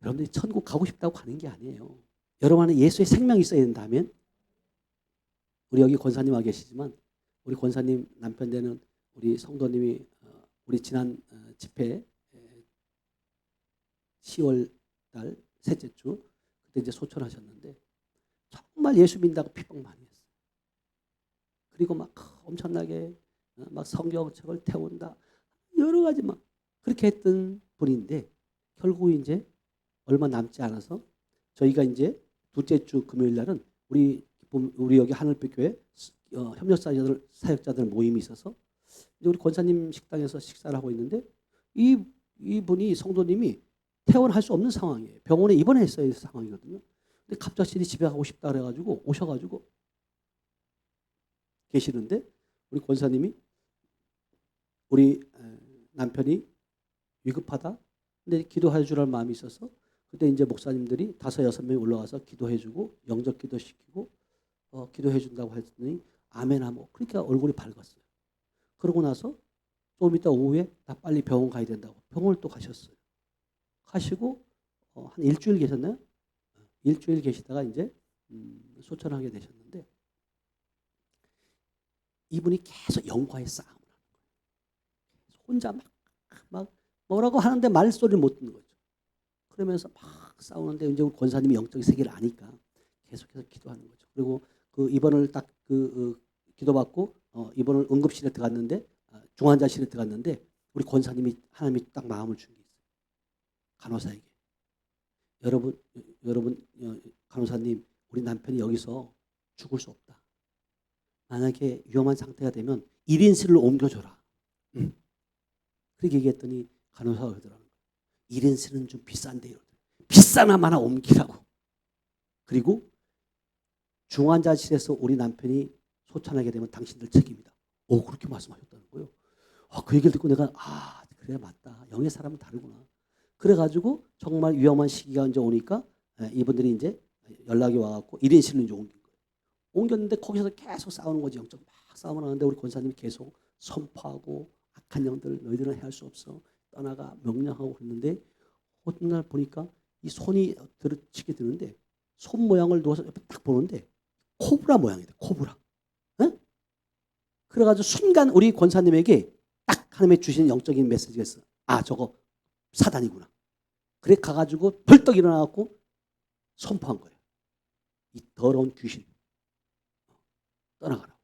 여러분들이 천국 가고 싶다고 가는 게 아니에요. 여러분 안에 예수의 생명이 있어야 된다면, 우리 여기 권사님 와 계시지만 우리 권사님 남편 되는 우리 성도님이 우리 지난 집회 10월 달 셋째 주 그때 이제 소천하셨는데 정말 예수 믿는다고 핍박 많이 했어요. 그리고 막 엄청나게 막 성경책을 태운다 여러 가지 막 그렇게 했던 분인데 결국 이제 얼마 남지 않아서 저희가 이제 둘째 주 금요일 날은 우리 여기 하늘빛교회 협력사역자들 사역자들 모임이 있어서 이제 우리 권사님 식당에서 식사를 하고 있는데 이분이 성도님이 퇴원할 수 없는 상황이에요. 병원에 입원했어야 할 상황이거든요. 근데 갑작스레 집에 가고 싶다 그래가지고 오셔가지고 계시는데 우리 권사님이 우리 남편이 위급하다. 근데 기도해 주랄 마음이 있어서 그때 이제 목사님들이 5, 6명이 올라가서 기도해주고 영접 기도시키고 기도해 준다고 했더니 아멘 하고 그러니까 얼굴이 밝았어요. 그러고 나서 좀 이따 오후에 나 빨리 병원 가야 된다고 병원을 또 가셨어요. 가시고 한 일주일 계셨나요? 일주일 계시다가 이제 소천하게 되셨는데 이분이 계속 영과의 싸움을 하는 거예요. 혼자 막 뭐라고 하는데 말소리를 못 듣는 거죠. 그러면서 막 싸우는데 이제 권사님이 영적인 세계를 아니까 계속해서 기도하는 거죠. 그리고 그 입원을 딱 기도받고 입원을 응급실에 들어갔는데 중환자실에 들어갔는데 우리 권사님이 하나님이 딱 마음을 준 게 있어요. 간호사에게 여러분 간호사님 우리 남편이 여기서 죽을 수 없다. 만약에 위험한 상태가 되면 1인실로 옮겨줘라. 그렇게 얘기했더니 간호사가 그러더라고요. 1인실은 좀 비싼데요. 비싸나마나 옮기라고. 그리고 중환자실에서 우리 남편이 소천하게 되면 당신들 책임이다. 그렇게 말씀하셨다는 거예요. 그 얘기를 듣고 내가 그래 맞다. 영의 사람은 다르구나. 그래가지고 정말 위험한 시기가 이제 오니까 이분들이 이제 연락이 와갖고 1인실로 이제 옮긴 거예요. 옮겼는데 거기서 계속 싸우는 거지. 영적 막 싸움을 하는데 우리 권사님이 계속 선포하고 악한 영들 너희들은 해할 수 없어. 떠나가 명령하고 그랬는데 어느 날 보니까 이 손이 치게 드는데 손 모양을 누워서 옆에 딱 보는데 코브라 모양이 돼. 코브라. 응? 그래가지고 순간 우리 권사님에게 딱 하나님의 주신 영적인 메시지가 있어. 아 저거 사단이구나. 그래 가가지고 벌떡 일어나갖고 선포한 거예요. 이 더러운 귀신 떠나가라고.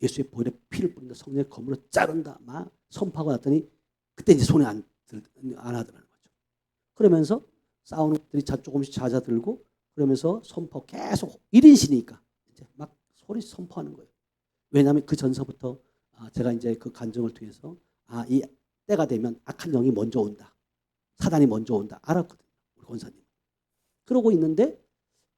예수의 보혈에 피를 뿌린다. 성령의 검으로 자른다. 막 선포하고 났더니 그때 이제 손에 안 하더라는 거죠. 그러면서 싸우는 것들이 조금씩 잦아들고 그러면서 선포 계속 1인시니까 이제 막 소리 선포하는 거예요. 왜냐하면 그 전서부터 제가 이제 그 간증을 통해서 이 때가 되면 악한 영이 먼저 온다. 사단이 먼저 온다. 알았거든요. 우리 권사님. 그러고 있는데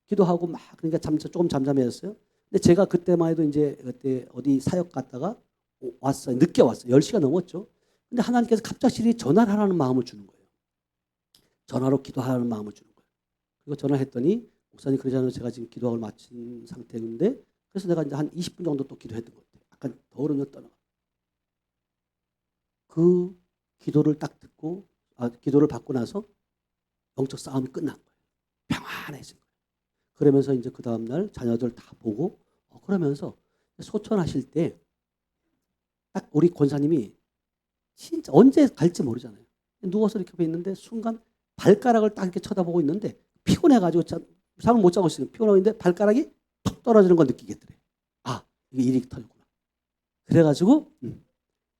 기도하고 막 그러니까 조금 잠잠해졌어요. 근데 제가 그때만 해도 이제 그때 어디 사역 갔다가 왔어요. 늦게 왔어요. 10시가 넘었죠. 근데 하나님께서 갑작스레 전화를 하라는 마음을 주는 거예요. 전화로 기도하라는 마음을 주는 거예요. 그리고 전화했더니 목사님 그러잖아요. 제가 지금 기도를 마친 상태인데 그래서 내가 이제 한 20분 정도 또 기도했던 것 같아요. 약간 더러운 영 떠나. 그 기도를 딱 듣고 기도를 받고 나서 영적 싸움이 끝난 거예요. 평안해진 거예요. 그러면서 이제 그 다음날 자녀들 다 보고 그러면서 소천하실 때 딱 우리 권사님이 진짜 언제 갈지 모르잖아요. 누워서 이렇게 있는데 순간 발가락을 딱 이렇게 쳐다보고 있는데 피곤해가지고 잠을 못 자고 있어요. 피곤하고 있는데 발가락이 툭 떨어지는 걸 느끼겠더래. 이게 일이 터졌구나. 그래가지고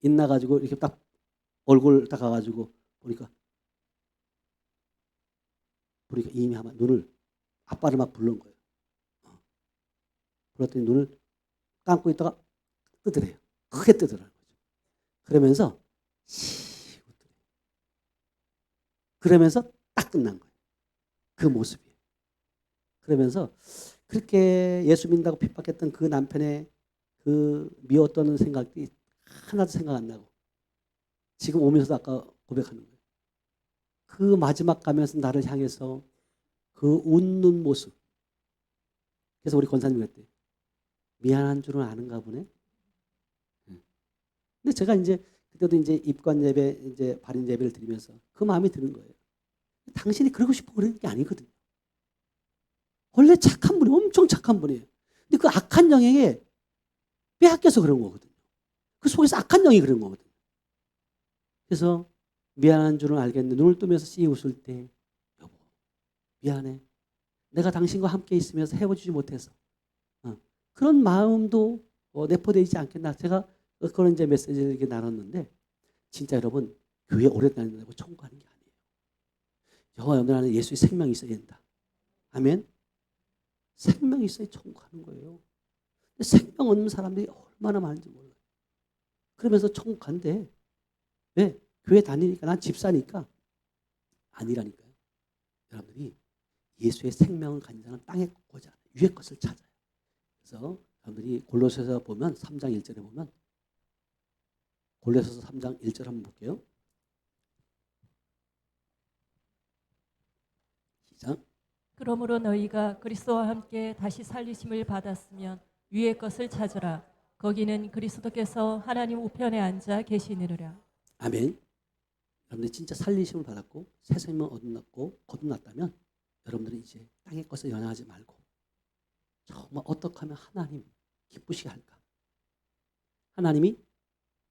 있나가지고 이렇게 딱 얼굴 딱 가가지고 보니까 이미 아마 눈을 아빠를 막 부른 거예요. 불렀더니 눈을 감고 있다가 뜨더래요. 크게 뜨더라는 거죠. 그러면서 그러면서 딱 끝난 거예요. 그 모습이. 그러면서 그렇게 예수 믿는다고 핍박했던 그 남편의 그 미웠던 생각이 하나도 생각 안 나고 지금 오면서도 아까 고백하는 거예요. 그 마지막 가면서 나를 향해서 그 웃는 모습. 그래서 우리 권사님 그랬대요. 미안한 줄은 아는가 보네. 근데 제가 이제 그때도 이제 입관 예배, 이제 발인 예배를 드리면서 그 마음이 드는 거예요. 당신이 그러고 싶어 그러는 게 아니거든요. 원래 착한 분이 엄청 착한 분이에요. 근데 그 악한 영에게 빼앗겨서 그런 거거든요. 그 속에서 악한 영이 그런 거거든요. 그래서 미안한 줄은 알겠는데 눈을 뜨면서 씨 웃을 때 여보 미안해. 내가 당신과 함께 있으면서 헤어지지 못해서 그런 마음도 내포되지 않겠나. 제가 그런 이제 메시지를 이렇게 나눴는데 진짜 여러분 교회 오래 다닌다고 천국하는 게 아니에요. 여호와 여러분 안에 예수의 생명이 있어야 된다. 아멘. 생명이 있어야 천국하는 거예요. 근데 생명 없는 사람들이 얼마나 많은지 몰라요. 그러면서 천국 간대. 왜? 교회 다니니까 난 집사니까 아니라니까요. 여러분들이 예수의 생명을 가진 사람 땅에 꽂지 않아요. 위의 것을 찾아요. 그래서 여러분들이 골로새서 보면 3장 1절에 보면 골로새서 3장 1절 한번 볼게요. 시작. 그러므로 너희가 그리스도와 함께 다시 살리심을 받았으면 위의 것을 찾으라. 거기는 그리스도께서 하나님 우편에 앉아 계시느니라. 아멘. 여러분들이 진짜 살리심을 받았고 새 생명 얻었고 거듭났다면 여러분들이 이제 땅의 것을 연하지 말고 정말 어떻게 하면 하나님 기쁘시게 할까? 하나님이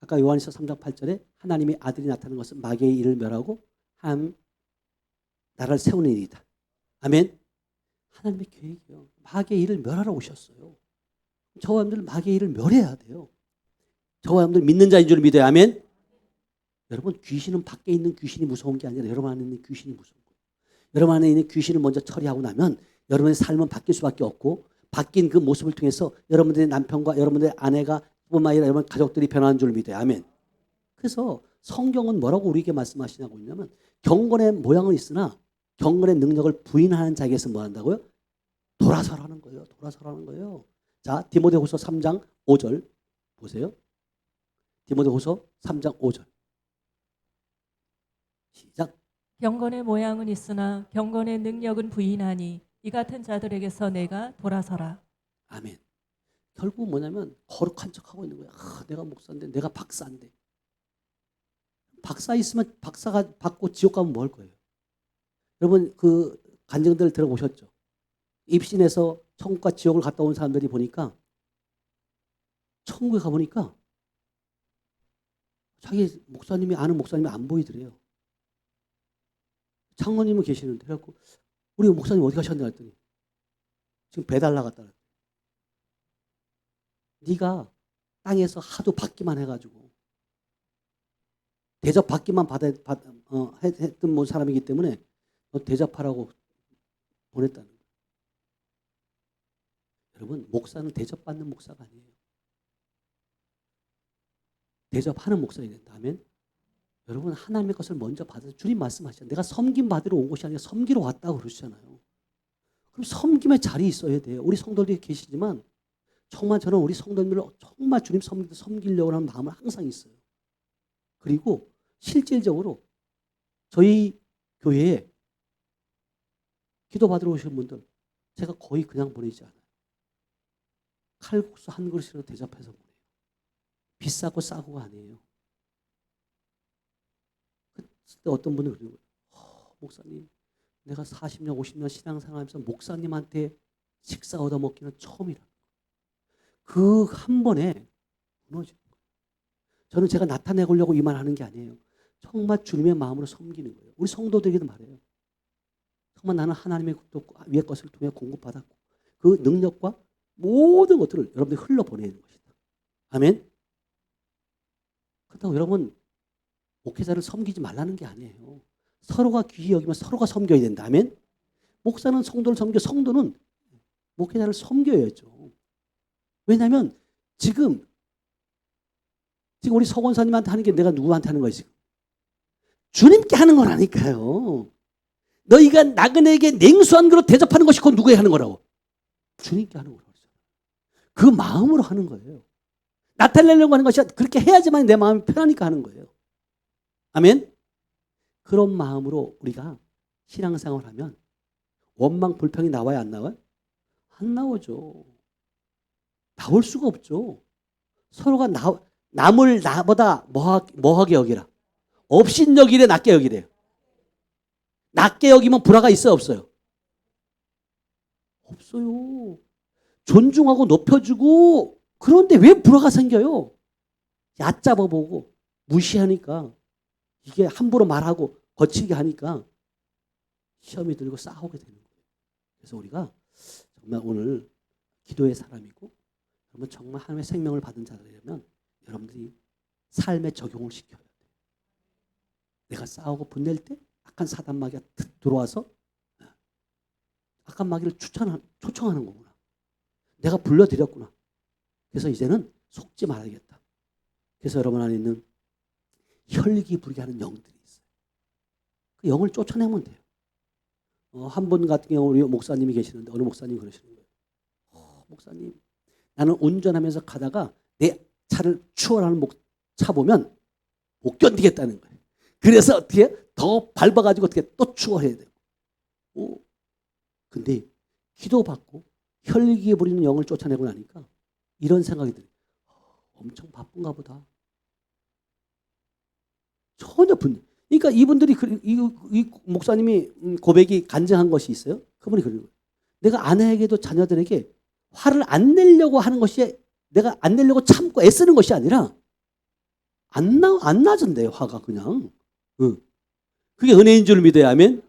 아까 요한일서 3장 8절에 하나님의 아들이 나타나는 것은 마귀의 일을 멸하고 한 나라를 세우는 일이다. 아멘. 하나님의 계획이요. 마귀의 일을 멸하러 오셨어요. 저와 여러분들은 마귀의 일을 멸해야 돼요. 저와 여러분들 믿는 자인 줄 믿어요. 아멘. 여러분 귀신은 밖에 있는 귀신이 무서운 게 아니라 여러분 안에 있는 귀신이 무서운 거예요. 여러분 안에 있는 귀신을 먼저 처리하고 나면 여러분의 삶은 바뀔 수밖에 없고 바뀐 그 모습을 통해서 여러분들의 남편과 여러분들의 아내가 뿐만 아니라 여러분 가족들이 변하는 줄 믿어요. 아멘. 그래서 성경은 뭐라고 우리에게 말씀하시냐고 있냐면 경건의 모양은 있으나 경건의 능력을 부인하는 자에게서 뭐 한다고요? 돌아서라는 거예요. 돌아서라는 거예요. 자, 디모데후서 3장 5절 보세요. 디모데후서 3장 5절. 시작. 경건의 모양은 있으나 경건의 능력은 부인하니 이 같은 자들에게서 내가 돌아서라. 아멘. 결국 뭐냐면 거룩한 척하고 있는 거야. 내가 목사인데, 내가 박사인데. 박사 있으면 박사가 받고 지옥 가면 뭐 할 거예요? 여러분 그 간증들 들어보셨죠? 입신해서 천국과 지옥을 갔다 온 사람들이 보니까 천국에 가보니까 자기 목사님이 아는 목사님이 안 보이더래요. 장로님은 계시는데 그래갖고 우리 목사님 어디 가셨냐 했더니 지금 배달 나갔다. 네가 땅에서 하도 받기만 해가지고 대접 받기만 했던 사람이기 때문에 너 대접하라고 보냈다는 거예요. 여러분 목사는 대접받는 목사가 아니에요. 대접하는 목사가 된다면 여러분 하나님의 것을 먼저 받아서 주님 말씀하시잖아요. 내가 섬김 받으러 온 것이 아니라 섬기러 왔다고 그러시잖아요. 그럼 섬김의 자리에 있어야 돼요. 우리 성도들이 계시지만 정말 저는 우리 성도님을 정말 주님 섬기려고 하는 마음은 항상 있어요. 그리고 실질적으로 저희 교회에 기도 받으러 오시는 분들 제가 거의 그냥 보내지 않아요. 칼국수 한 그릇이라도 대접해서 보내요. 비싸고 싸고가 아니에요. 그때 어떤 분은 그러는 거예요. 목사님, 내가 40년, 50년 신앙생활하면서 목사님한테 식사 얻어먹기는 처음이라. 그 한 번에 무너지는 거예요. 저는 제가 나타내려고 이 말 하는 게 아니에요. 정말 주님의 마음으로 섬기는 거예요. 우리 성도들에게도 말해요. 정말 나는 하나님의 위의 것을 통해 공급받았고 그 능력과 모든 것들을 여러분들이 흘러보내는 것이다. 아멘. 그렇다고 여러분 목회자를 섬기지 말라는 게 아니에요. 서로가 귀히 여기면 서로가 섬겨야 된다. 아멘. 목사는 성도를 섬겨, 성도는 목회자를 섬겨야죠. 왜냐하면 지금 우리 서 권사님한테 하는 게 내가 누구한테 하는 거예요 지금? 주님께 하는 거라니까요. 너희가 나그네에게 냉수한 그릇 대접하는 것이 그건 누구에게 하는 거라고? 주님께 하는 거라고. 그 마음으로 하는 거예요. 나타내려고 하는 것이 그렇게 해야지만 내 마음이 편하니까 하는 거예요. 아멘. 그런 마음으로 우리가 신앙생활을 하면 원망 불평이 나와야 안 나와요? 안 나오죠. 나올 수가 없죠. 서로가 남을 나보다 뭐하게 여기라. 업신여기래 낮게 여기래요. 낮게 여기면 불화가 있어요 없어요? 없어요. 존중하고 높여주고 그런데 왜 불화가 생겨요? 얕잡아보고 무시하니까 이게 함부로 말하고 거칠게 하니까 시험이 들고 싸우게 되는 거예요. 그래서 우리가 정말 오늘 기도의 사람이고 여러분 정말 하나님의 생명을 받은 자들이라면 여러분들이 삶에 적용을 시켜야 돼요. 내가 싸우고 분낼 때 악한 사단마귀가 들어와서 악한 마귀를 초청하는 거구나. 내가 불러드렸구나. 그래서 이제는 속지 말아야겠다. 그래서 여러분 안에 있는 혈기 부리게 하는 영들이 있어요. 그 영을 쫓아내면 돼요. 한 분 같은 경우 우리 목사님이 계시는데 어느 목사님이 그러시는 거예요. 목사님, 나는 운전하면서 가다가 내 차를 추월하는 차 보면 못 견디겠다는 거예요. 그래서 어떻게 더 밟아가지고 어떻게 또 추월해야 돼요. 근데 기도받고 혈기에 부리는 영을 쫓아내고 나니까 이런 생각이 들어요. 엄청 바쁜가 보다. 전혀 그러니까 이분들이 이 목사님이 고백이 간증한 것이 있어요. 그분이 그러는 거예요. 내가 아내에게도 자녀들에게 화를 안 내려고 하는 것이 내가 안 내려고 참고 애쓰는 것이 아니라 안 나던데요. 화가 그냥. 그게 은혜인 줄 믿어야 아멘.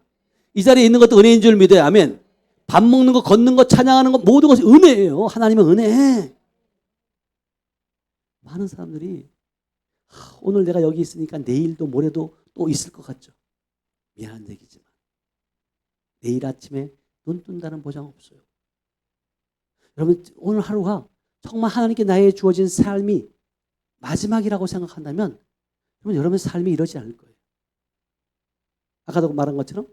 이 자리에 있는 것도 은혜인 줄 믿어야 아멘. 밥 먹는 거, 걷는 거, 찬양하는 거 모든 것이 은혜예요. 하나님은 은혜. 많은 사람들이 오늘 내가 여기 있으니까 내일도 모레도 또 있을 것 같죠. 미안한 얘기지만 내일 아침에 눈 뜬다는 보장 없어요. 여러분 오늘 하루가 정말 하나님께 나에게 주어진 삶이 마지막이라고 생각한다면 여러분의 삶이 이러지 않을 거예요. 아까도 말한 것처럼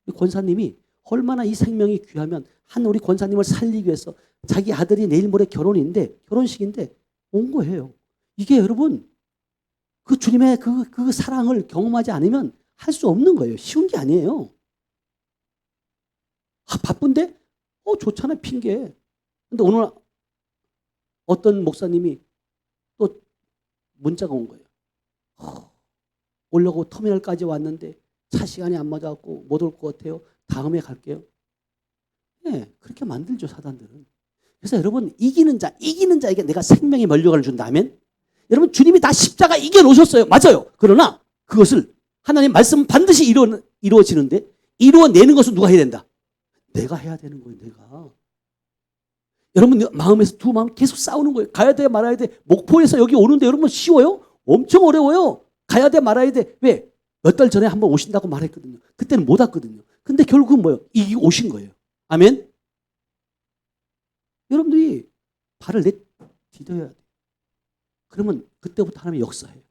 우리 권사님이 얼마나 이 생명이 귀하면 한 우리 권사님을 살리기 위해서 자기 아들이 내일 모레 결혼식인데 온 거예요. 이게 여러분 그 주님의 그 사랑을 경험하지 않으면 할 수 없는 거예요. 쉬운 게 아니에요. 바쁜데? 좋잖아요. 핑계. 근데 오늘 어떤 목사님이 또 문자가 온 거예요. 오려고 터미널까지 왔는데 차 시간이 안 맞아갖고 못 올 것 같아요. 다음에 갈게요. 네, 그렇게 만들죠, 사단들은. 그래서 여러분, 이기는 자에게 내가 생명의 면류관을 준다면, 여러분, 주님이 다 십자가 이겨놓으셨어요. 맞아요. 그러나 그것을 하나님 말씀은 반드시 이루어지는데, 이루어내는 것은 누가 해야 된다? 내가 해야 되는 거예요, 내가. 여러분, 마음에서 두 마음 계속 싸우는 거예요. 가야 돼, 말아야 돼. 목포에서 여기 오는데 여러분 쉬워요? 엄청 어려워요. 가야 돼, 말아야 돼. 왜? 몇 달 전에 한번 오신다고 말했거든요. 그때는 못 왔거든요. 근데 결국은 뭐예요? 이기고 오신 거예요. 아멘? 여러분들이 발을 내디뎌야 돼. 그러면 그때부터 하나님이 역사해요.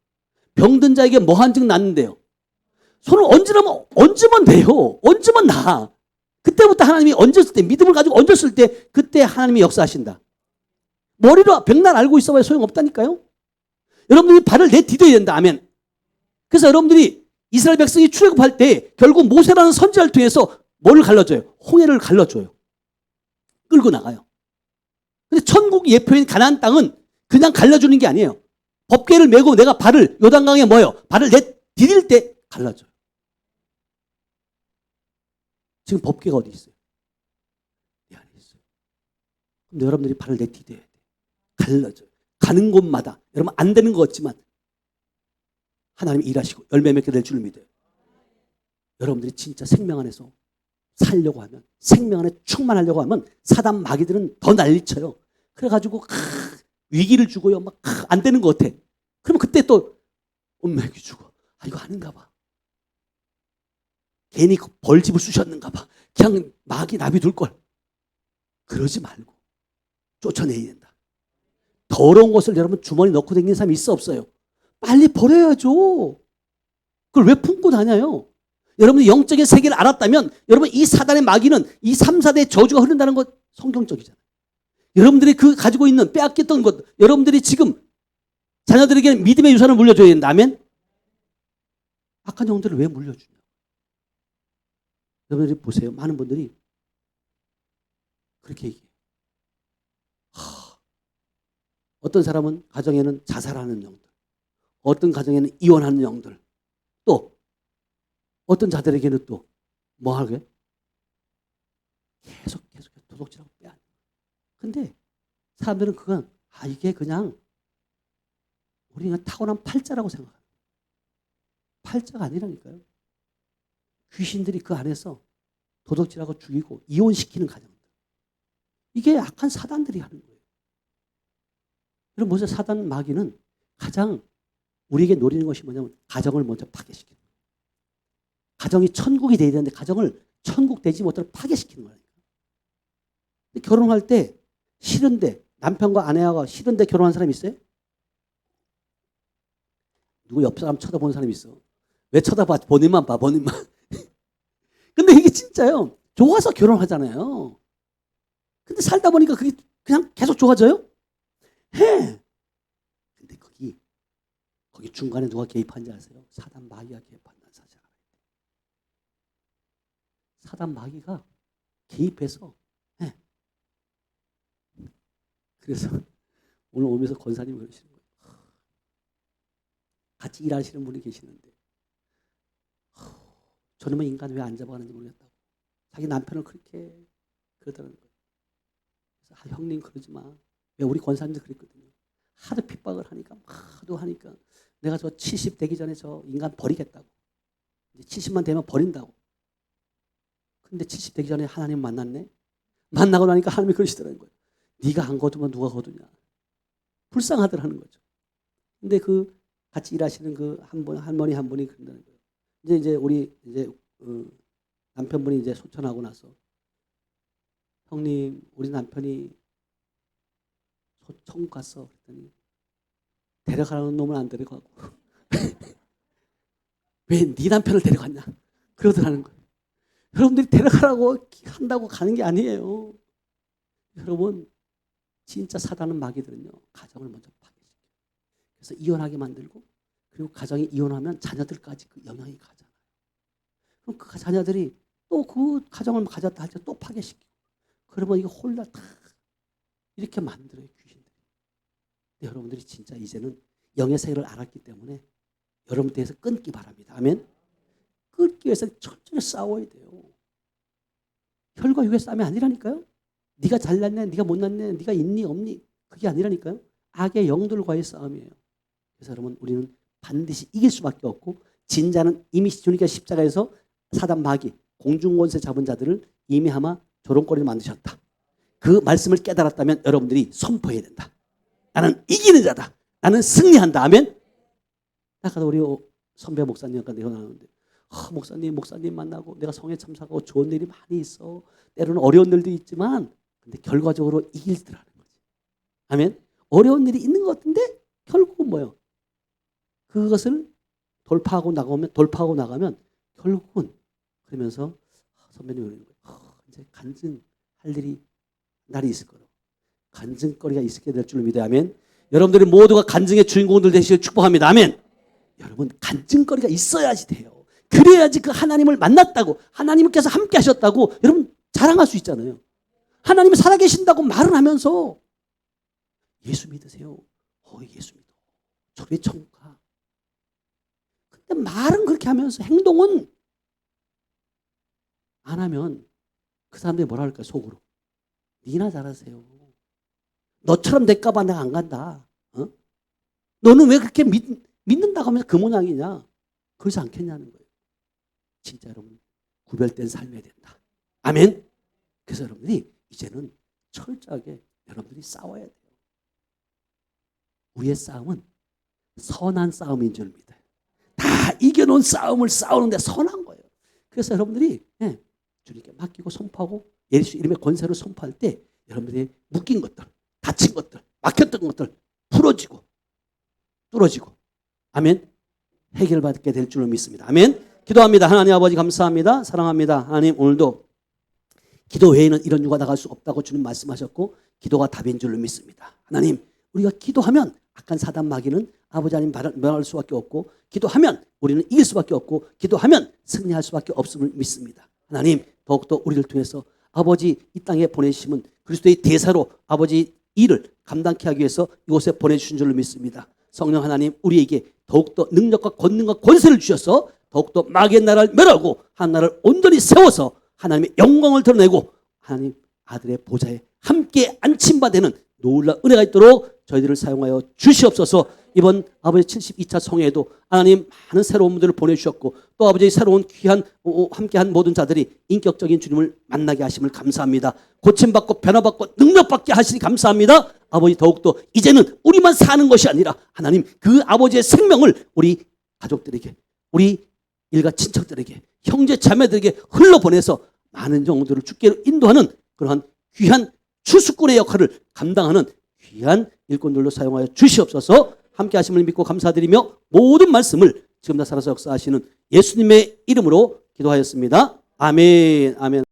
병든 자에게 뭐한 증 낫는데요? 손을 얹으면 돼요. 얹으면 나. 그때부터 하나님이 얹었을 때, 믿음을 가지고 얹었을 때, 그때 하나님이 역사하신다. 머리로 백날 알고 있어봐야 소용없다니까요. 여러분들이 발을 내디뎌야 된다. 아멘. 그래서 여러분들이 이스라엘 백성이 출애굽할 때 결국 모세라는 선지자를 통해서 뭐를 갈라줘요? 홍해를 갈라줘요. 끌고 나가요. 근데 천국 예표인 가나안 땅은 그냥 갈라주는 게 아니에요. 법궤를 메고 내가 발을 요단강에 발을 내디딜 때 갈라줘요. 지금 법궤가 어디 있어요? 내 안에 있어요. 근데 여러분들이 발을 내디뎌야 돼. 갈라져요. 가는 곳마다 여러분 안 되는 것 같지만 하나님이 일하시고 열매 맺게 될 줄 믿어요. 여러분들이 진짜 생명 안에서 살려고 하면, 생명 안에 충만하려고 하면 사단 마귀들은 더 난리쳐요. 그래가지고 위기를 주고요. 막 안 되는 것 같아. 그러면 그때 또 엄맥이 죽어. 이거 아닌가 봐. 괜히 벌집을 쑤셨는가 봐. 그냥 마귀 나비 둘 걸. 그러지 말고 쫓아내야 된다. 더러운 것을 여러분 주머니 넣고 다니는 사람이 있어 없어요? 빨리 버려야죠. 그걸 왜 품고 다녀요? 여러분이 영적인 세계를 알았다면 여러분 이 사단의 마귀는 이 3, 4대의 저주가 흐른다는 것 성경적이잖아요. 여러분들이 그 가지고 있는 빼앗겼던 것, 여러분들이 지금 자녀들에게 믿음의 유산을 물려줘야 된다면 악한 영들을 왜 물려주냐? 여러분들이 보세요. 많은 분들이 그렇게 얘기해요. 어떤 사람은 가정에는 자살하는 영들, 어떤 가정에는 이혼하는 영들, 또 어떤 자들에게는 또 뭐 하게? 계속 도둑질하고 빼앗는 거예요. 근데 사람들은 그건 이게 그냥 우리가 타고난 팔자라고 생각합니다. 팔자가 아니라니까요. 귀신들이 그 안에서 도둑질하고 죽이고 이혼시키는 가정들. 이게 악한 사단들이 하는 거예요. 여러분 보세요. 사단 마귀는 가장 우리에게 노리는 것이 뭐냐면 가정을 먼저 파괴시키는 거예요. 가정이 천국이 돼야 되는데 가정을 천국 되지 못하게 파괴시키는 거예요. 결혼할 때 싫은데 남편과 아내가 싫은데 결혼한 사람이 있어요? 누구 옆 사람 쳐다보는 사람이 있어? 왜 쳐다봐? 본인만 봐, 본인만. 근데 이게 진짜요. 좋아서 결혼하잖아요. 근데 살다 보니까 그게 그냥 계속 좋아져요? 해. 근데 거기 중간에 누가 개입한지 아세요? 사단 마귀가 개입한다는 사실 알아요. 사단 마귀가 개입해서 해. 그래서 오늘 오면서 권사님이 그러시는 거예요. 같이 일하시는 분이 계시는데 저놈의 인간 왜 안 잡아가는지 모르겠다고. 자기 남편을 그렇게 그러더라는 거예요. 그래서 형님 그러지 마. 왜 우리 권사님도 그랬거든요. 하도 핍박을 하니까 하도 하니까 내가 저 70 되기 전에 저 인간 버리겠다고. 이제 70만 되면 버린다고. 근데 70 되기 전에 하나님 만났네. 만나고 나니까 하나님이 그러시더라는 거예요. 네가 안 거두면 누가 거두냐. 불쌍하더라는 거죠. 근데 그 같이 일하시는 그 할머니 한 분이 그런다는 거예요. 이제 우리 남편분이 이제 소천하고 나서 형님 우리 남편이 천국 갔어. 그랬더니 데려가라는 놈은 안 데려가고 왜 네 남편을 데려갔냐 그러더라는 거예요. 여러분들이 데려가라고 한다고 가는 게 아니에요. 여러분 진짜 사단은 마귀들은요 가정을 먼저 파괴시켜요. 그래서 이혼하게 만들고 그리고 가정이 이혼하면 자녀들까지 그 영향이 가잖아요. 그럼 그 자녀들이 또 그 가정을 가졌다 할 때 또 파괴시키고, 그러면 이거 홀라 다 이렇게 만들어요, 귀신들이. 근데 여러분들이 진짜 이제는 영의 세계를 알았기 때문에 여러분들에서 끊기 바랍니다. 아멘. 끊기 위해서 철저히 싸워야 돼요. 혈과 육의 싸움이 아니라니까요. 네가 잘났네, 네가 못났네, 네가 있니 없니, 그게 아니라니까요. 악의 영들과의 싸움이에요. 그래서 여러분, 우리는 반드시 이길 수밖에 없고, 진자는 이미 주님께서 십자가에서 사단 마귀 공중권세 잡은 자들을 이미 아마 조롱거리를 만드셨다. 그 말씀을 깨달았다면 여러분들이 선포해야 된다. 나는 이기는 자다. 나는 승리한다. 아멘. 아까 우리 선배 목사님과 내가 나누는데, 목사님 만나고 내가 성에 참석하고 좋은 일이 많이 있어. 때로는 어려운 일도 있지만 근데 결과적으로 이길더라는 거지. 아멘. 어려운 일이 있는 것 같은데 결국은 뭐예요? 그것을 돌파하고 나가면 결국은 그러면서 선배님 그러는 거예요. 이제 간증할 일이 날이 있을 거라고. 간증거리가 있게 될 줄로 믿어야. 아멘. 여러분들이 모두가 간증의 주인공들 되시길 축복합니다. 아멘. 여러분, 간증거리가 있어야지 돼요. 그래야지 그 하나님을 만났다고, 하나님께서 함께 하셨다고 여러분 자랑할 수 있잖아요. 하나님이 살아계신다고 말을 하면서 예수 믿으세요. 예수 믿어. 저리 천국 가. 근데 말은 그렇게 하면서 행동은 안 하면 그 사람들이 뭐라 할까요? 속으로. 니나 잘하세요. 너처럼 될까 봐 내가 안 간다. 너는 왜 그렇게 믿는다고 하면서 그 모양이냐? 그러지 않겠냐는 거예요. 진짜 여러분, 구별된 삶이 된다. 아멘. 그래서 여러분들이 이제는 철저하게 여러분들이 싸워야 돼요. 우리의 싸움은 선한 싸움인 줄 믿어요. 다 이겨놓은 싸움을 싸우는데 선한 거예요. 그래서 여러분들이 주님께 맡기고 선포하고 예수 이름의 권세로 선포할 때 여러분들이 묶인 것들, 다친 것들, 막혔던 것들 풀어지고 뚫어지고, 아멘, 해결받게 될 줄로 믿습니다. 아멘. 기도합니다. 하나님 아버지 감사합니다. 사랑합니다. 하나님, 오늘도 기도 외에는 이런 유가 나갈 수 없다고 주님 말씀하셨고 기도가 답인 줄로 믿습니다. 하나님, 우리가 기도하면 악한 사단 마귀는 아버지 하나님 멸할 수밖에 없고, 기도하면 우리는 이길 수밖에 없고, 기도하면 승리할 수밖에 없음을 믿습니다. 하나님, 더욱더 우리를 통해서 아버지 이 땅에 보내심은 그리스도의 대사로 아버지 일을 감당케 하기 위해서 이곳에 보내주신 줄로 믿습니다. 성령 하나님, 우리에게 더욱더 능력과 권능과 권세를 주셔서 더욱더 마귀의 나라를 멸하고 하나님을 온전히 세워서 하나님의 영광을 드러내고 하나님 아들의 보좌에 함께 안침받는 놀라운 은혜가 있도록 저희들을 사용하여 주시옵소서. 이번 아버지 72차 성회에도 하나님 많은 새로운 분들을 보내주셨고, 또 아버지의 새로운 귀한 함께한 모든 자들이 인격적인 주님을 만나게 하심을 감사합니다. 고침받고 변화받고 능력받게 하시니 감사합니다. 아버지, 더욱더 이제는 우리만 사는 것이 아니라 하나님 그 아버지의 생명을 우리 가족들에게, 우리 일가 친척들에게, 형제 자매들에게 흘러보내서 많은 영혼들을 주께로 인도하는 그러한 귀한 추수꾼의 역할을 감당하는 귀한 일꾼들로 사용하여 주시옵소서. 함께 하심을 믿고 감사드리며 모든 말씀을 지금 다 살아서 역사하시는 예수님의 이름으로 기도하였습니다. 아멘. 아멘.